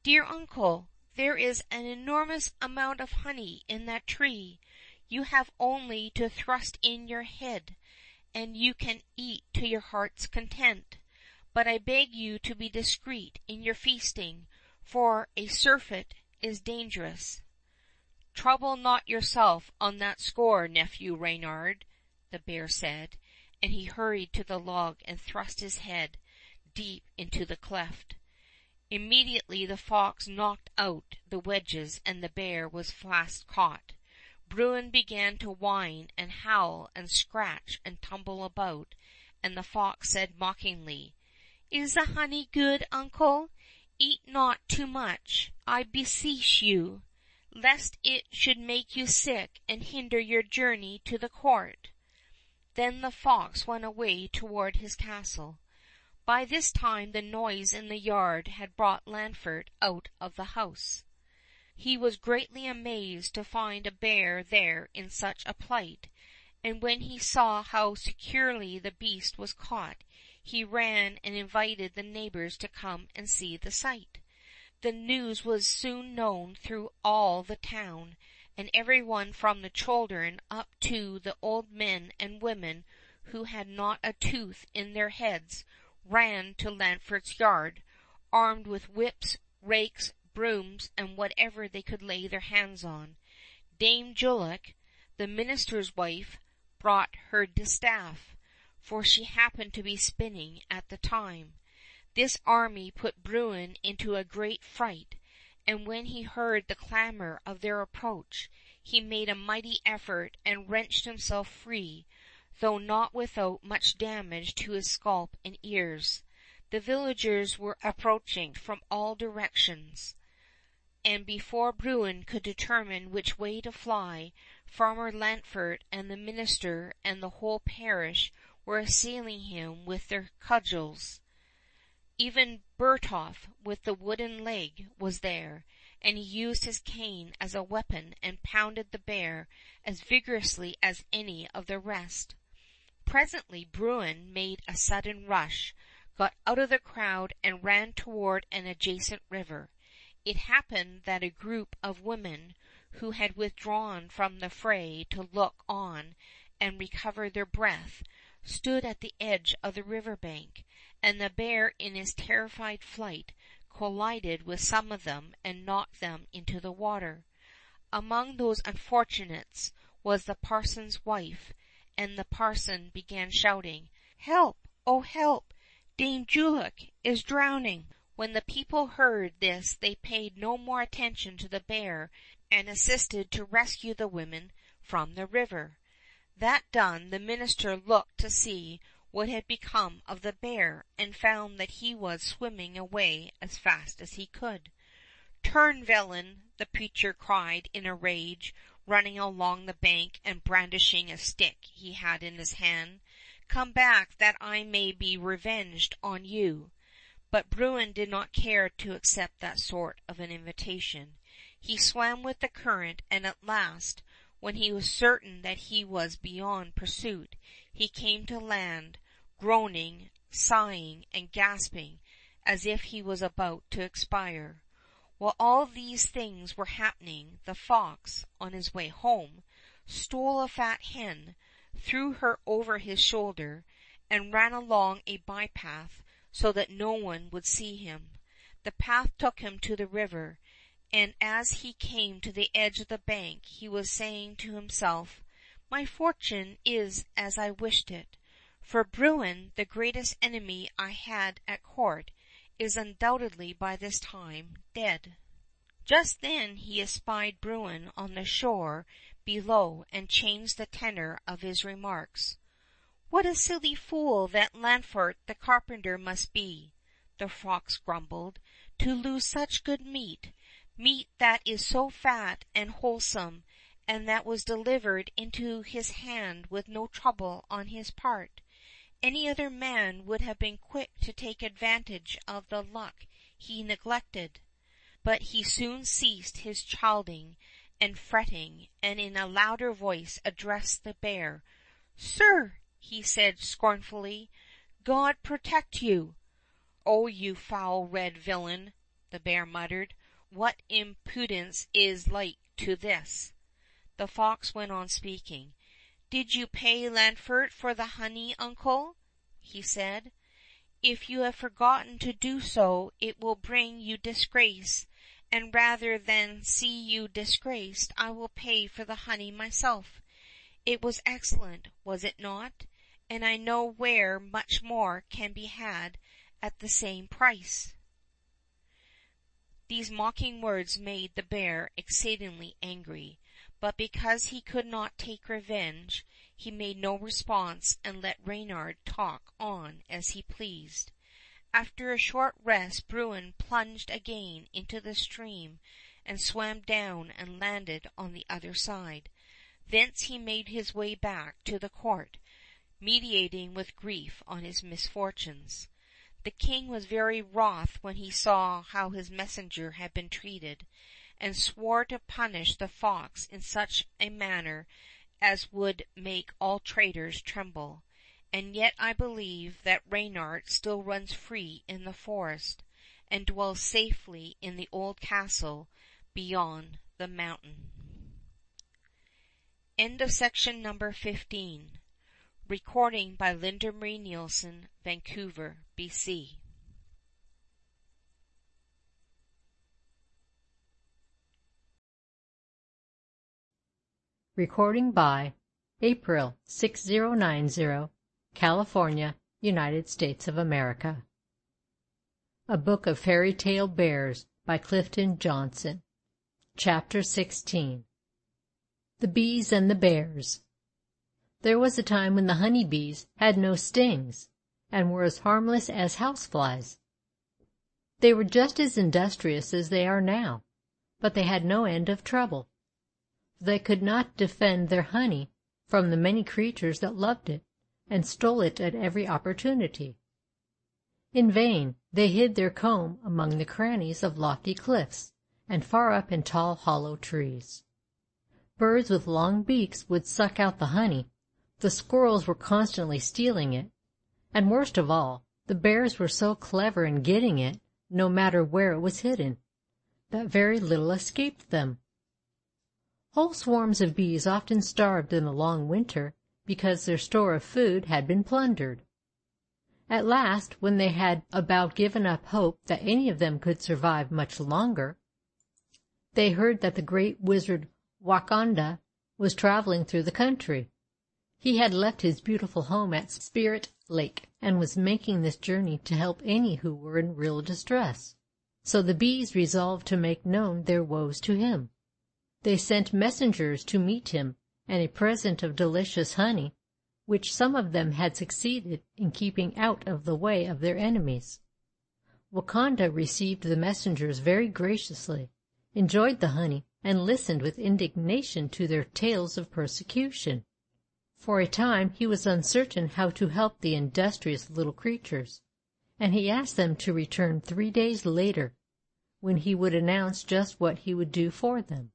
"Dear uncle, there is an enormous amount of honey in that tree. You have only to thrust in your head, and you can eat to your heart's content. But I beg you to be discreet in your feasting, for a surfeit is dangerous." "Trouble not yourself on that score, nephew Reynard," the bear said, and he hurried to the log and thrust his head deep into the cleft. Immediately the fox knocked out the wedges, and the bear was fast caught. Bruin began to whine and howl and scratch and tumble about, and the fox said mockingly, "Is the honey good, uncle? Eat not too much, I beseech you, lest it should make you sick and hinder your journey to the court." Then the fox went away toward his castle. By this time the noise in the yard had brought Lanfert out of the house. He was greatly amazed to find a bear there in such a plight, and when he saw how securely the beast was caught, he ran and invited the neighbours to come and see the sight. The news was soon known through all the town, and every one from the children up to the old men and women who had not a tooth in their heads ran to Lanfert's yard, armed with whips, rakes, brooms, and whatever they could lay their hands on. Dame Jullock, the minister's wife, brought her distaff, for she happened to be spinning at the time. This army put Bruin into a great fright, and when he heard the clamour of their approach, he made a mighty effort and wrenched himself free, though not without much damage to his scalp and ears. The villagers were approaching from all directions, and before Bruin could determine which way to fly, Farmer Lanfert and the minister and the whole parish were assailing him with their cudgels. Even Bertolf, with the wooden leg, was there, and he used his cane as a weapon and pounded the bear as vigorously as any of the rest. Presently Bruin made a sudden rush, got out of the crowd, and ran toward an adjacent river. It happened that a group of women who had withdrawn from the fray to look on and recover their breath stood at the edge of the river bank, and the bear in his terrified flight collided with some of them and knocked them into the water. Among those unfortunates was the parson's wife, and the parson began shouting, "Help! Oh, help! Dame Jullock is drowning!" When the people heard this they paid no more attention to the bear and assisted to rescue the women from the river. That done, the minister looked to see what had become of the bear, and found that he was swimming away as fast as he could. "Turn, villain!" the preacher cried in a rage, running along the bank and brandishing a stick he had in his hand. "Come back that I may be revenged on you." But Bruin did not care to accept that sort of an invitation. He swam with the current, and at last, when he was certain that he was beyond pursuit, he came to land, groaning, sighing, and gasping as if he was about to expire. While all these things were happening, the fox, on his way home, stole a fat hen, threw her over his shoulder, and ran along a by-path so that no one would see him. The path took him to the river, and as he came to the edge of the bank he was saying to himself, "My fortune is as I wished it, for Bruin, the greatest enemy I had at court, is undoubtedly by this time dead." Just then he espied Bruin on the shore below and changed the tenor of his remarks. "What a silly fool that Lanfert the carpenter must be," the fox grumbled, "to lose such good meat that is so fat and wholesome, and that was delivered into his hand with no trouble on his part. Any other man would have been quick to take advantage of the luck he neglected." But he soon ceased his chiding and fretting, and in a louder voice addressed the bear. "Sir," he said scornfully, "God protect you!" "Oh, you foul red villain," the bear muttered, "what impudence is like to this?" The fox went on speaking. "Did you pay Lanfert for the honey, uncle?" he said. "If you have forgotten to do so it will bring you disgrace, and rather than see you disgraced I will pay for the honey myself. It was excellent, was it not? And I know where much more can be had at the same price." These mocking words made the bear exceedingly angry, but because he could not take revenge, he made no response and let Reynar talk on as he pleased. After a short rest Bruin plunged again into the stream and swam down and landed on the other side. Thence he made his way back to the court, meditating with grief on his misfortunes. The king was very wroth when he saw how his messenger had been treated, and swore to punish the fox in such a manner as would make all traitors tremble. And yet I believe that Reynar still runs free in the forest, and dwells safely in the old castle beyond the mountain. End of section number 15. Recording by Linda Marie Nielsen, Vancouver, BC. Recording by April 6090, California, United States of America. A Book of Fairy Tale Bears by Clifton Johnson. Chapter 16. The Bees and the Bears. There was a time when the honey bees had no stings, and were as harmless as houseflies. They were just as industrious as they are now, but they had no end of trouble. They could not defend their honey from the many creatures that loved it, and stole it at every opportunity. In vain they hid their comb among the crannies of lofty cliffs, and far up in tall hollow trees. Birds with long beaks would suck out the honey, the squirrels were constantly stealing it, and worst of all, the bears were so clever in getting it, no matter where it was hidden, that very little escaped them. Whole swarms of bees often starved in the long winter because their store of food had been plundered. At last, when they had about given up hope that any of them could survive much longer, they heard that the great wizard Wakanda was traveling through the country. He had left his beautiful home at Spirit Lake, and was making this journey to help any who were in real distress. So the bees resolved to make known their woes to him. They sent messengers to meet him, and a present of delicious honey, which some of them had succeeded in keeping out of the way of their enemies. Wakanda received the messengers very graciously, enjoyed the honey, and listened with indignation to their tales of persecution. For a time he was uncertain how to help the industrious little creatures, and he asked them to return 3 days later, when he would announce just what he would do for them.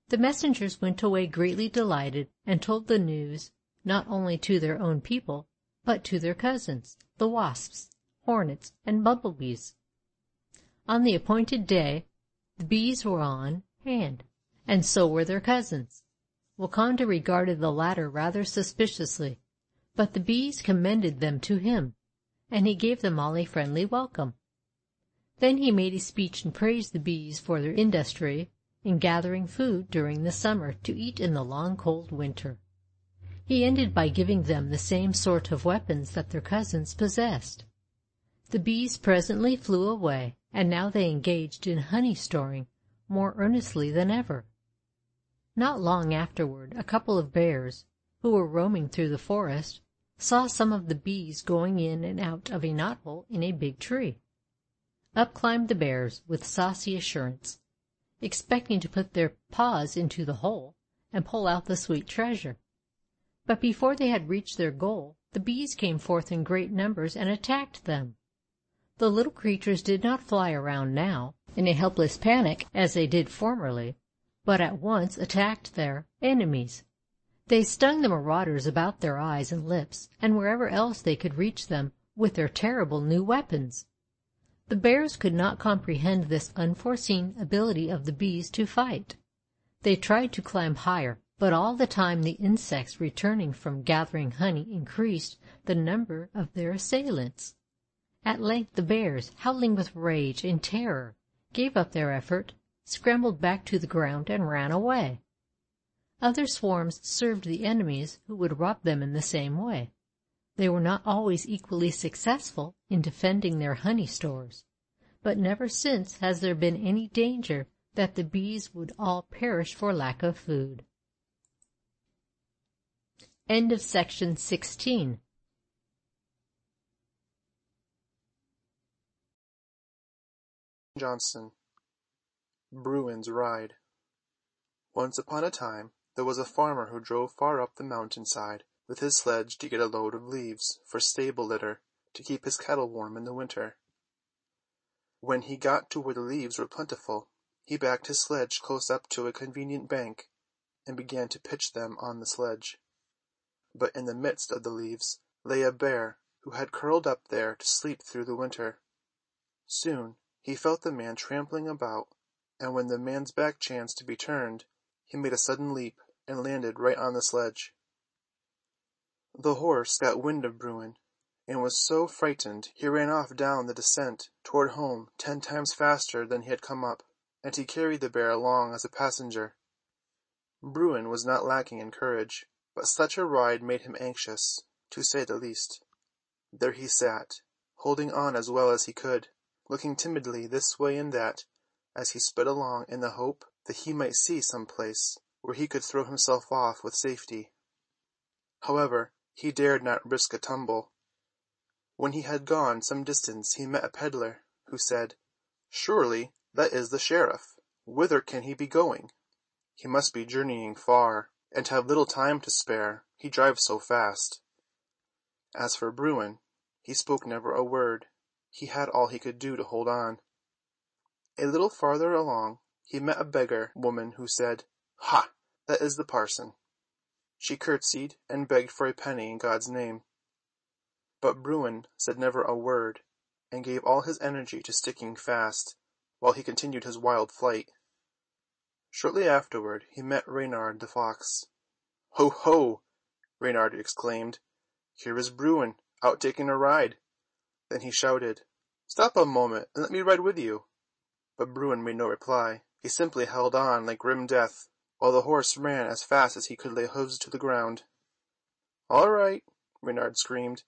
The messengers went away greatly delighted, and told the news not only to their own people, but to their cousins, the wasps, hornets, and bumblebees. On the appointed day, the bees were on hand, and so were their cousins. Wakanda regarded the latter rather suspiciously, but the bees commended them to him, and he gave them all a friendly welcome. Then he made a speech and praised the bees for their industry in gathering food during the summer to eat in the long cold winter. He ended by giving them the same sort of weapons that their cousins possessed. The bees presently flew away, and now they engaged in honey storing more earnestly than ever. Not long afterward, a couple of bears, who were roaming through the forest, saw some of the bees going in and out of a knothole in a big tree. Up climbed the bears with saucy assurance, expecting to put their paws into the hole and pull out the sweet treasure. But before they had reached their goal, the bees came forth in great numbers and attacked them. The little creatures did not fly around now in a helpless panic as they did formerly, but at once attacked their enemies. They stung the marauders about their eyes and lips, and wherever else they could reach them, with their terrible new weapons. The bears could not comprehend this unforeseen ability of the bees to fight. They tried to climb higher, but all the time the insects returning from gathering honey increased the number of their assailants. At length the bears, howling with rage and terror, gave up their effort, scrambled back to the ground, and ran away. Other swarms served the enemies who would rob them in the same way. They were not always equally successful in defending their honey stores, but never since has there been any danger that the bees would all perish for lack of food. End of section 16. Johnson. Bruin's Ride. Once upon a time there was a farmer who drove far up the mountainside with his sledge to get a load of leaves for stable litter to keep his cattle warm in the winter. When he got to where the leaves were plentiful, He backed his sledge close up to a convenient bank, and began to pitch them on the sledge. But in the midst of the leaves lay a bear who had curled up there to sleep through the winter. Soon he felt the man trampling about, and when the man's back chanced to be turned, he made a sudden leap and landed right on the sledge. The horse got wind of Bruin, and was so frightened he ran off down the descent toward home 10 times faster than he had come up, and he carried the bear along as a passenger. Bruin was not lacking in courage, but such a ride made him anxious, to say the least. There he sat, holding on as well as he could, looking timidly this way and that, as he sped along in the hope that he might see some place where he could throw himself off with safety. However, he dared not risk a tumble. When he had gone some distance he met a peddler, who said, "Surely that is the sheriff. Whither can he be going? He must be journeying far, and have little time to spare, he drives so fast." As for Bruin, he spoke never a word. He had all he could do to hold on. A little farther along he met a beggar woman who said, "Ha! That is the parson." She curtsied and begged for a penny in God's name. But Bruin said never a word, and gave all his energy to sticking fast, while he continued his wild flight. Shortly afterward he met Reynar the fox. "Ho, ho!" Reynar exclaimed. "Here is Bruin, out taking a ride." Then he shouted, "Stop a moment, and let me ride with you." But Bruin made no reply. He simply held on like grim death, while the horse ran as fast as he could lay hoofs to the ground. "All right," Reynard screamed.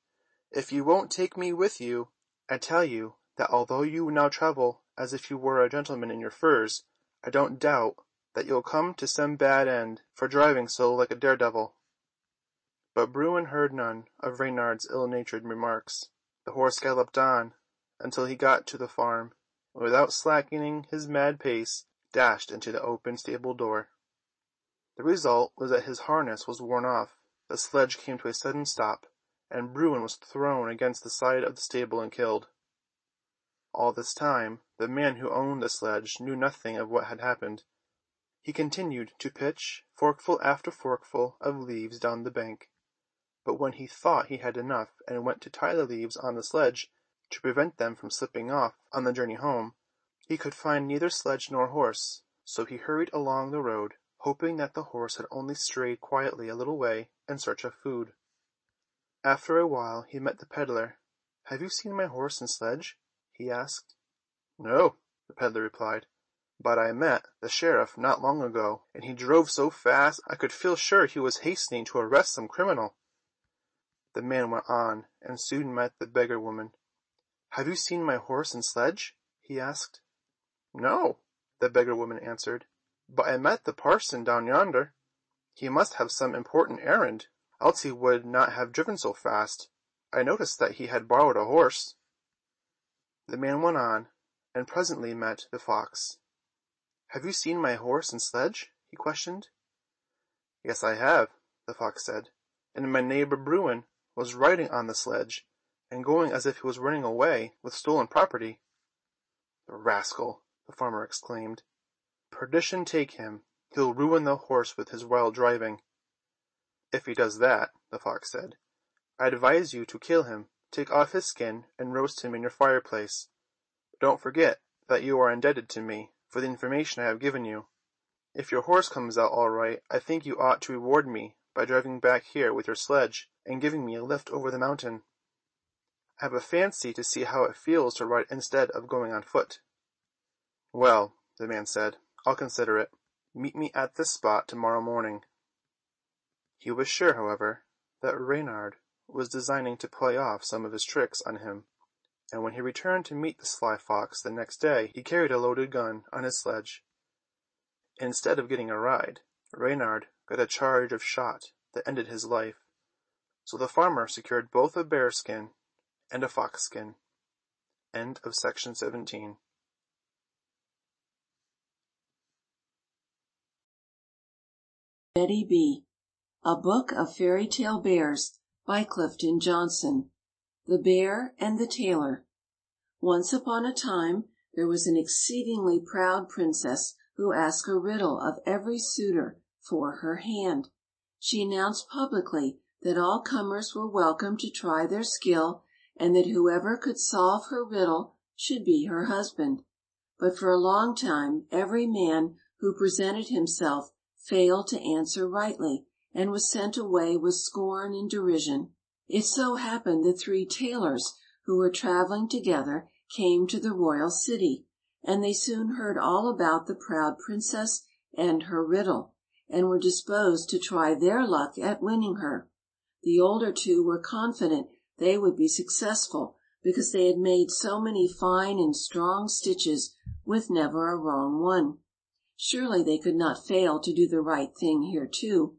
"If you won't take me with you, I tell you that although you now travel as if you were a gentleman in your furs, I don't doubt that you'll come to some bad end for driving so like a daredevil." But Bruin heard none of Reynard's ill-natured remarks. The horse galloped on until he got to the farm, and without slackening his mad pace, dashed into the open stable door. The result was that his harness was worn off, the sledge came to a sudden stop, and Bruin was thrown against the side of the stable and killed. All this time the man who owned the sledge knew nothing of what had happened. He continued to pitch forkful after forkful of leaves down the bank, but when he thought he had enough and went to tie the leaves on the sledge to prevent them from slipping off on the journey home, he could find neither sledge nor horse, so he hurried along the road, hoping that the horse had only strayed quietly a little way in search of food. After a while he met the peddler. "Have you seen my horse and sledge?" he asked. "No," the peddler replied, "but I met the sheriff not long ago, and he drove so fast I could feel sure he was hastening to arrest some criminal." The man went on, and soon met the beggar woman. "Have you seen my horse and sledge?" he asked. "No," the beggar woman answered, "but I met the parson down yonder. He must have some important errand, else he would not have driven so fast. I noticed that he had borrowed a horse." The man went on, and presently met the fox. "Have you seen my horse and sledge?" he questioned. "Yes, I have," the fox said, "and my neighbor Bruin was riding on the sledge, and going as if he was running away with stolen property." "The rascal!" the farmer exclaimed. "Perdition take him! He'll ruin the horse with his wild driving." "If he does that," the fox said, "I advise you to kill him, take off his skin, and roast him in your fireplace. But don't forget that you are indebted to me for the information I have given you. If your horse comes out all right, I think you ought to reward me by driving back here with your sledge and giving me a lift over the mountain. I have a fancy to see how it feels to ride instead of going on foot." "Well," the man said, "I'll consider it. Meet me at this spot tomorrow morning." He was sure, however, that Reynard was designing to play off some of his tricks on him, and when he returned to meet the sly fox the next day he carried a loaded gun on his sledge. Instead of getting a ride, Reynard got a charge of shot that ended his life, so the farmer secured both a bearskin and a foxskin. End of section 17. Betty B. A Book of Fairy Tale Bears by Clifton Johnson. The Bear and the Tailor. Once upon a time there was an exceedingly proud princess who asked a riddle of every suitor for her hand. She announced publicly that all comers were welcome to try their skill, and that whoever could solve her riddle should be her husband. But for a long time every man who presented himself failed to answer rightly, and was sent away with scorn and derision. It so happened that 3 tailors who were traveling together came to the royal city, and they soon heard all about the proud princess and her riddle, and were disposed to try their luck at winning her. The older 2 were confident they would be successful, because they had made so many fine and strong stitches with never a wrong one. Surely they could not fail to do the right thing here too.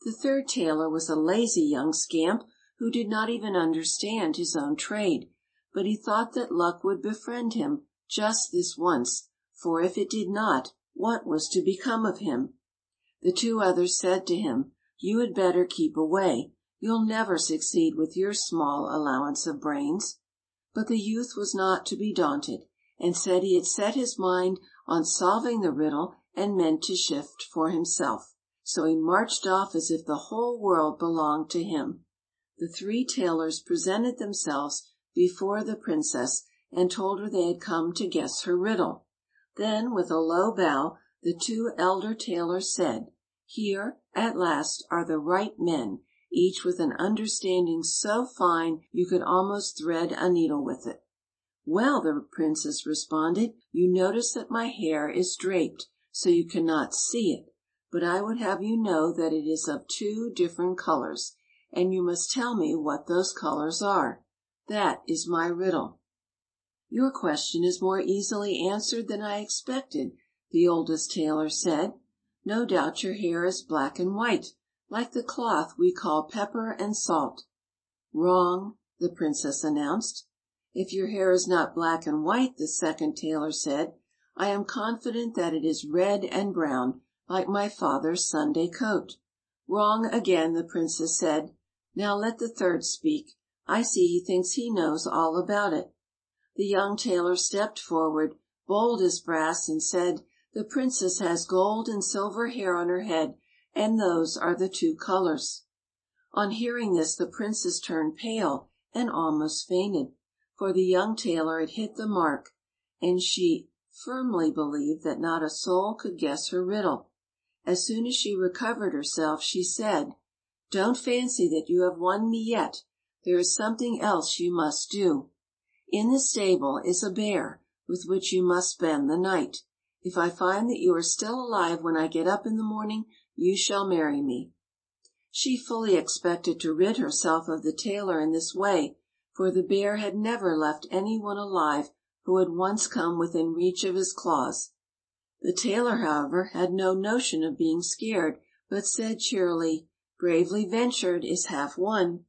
The 3rd tailor was a lazy young scamp who did not even understand his own trade, but he thought that luck would befriend him just this once, for if it did not, what was to become of him? The 2 others said to him, "You had better keep away. You'll never succeed with your small allowance of brains." But the youth was not to be daunted, and said he had set his mind on solving the riddle and meant to shift for himself. So he marched off as if the whole world belonged to him. The 3 tailors presented themselves before the princess and told her they had come to guess her riddle. Then, with a low bow, the 2 elder tailors said, "Here, at last, are the right men, each with an understanding so fine you could almost thread a needle with it." "Well," the princess responded, "you notice that my hair is draped, so you cannot see it, but I would have you know that it is of 2 different colors, and you must tell me what those colors are. That is my riddle." "Your question is more easily answered than I expected," the oldest tailor said. "No doubt your hair is black and white, like the cloth we call pepper and salt." "Wrong," the princess announced. "If your hair is not black and white," the 2nd tailor said, "I am confident that it is red and brown, like my father's Sunday coat." "Wrong again," the princess said. "Now let the 3rd speak. I see he thinks he knows all about it." The young tailor stepped forward, bold as brass, and said, "The princess has gold and silver hair on her head, and those are the 2 colors." On hearing this, the princess turned pale and almost fainted, for the young tailor had hit the mark, and she firmly believed that not a soul could guess her riddle. As soon as she recovered herself, she said, "Don't fancy that you have won me yet. There is something else you must do. In the stable is a bear with which you must spend the night. If I find that you are still alive when I get up in the morning, you shall marry me." She fully expected to rid herself of the tailor in this way, for the bear had never left any one alive who had once come within reach of his claws. The tailor, however, had no notion of being scared, but said cheerily, "Bravely ventured is half won."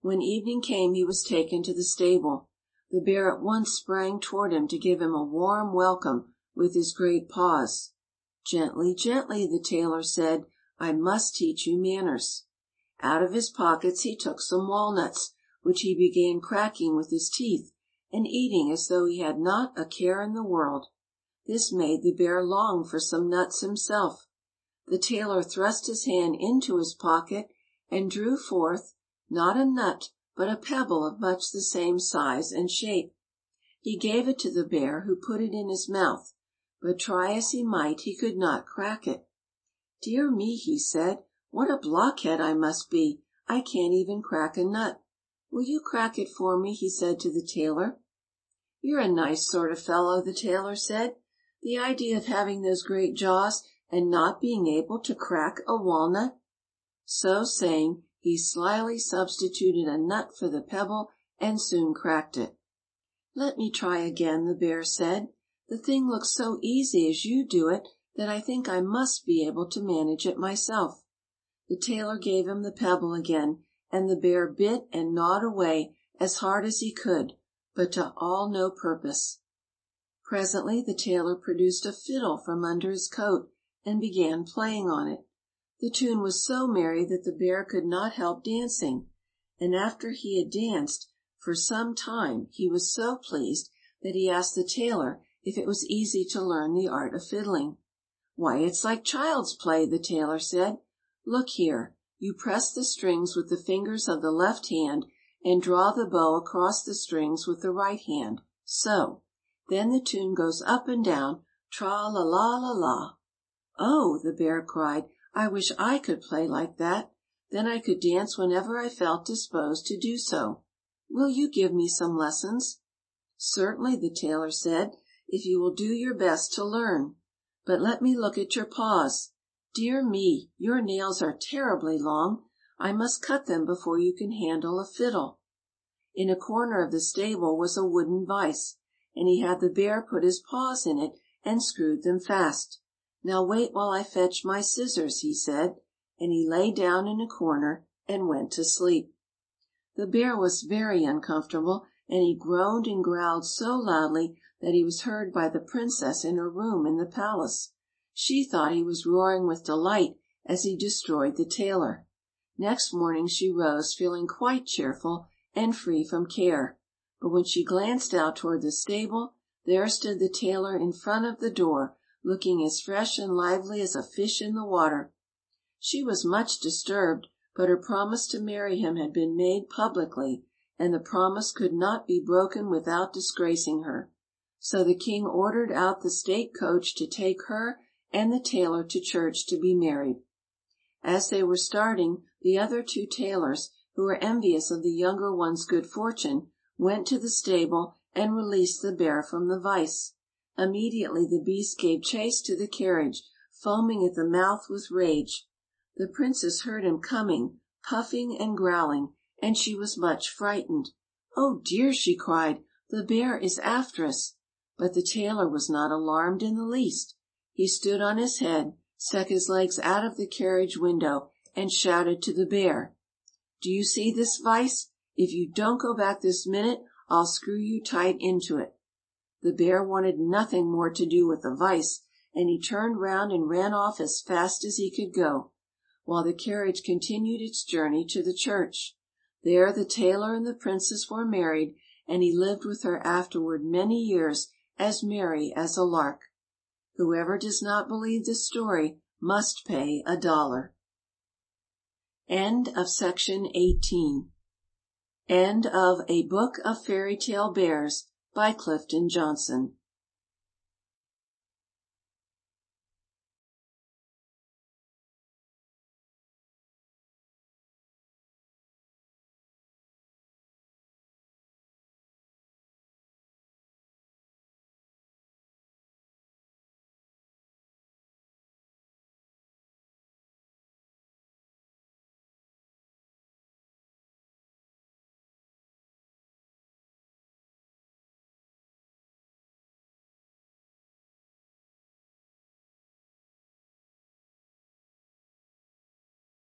When evening came he was taken to the stable. The bear at once sprang toward him to give him a warm welcome with his great paws. "Gently, gently," the tailor said, "I must teach you manners." Out of his pockets he took some walnuts, which he began cracking with his teeth, and eating as though he had not a care in the world. This made the bear long for some nuts himself. The tailor thrust his hand into his pocket and drew forth, not a nut, but a pebble of much the same size and shape. He gave it to the bear, who put it in his mouth, but try as he might, he could not crack it. "Dear me," he said, "what a blockhead I must be! I can't even crack a nut." "Will you crack it for me?" he said to the tailor. "You're a nice sort of fellow," the tailor said. "The idea of having those great jaws and not being able to crack a walnut." So saying, he slyly substituted a nut for the pebble and soon cracked it. "Let me try again," the bear said. "The thing looks so easy as you do it that I think I must be able to manage it myself." The tailor gave him the pebble again, and the bear bit and gnawed away as hard as he could, but to all no purpose. Presently the tailor produced a fiddle from under his coat and began playing on it. The tune was so merry that the bear could not help dancing, and after he had danced for some time he was so pleased that he asked the tailor if it was easy to learn the art of fiddling. "Why, it's like child's play," the tailor said. "Look here, you press the strings with the fingers of the left hand and draw the bow across the strings with the right hand, so. Then the tune goes up and down, tra-la-la-la-la." "Oh," the bear cried, "I wish I could play like that. Then I could dance whenever I felt disposed to do so. Will you give me some lessons?" "Certainly," the tailor said, "if you will do your best to learn. But let me look at your paws. Dear me, your nails are terribly long. I must cut them before you can handle a fiddle." In a corner of the stable was a wooden vise, and he had the bear put his paws in it and screwed them fast. "Now wait while I fetch my scissors," he said, and he lay down in a corner and went to sleep. The bear was very uncomfortable, and he groaned and growled so loudly that he was heard by the princess in her room in the palace. She thought he was roaring with delight as he destroyed the tailor. Next morning she rose feeling quite cheerful and free from care, but when she glanced out toward the stable, there stood the tailor in front of the door, looking as fresh and lively as a fish in the water. She was much disturbed, but her promise to marry him had been made publicly, and the promise could not be broken without disgracing her. So the king ordered out the state coach to take her and the tailor to church to be married. As they were starting, the other two tailors, who were envious of the younger one's good fortune, went to the stable and released the bear from the vise. Immediately the beast gave chase to the carriage, foaming at the mouth with rage. The princess heard him coming, puffing and growling, and she was much frightened. "Oh dear!" she cried, "the bear is after us." But the tailor was not alarmed in the least. He stood on his head, stuck his legs out of the carriage window, and shouted to the bear, "Do you see this vise? If you don't go back this minute, I'll screw you tight into it." The bear wanted nothing more to do with the vise, and he turned round and ran off as fast as he could go, while the carriage continued its journey to the church. There the tailor and the princess were married, and he lived with her afterward many years as merry as a lark. Whoever does not believe this story must pay $1. End of section 18. End of A Book of Fairy Tale Bears by Clifton Johnson.